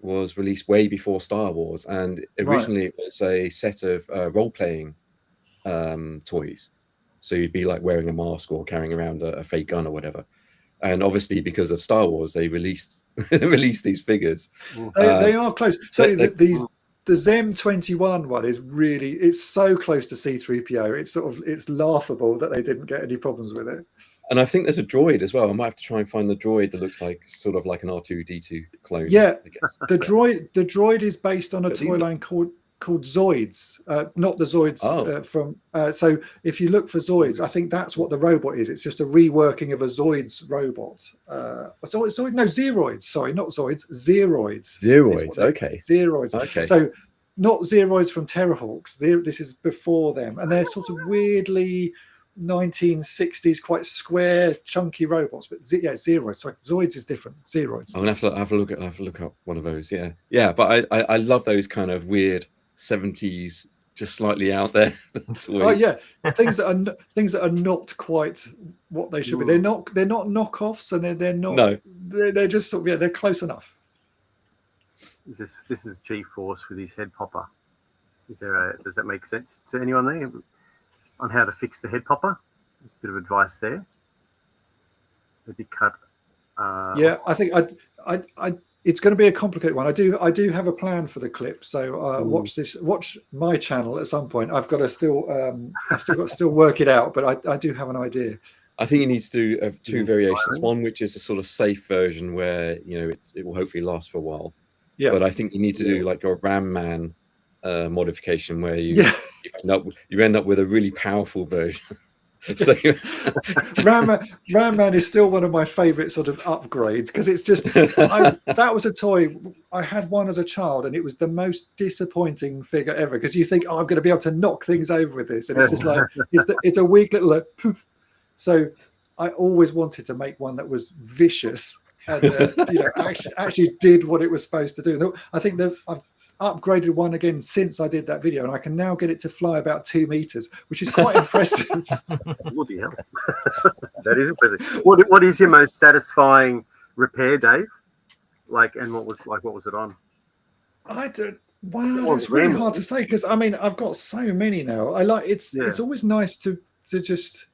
was released way before Star Wars, and originally it was a set of role-playing toys. So you'd be like wearing a mask or carrying around a fake gun or whatever. And obviously, because of Star Wars, they released these figures. They are close. So the Zem 21 one it's so close to C3PO. It's laughable that they didn't get any problems with it. And I think there's a droid as well. I might have to try and find the droid that looks like sort of like an R2-D2 clone. Yeah, the droid is based on a toy line called called Zoids, not the Zoids from. So if you look for Zoids, I think that's what the robot is. It's just a reworking of a Zoids robot. Zeroids. Sorry, not Zoids. Zeroids. Zeroids. Okay. Zeroids. Okay. So not Zeroids from Terrahawks. This is before them, and they're sort of weirdly 1960s, quite square, chunky robots. But Zeroids. Sorry, Zoids is different. Zeroids. I'm gonna have to look up one of those. Yeah. But I love those kind of weird 70s, just slightly out there toys. Oh yeah, things that are not quite what they should be. They're not knockoffs, and they're not. No. They're just sort of, they're close enough. This is G-Force with his head popper. Does that make sense to anyone there on how to fix the head popper? There's a bit of advice there. Maybe cut. I think I it's going to be a complicated one. I do have a plan for the clip. So watch my channel at some point. I've got to still work it out, but I do have an idea. I think you need to do two variations. One which is a sort of safe version where it will hopefully last for a while. Yeah. But I think you need to do like your Ram Man modification where you end up with a really powerful version. So Ram Man is still one of my favorite sort of upgrades, because it's just that was a toy. I had one as a child, and it was the most disappointing figure ever, because you think, I'm going to be able to knock things over with this, and it's just like it's a weak little poof. So I always wanted to make one that was vicious and actually did what it was supposed to do. I think that I've upgraded one again since I did that video, and I can now get it to fly about 2 meters, which is quite impressive. Bloody hell. That is impressive. What is your most satisfying repair, Dave? And what was it on? It's really hard to say, because I've got so many now. It's always nice to just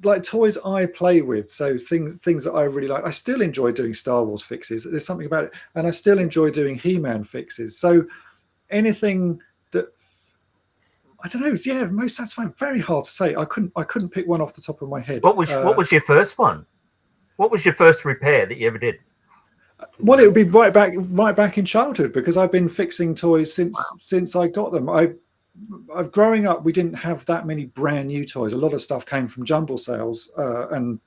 like toys I play with, so things that I really like. I still enjoy doing Star Wars fixes. There's something about it, and I still enjoy doing He-Man fixes. So anything that I don't know, most satisfying. Very hard to say. I couldn't pick one off the top of my head. What was your first one? What was your first repair that you ever did? Well, it would be right back in childhood, because I've been fixing toys since I got them. I've growing up, we didn't have that many brand new toys. A lot of stuff came from jumble sales and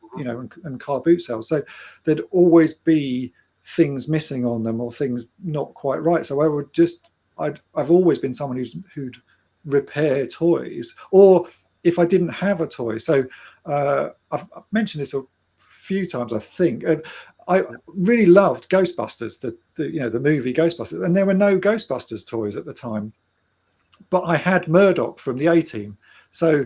car boot sales. So there'd always be things missing on them or things not quite right. So I've always been someone who'd repair toys, or if I didn't have a toy. So I've mentioned this a few times, I think. I really loved Ghostbusters, the movie Ghostbusters, and there were no Ghostbusters toys at the time. But I had Murdoch from the A-Team. So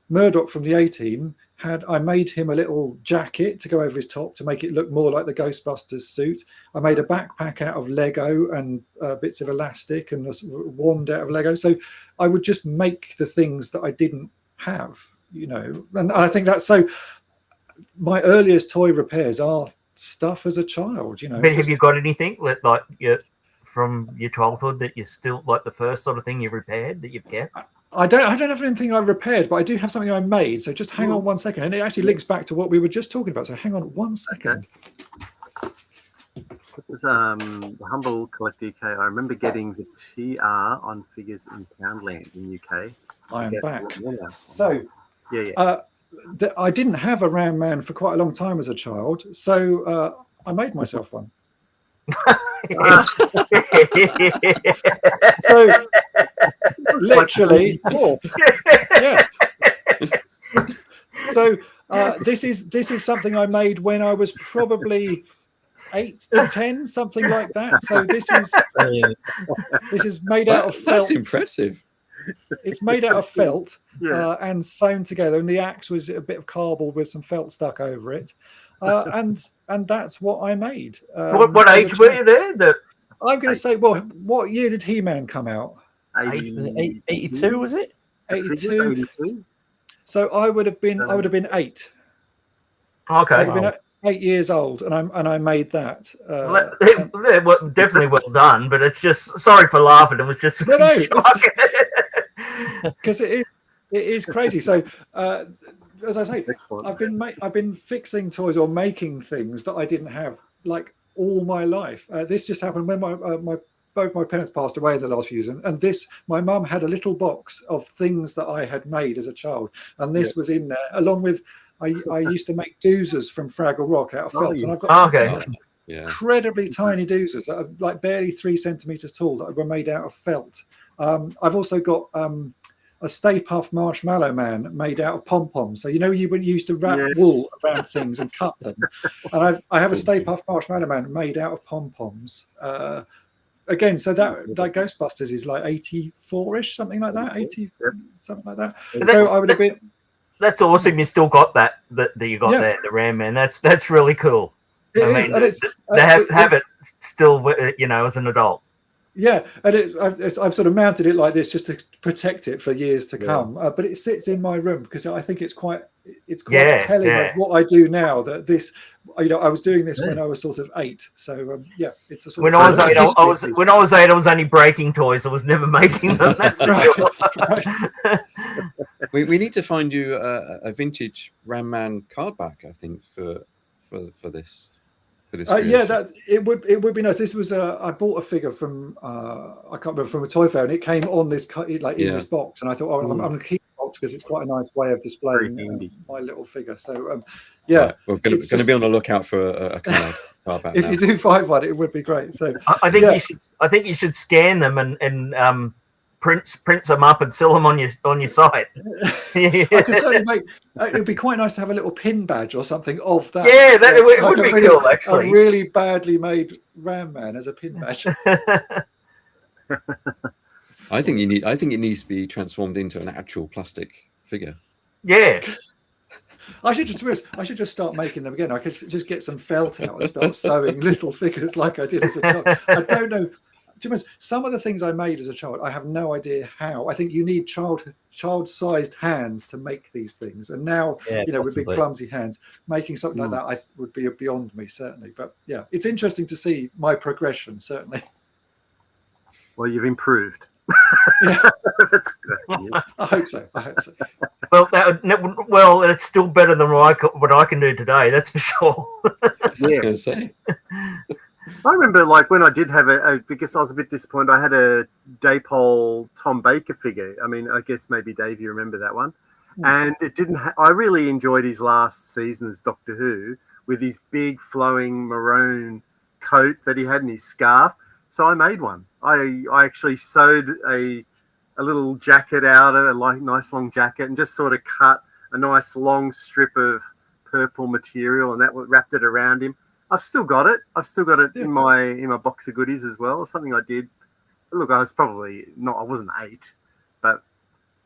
Murdoch from the A-Team I made him a little jacket to go over his top to make it look more like the Ghostbusters suit. I made a backpack out of Lego and bits of elastic and a wand out of Lego. So I would just make the things that I didn't have, and I think that's so. My earliest toy repairs are stuff as a child, But have you got anything from your childhood that you still like, the first sort of thing you repaired that you've kept? I don't have anything I repaired, but I do have something I made. So just hang on 1 second, and it actually links back to what we were just talking about. So hang on 1 second. It was the Humble Collector UK. I remember getting the TR on figures in Poundland in UK. I am back. So I didn't have a Ram Man for quite a long time as a child, so I made myself one. So literally, yeah. So this is something I made when I was probably 8 to 10, something like that. So this is made out of felt. That's impressive. It's made out of felt and sewn together, and the axe was a bit of cardboard with some felt stuck over it. And that's what I made. What age were you there? I'm going to say, well, what year did He-Man come out? 82, was it? 82. So I would have been 8. Okay. I would have been 8 years old, and I made that. Definitely well done, but it's just, sorry for laughing. It was just because it is crazy. So as I say, excellent. I've been fixing toys or making things that I didn't have like all my life. This just happened when my both my parents passed away in the last few years, and this, my mum had a little box of things that I had made as a child, and this was in there, along with I used to make doozers from Fraggle Rock out of felt, and I've got incredibly tiny doozers that are like barely 3 centimeters tall that were made out of felt. I've also got a Stay Puft Marshmallow Man made out of pom-poms. So when you used to wrap wool around things and cut them, and I have a Stay Puft Marshmallow Man made out of pom-poms. Again, so that Ghostbusters is like 84ish, something like that, 80, something like that. So I would have been. That's awesome. You still got that you got there, the Ram Man. That's really cool. Have it still, as an adult. Yeah, and I've sort of mounted it like this just to protect it for years to come. But it sits in my room because I think it's quite telling of what I do now. That this, I was doing this when I was sort of 8. So it's a sort when of. I was 8, I was only breaking toys. I was never making them. That's for sure. We need to find you a vintage Ram Man card back, I think, for this. That it would be nice. This was I bought a figure from I can't remember, from a toy fair, and it came on this in this box, and I thought, I'm going to keep the box because it's quite a nice way of displaying my little figure. So we're going to be on the lookout for a card back. If you do find one, it would be great. So I think you should scan them and print them up and sell them on your site. I could certainly make. It'd be quite nice to have a little pin badge or something of that. Yeah, that would be cool. Actually, a really badly made Ram Man as a pin badge. I think it needs to be transformed into an actual plastic figure. Yeah. I should just start making them again. I could just get some felt out and start sewing little figures like I did as a child. I don't know. To be honest, some of the things I made as a child, I have no idea how. I think you need child-sized hands to make these things, and now with big clumsy hands, making something like that would be beyond me, certainly. But it's interesting to see my progression, certainly. Well, you've improved. That's good. I hope so. Well, it's still better than what I can do today. That's for sure. I was going to say. I remember, when I did have because I was a bit disappointed. I had a Daypole Tom Baker figure. I mean, I guess maybe Dave, you remember that one. And it didn't. I really enjoyed his last season as Doctor Who with his big flowing maroon coat that he had in his scarf. So I made one. I actually sewed a little jacket out of a nice long jacket and just sort of cut a nice long strip of purple material and that wrapped it around him. I've still got it. In my box of goodies as well. Something I did. Look, I was probably not. I wasn't 8, but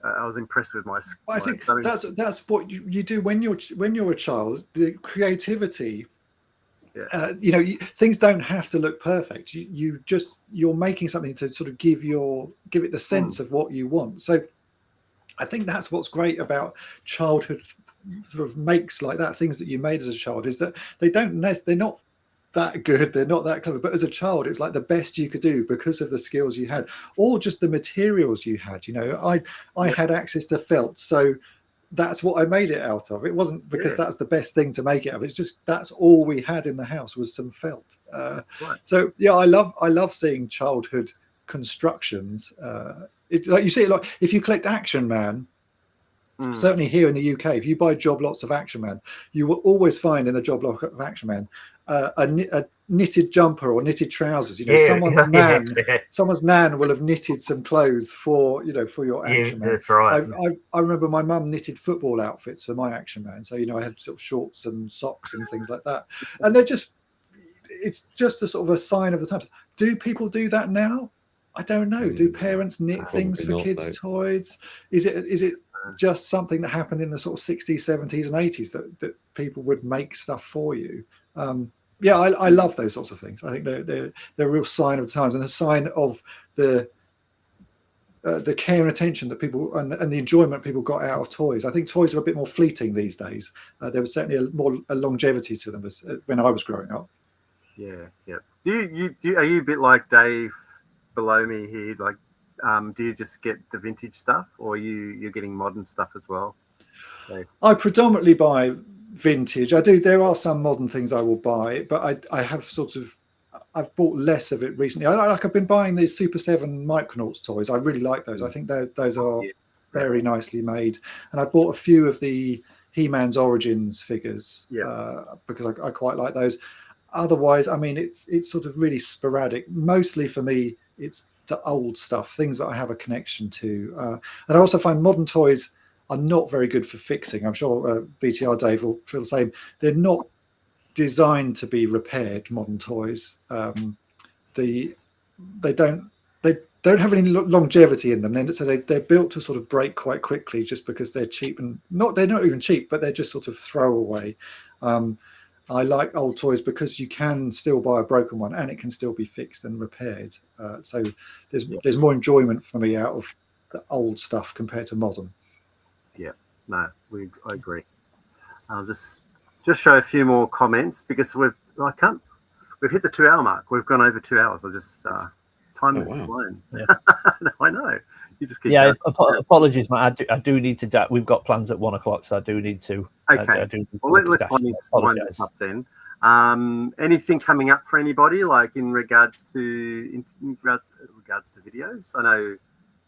I was impressed with my. I think that's what you do when you're a child. The creativity. Things don't have to look perfect. You're making something to sort of give it the sense of what you want. So, I think that's what's great about childhood sort of makes like that, things that you made as a child, is that they're not that good, they're not that clever, but as a child it's like the best you could do because of the skills you had, or just the materials you had. I had access to felt, so that's what I made it out of. It wasn't because that's the best thing to make it of. It's just that's all we had in the house was some felt. So I love seeing childhood constructions. Like you see it, like if you collect Action Man. Certainly here in the UK, if you buy job lots of Action Man, you will always find in the job lot of Action Man a knitted jumper or knitted trousers. Someone's nan will have knitted some clothes for your Action Man. That's right. I remember my mum knitted football outfits for my Action Man, so I had sort of shorts and socks and things like that. And it's just a sort of a sign of the times. Do people do that now? I don't know. Do parents knit things for kids' toys? Is it just something that happened in the sort of 60s, 70s, and 80s that people would make stuff for you? I love those sorts of things. I think they're a real sign of the times and a sign of the care and attention that people and the enjoyment people got out of toys. I think toys are a bit more fleeting these days. There was certainly a longevity to them when I was growing up. Yeah. Do you are you a bit like Dave below me here? Like, do you just get the vintage stuff, or you're getting modern stuff as well? I predominantly buy vintage. I do. There are some modern things I will buy, but I have sort of I've bought less of it recently. I've been buying these Super 7 Micronauts toys. I really like those. I think those are very nicely made. And I bought a few of the He-Man's Origins figures because I quite like those. Otherwise, I mean, it's sort of really sporadic. Mostly for me, it's the old stuff, things that I have a connection to. And I also find modern toys are not very good for fixing. I'm sure VTR Dave will feel the same. They're not designed to be repaired, modern toys. They don't have any longevity in them. So they're built to sort of break quite quickly just because they're cheap, and they're not even cheap, but they're just sort of throwaway. I like old toys because you can still buy a broken one and it can still be fixed and repaired. So there's more enjoyment for me out of the old stuff compared to modern. Yeah, no, I agree. I'll just show a few more comments because we've hit the 2 hour mark. We've gone over 2 hours. I just time has flown. Yeah. No, I know. You just keep going. Apologies, Matt. I do need to. We've got plans at 1 o'clock, so I do need to. Okay. Let's wind this up then. Anything coming up for anybody, like in regards to videos? I know,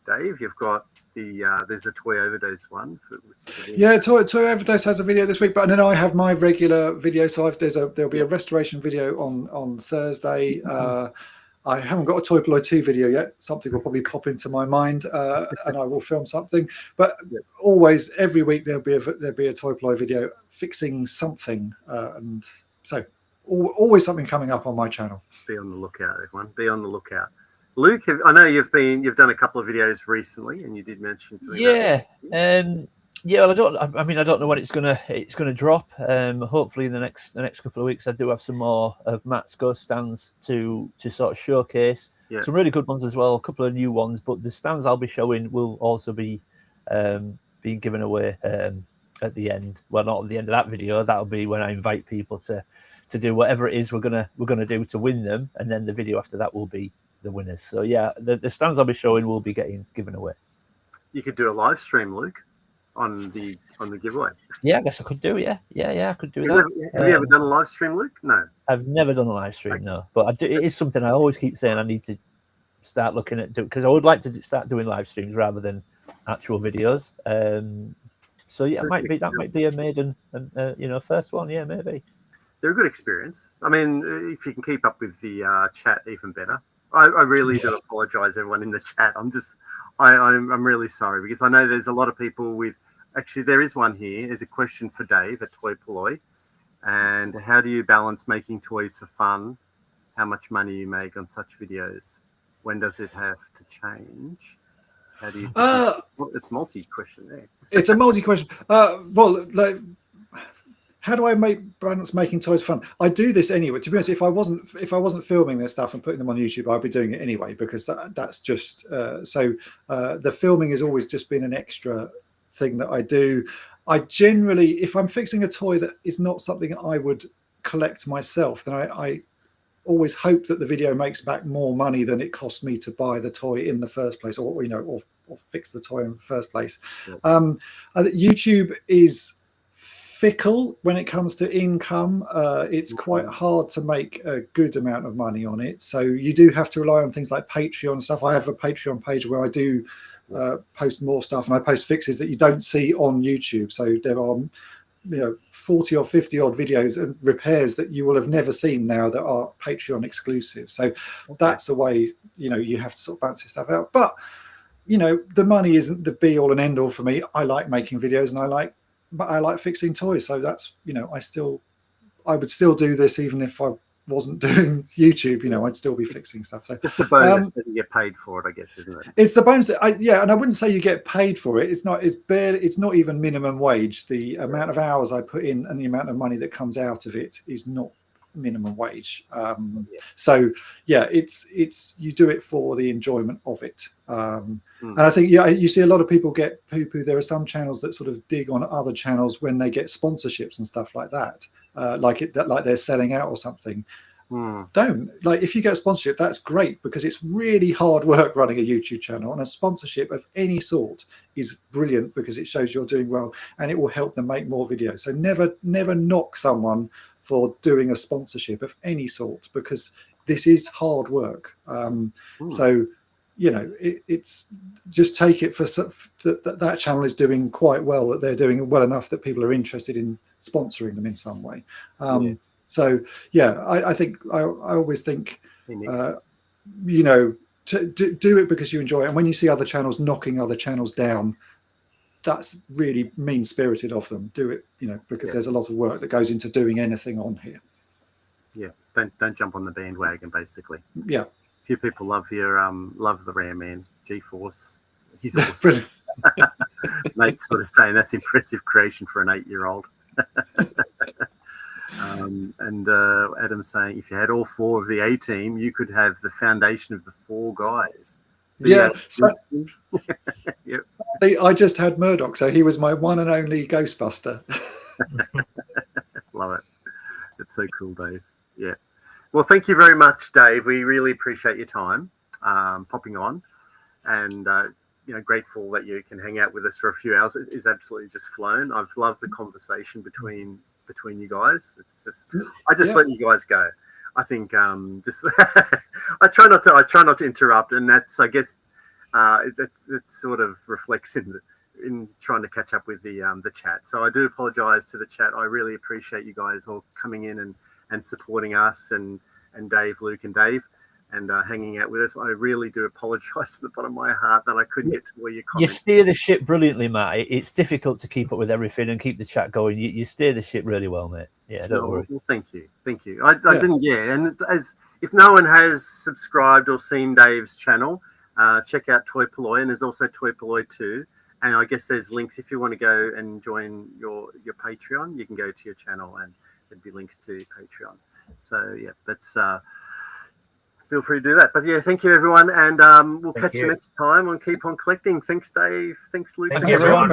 Dave, you've got there's a Toy Overdose one. Toy Overdose has a video this week, but then I have my regular video. So there'll be a restoration video on Thursday. I haven't got a Toy Polloi 2 video yet. Something will probably pop into my mind, and I will film something. But always, every week there'll be a Toy Polloi video fixing something, and so always something coming up on my channel. Be on the lookout, everyone. Be on the lookout. Luke, I know you've done a couple of videos recently, and you did mention something. Well, I don't know when it's gonna drop. Hopefully in the next couple of weeks, I do have some more of Matt's ghost stands to sort of showcase. Some really good ones as well, a couple of new ones. But the stands I'll be showing will also be being given away at the end. Well, not at the end of that video. That'll be when I invite people to do whatever it is we're gonna do to win them, and then the video after that will be the winners. So the stands I'll be showing will be getting given away. You could do a live stream, Luke, on the giveaway. Yeah, I guess I could do. Yeah, I could do that. Have you ever done a live stream, Luke? No, I've never done a live stream. No, but it is something I always keep saying I need to start looking at because I would like to start doing live streams rather than actual videos. So it might be a maiden first one. Yeah, maybe. They're a good experience. I mean, if you can keep up with the chat, even better. I really do apologise, everyone in the chat. I'm really sorry because I know there's a lot of people with. Actually, there is one here. There's a question for Dave at Toy Polloi. And how do you balance making toys for fun? How much money you make on such videos? When does it have to change? How do you? It's multi-question there. It's a multi-question. How do I balance making toys fun? I do this anyway. To be honest, if I wasn't filming this stuff and putting them on YouTube, I'd be doing it anyway because that's just the filming has always just been an extra thing that I do. I generally, if I'm fixing a toy that is not something I would collect myself, then I always hope that the video makes back more money than it cost me to buy the toy in the first place, or fix the toy in the first place. Yeah. YouTube is fickle when it comes to income. It's quite hard to make a good amount of money on it, so you do have to rely on things like Patreon stuff. I have a Patreon page where I do post more stuff, and I post fixes that you don't see on YouTube. So there are 40 or 50 odd videos and repairs that you will have never seen now that are Patreon exclusive. So that's a way you have to sort of balance this stuff out. But the money isn't the be all and end all for me. I like making videos and I like fixing toys. So that's I would still do this even if I wasn't doing YouTube. I'd still be fixing stuff. So just the bonus that you get paid for it, I guess, isn't it? It's the bonus that and I wouldn't say you get paid for it. It's not even minimum wage. The amount of hours I put in and the amount of money that comes out of it is not minimum wage. So it's you do it for the enjoyment of it. And I think you see a lot of people get poo-poo. There are some channels that sort of dig on other channels when they get sponsorships and stuff like that. Like they're selling out or something. Don't if you get a sponsorship, that's great because it's really hard work running a YouTube channel, and a sponsorship of any sort is brilliant because it shows you're doing well and it will help them make more videos. So never knock someone for doing a sponsorship of any sort because this is hard work. So, you know, it's just take it for that channel is doing quite well, that they're doing well enough that people are interested in sponsoring them in some way. So yeah, I think I always think, you know, to do it because you enjoy it. And when you see other channels knocking other channels down, that's really mean-spirited of them. Do it, you know, because there's a lot of work that goes into doing anything on here. Yeah, don't jump on the bandwagon, basically. Yeah. Few people love the Ram Man, G-Force. He's awesome. Mate's sort of saying that's impressive creation for an 8-year-old. And Adam's saying if you had all 4 of the A team, you could have the foundation of the 4 guys. So, I just had Murdoch, so he was my one and only Ghostbuster. Love it. It's so cool, Dave. Yeah. Well, thank you very much, Dave. We really appreciate your time popping on, and you know, grateful that you can hang out with us for a few hours. It is absolutely just flown. I've loved the conversation between you guys. It's just I just let you guys go. I think just I try not to interrupt, and that's, I guess, it sort of reflects in trying to catch up with the chat. So I do apologize to the chat. I really appreciate you guys all coming in and supporting us, and Dave, Luke, and Dave, and hanging out with us. I really do apologise to the bottom of my heart that I couldn't get to where you commented. You steer the ship brilliantly, Matt. It's difficult to keep up with everything and keep the chat going. You steer the ship really well, mate. Yeah, don't worry. Well, thank you. I didn't. Yeah, and as if no one has subscribed or seen Dave's channel, check out Toy Polloi, and there's also Toy Polloi 2. And I guess there's links if you want to go and join your Patreon. You can go to your channel, and there'd be links to Patreon. So yeah, that's feel free to do that. But yeah, thank you everyone, and we'll catch you next time on Keep On Collecting. Thanks, Dave. Thanks, Luke. Thanks, everyone.